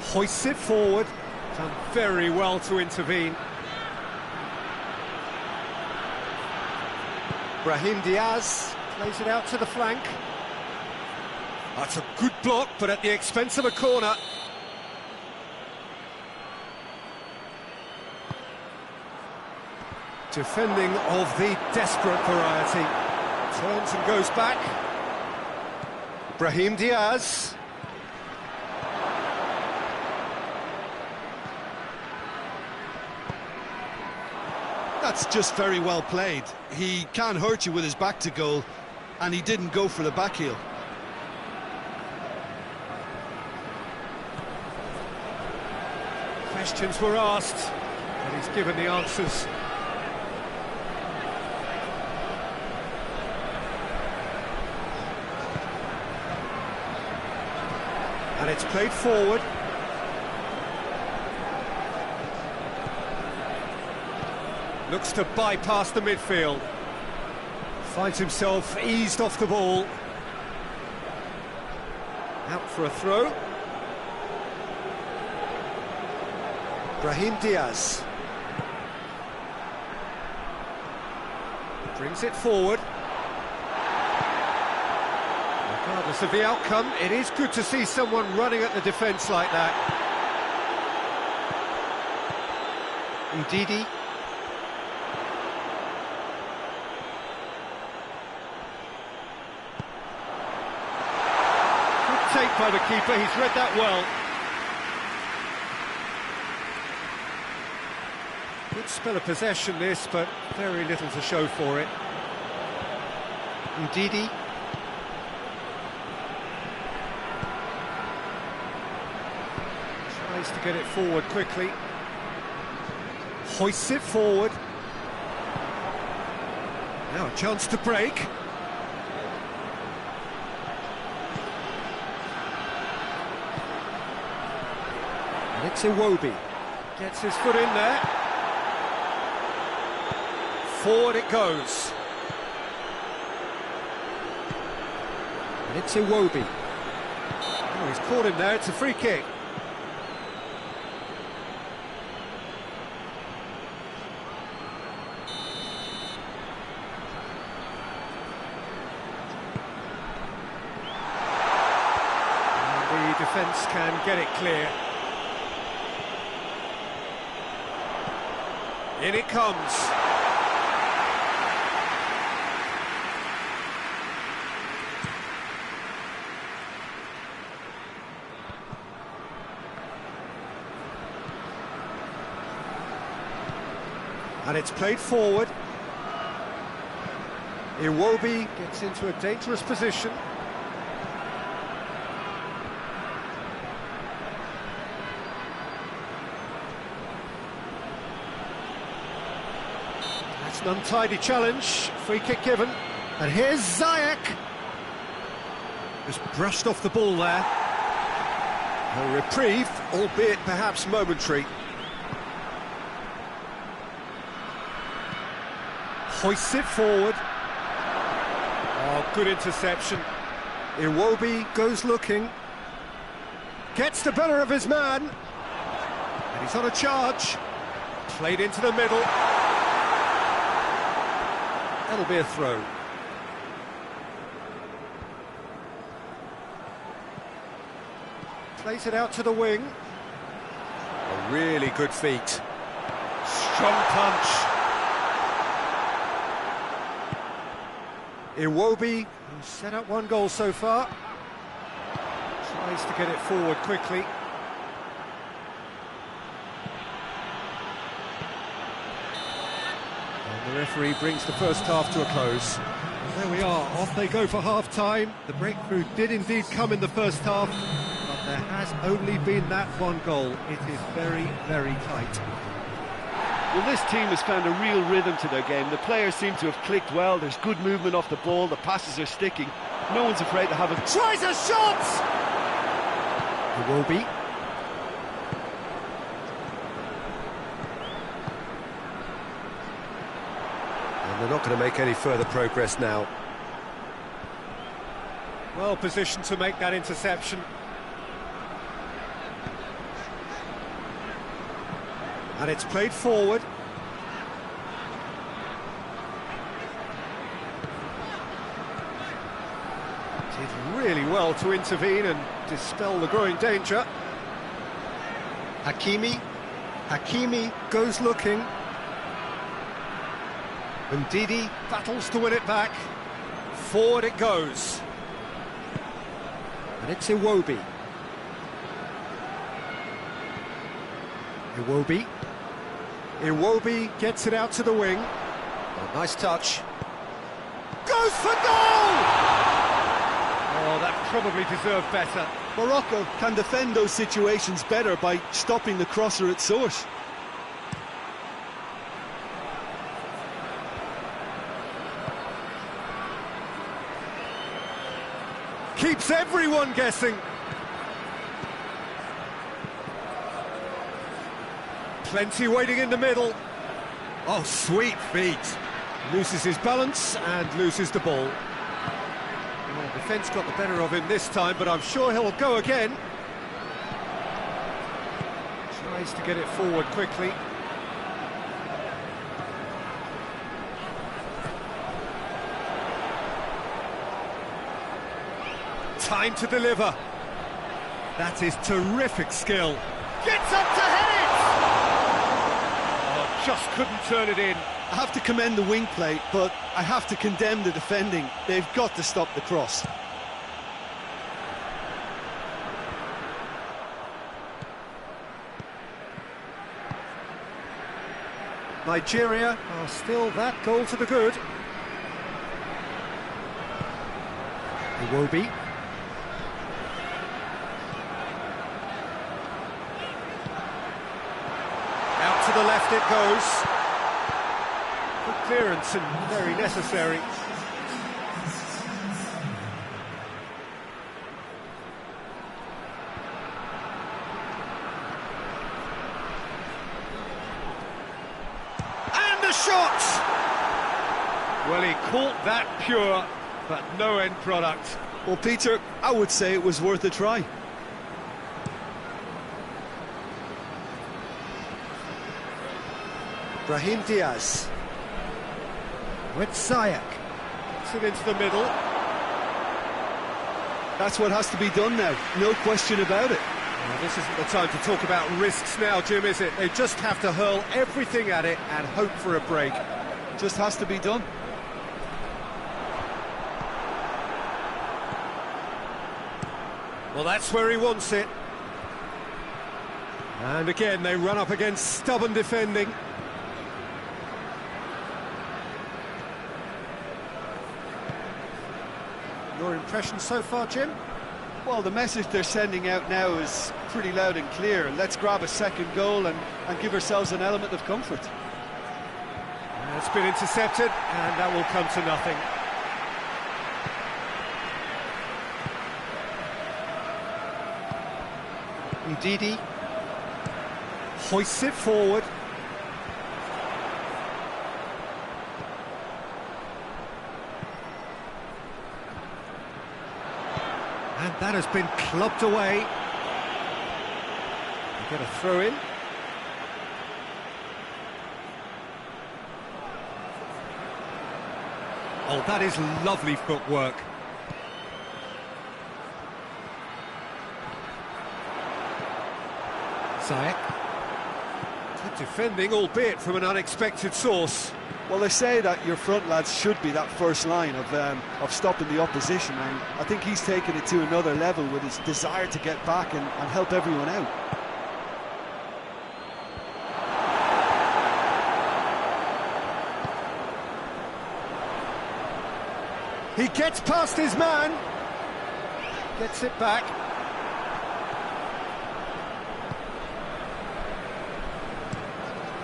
Hoists it forward. Done very well to intervene. Brahim Diaz plays it out to the flank. That's a good block, but at the expense of a corner. Defending of the desperate variety. Turns and goes back. Brahim Diaz. That's just very well played. He can't hurt you with his back to goal, and he didn't go for the back heel. Questions were asked, but he's given the answers. And it's played forward. Looks to bypass the midfield. Finds himself eased off the ball. Out for a throw. Brahim Diaz. Brings it forward. Regardless of the outcome, it is good to see someone running at the defence like that. Ndidi. Good take by the keeper, he's read that well. Good spell of possession this, but very little to show for it. Ndidi. Tries to get it forward quickly. Hoists it forward. Now a chance to break. And it's Iwobi. Gets his foot in there. Forward it goes. And it's Iwobi. Oh, he's caught him there, it's a free kick. And the defence can get it clear. In it comes. And it's played forward. Iwobi gets into a dangerous position. That's an untidy challenge. Free kick given. And here's Ziyech. Just brushed off the ball there. A reprieve, albeit perhaps momentary. Hoists it forward. Oh, good interception. Iwobi goes looking. Gets the better of his man. And he's on a charge. Played into the middle. That'll be a throw. Plays it out to the wing. A really good feat. Strong punch. Iwobi, who's set up one goal so far, tries to get it forward quickly. And the referee brings the first half to a close. And there we are, off they go for half-time. The breakthrough did indeed come in the first half, but there has only been that one goal. It is very, very tight. Well, this team has found a real rhythm to their game. The players seem to have clicked well. There's good movement off the ball. The passes are sticking. No one's afraid to have it. Tries a shot! Iwobi. And they're not going to make any further progress now. Well positioned to make that interception. And it's played forward. Did really well to intervene and dispel the growing danger. Hakimi goes looking. Ndidi battles to win it back. Forward it goes. And it's Iwobi. Iwobi gets it out to the wing. Oh, nice touch. Goes for goal! Oh, that probably deserved better. Morocco can defend those situations better by stopping the crosser at source. Keeps everyone guessing. Plenty waiting in the middle. Oh, sweet feet. Loses his balance and loses the ball. Well, defence got the better of him this time, but I'm sure he'll go again. Tries to get it forward quickly. Time to deliver. That is terrific skill. Gets up to head it! Oh, just couldn't turn it in. I have to commend the wing play, but I have to condemn the defending. They've got to stop the cross. Nigeria are still that goal to the good. Iwobi. Out to the left it goes. Good clearance and very necessary. And a shot! Well, he caught that pure, but no end product. Well, Peter, I would say it was worth a try. Brahim Diaz. With Sayak. Puts it into the middle. That's what has to be done now, no question about it. Well, this isn't the time to talk about risks now, Jim, is it? They just have to hurl everything at it and hope for a break. Just has to be done. Well, that's where he wants it. And again, they run up against stubborn defending. Your impression so far, Jim? Well, the message they're sending out now is pretty loud and clear. Let's grab a second goal and give ourselves an element of comfort. It's been intercepted, and that will come to nothing. Ndidi hoists it forward. And that has been clubbed away. You get a throw in. Oh, that is lovely footwork. Zayek. Good defending, albeit from an unexpected source. Well, they say that your front lads should be that first line of stopping the opposition, and I think he's taken it to another level with his desire to get back and help everyone out. He gets past his man, gets it back.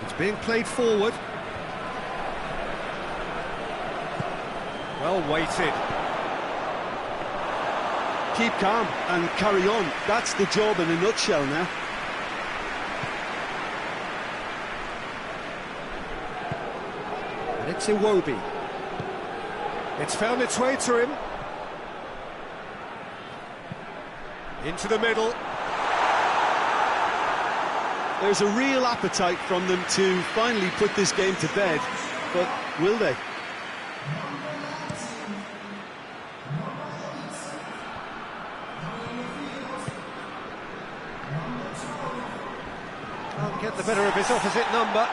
It's being played forward. Well weighted. Keep calm and carry on. That's the job in a nutshell now. And it's Iwobi. It's found its way to him. Into the middle. There's a real appetite from them to finally put this game to bed, but will they? Can't get the better of his opposite number.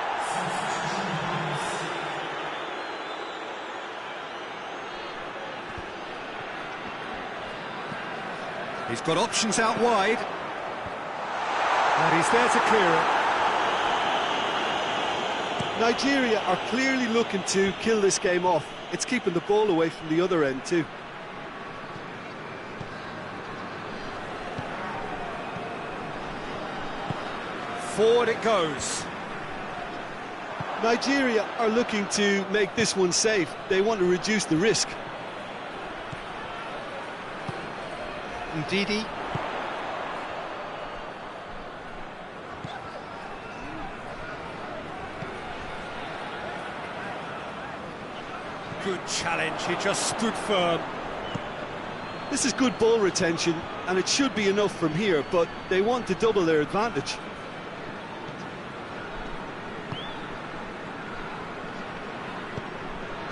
He's got options out wide. And he's there to clear it. Nigeria are clearly looking to kill this game off. It's keeping the ball away from the other end too. Forward it goes. Nigeria are looking to make this one safe. They want to reduce the risk. Ndidi. Good challenge, he just stood firm. This is good ball retention, and it should be enough from here, but they want to double their advantage.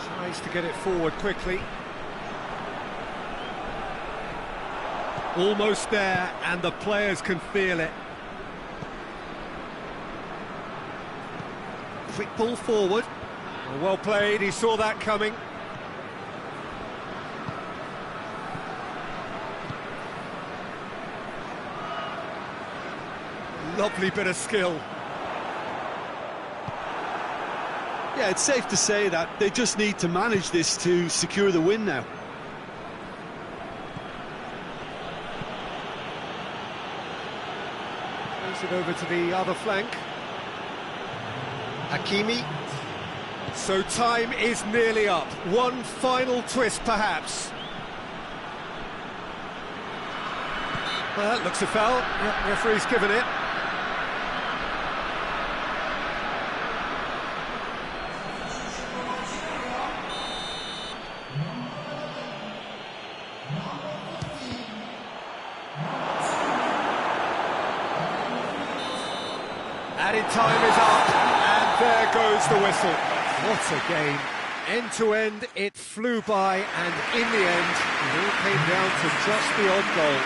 Tries to get it forward quickly. Almost there, and the players can feel it. Quick ball forward. Well played, he saw that coming. Lovely bit of skill. Yeah, it's safe to say that they just need to manage this to secure the win now. Plays it over to the other flank. Hakimi. So time is nearly up. One final twist, perhaps. Well, that looks a foul. Yep, referee's given it. Added time is up, and there goes the whistle. What a game. End to end, it flew by, and in the end, it all came down to just the odd goal.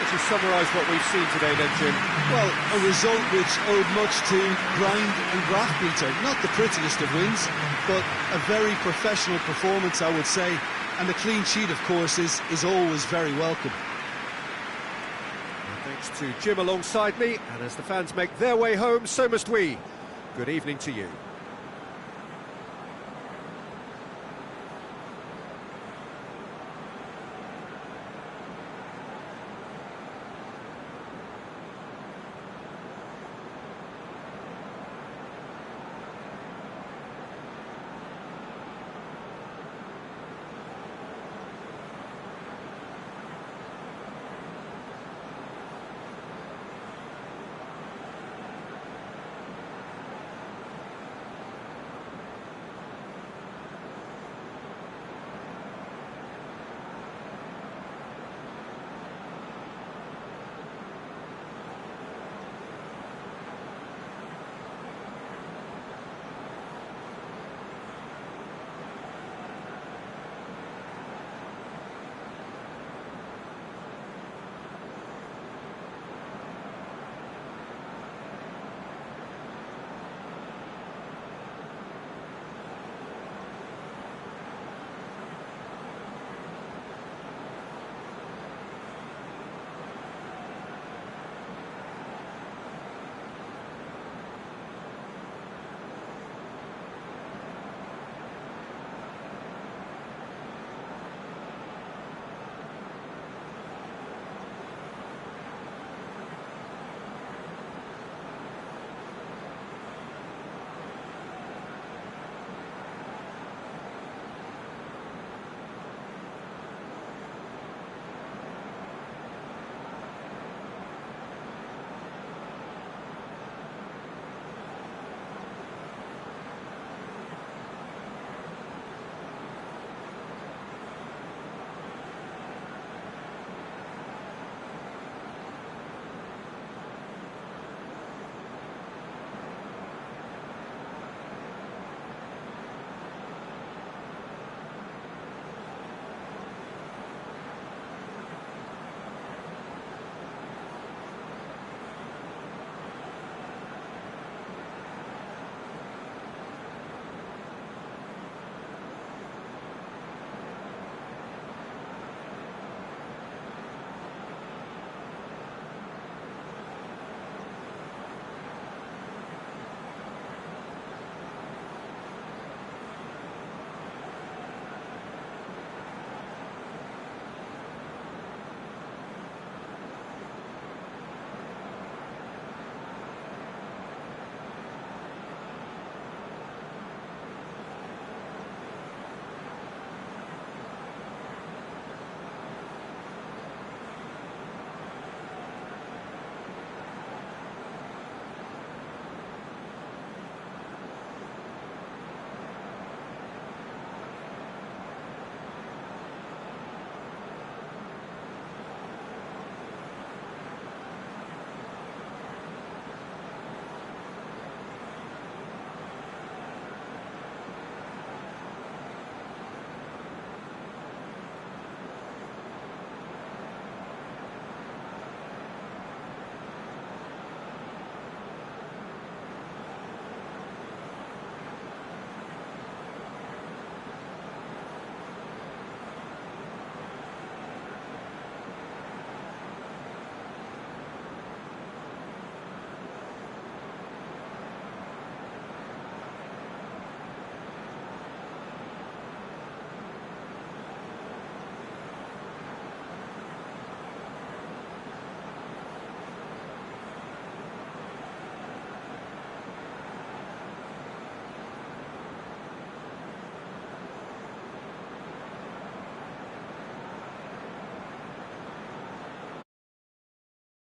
To summarise what we've seen today then, Jim. Well, a result which owed much to grind and graft, Peter. Not the prettiest of wins, but a very professional performance, I would say. And the clean sheet, of course, is always very welcome. Thanks to Jim alongside me, and as the fans make their way home, so must we. Good evening to you.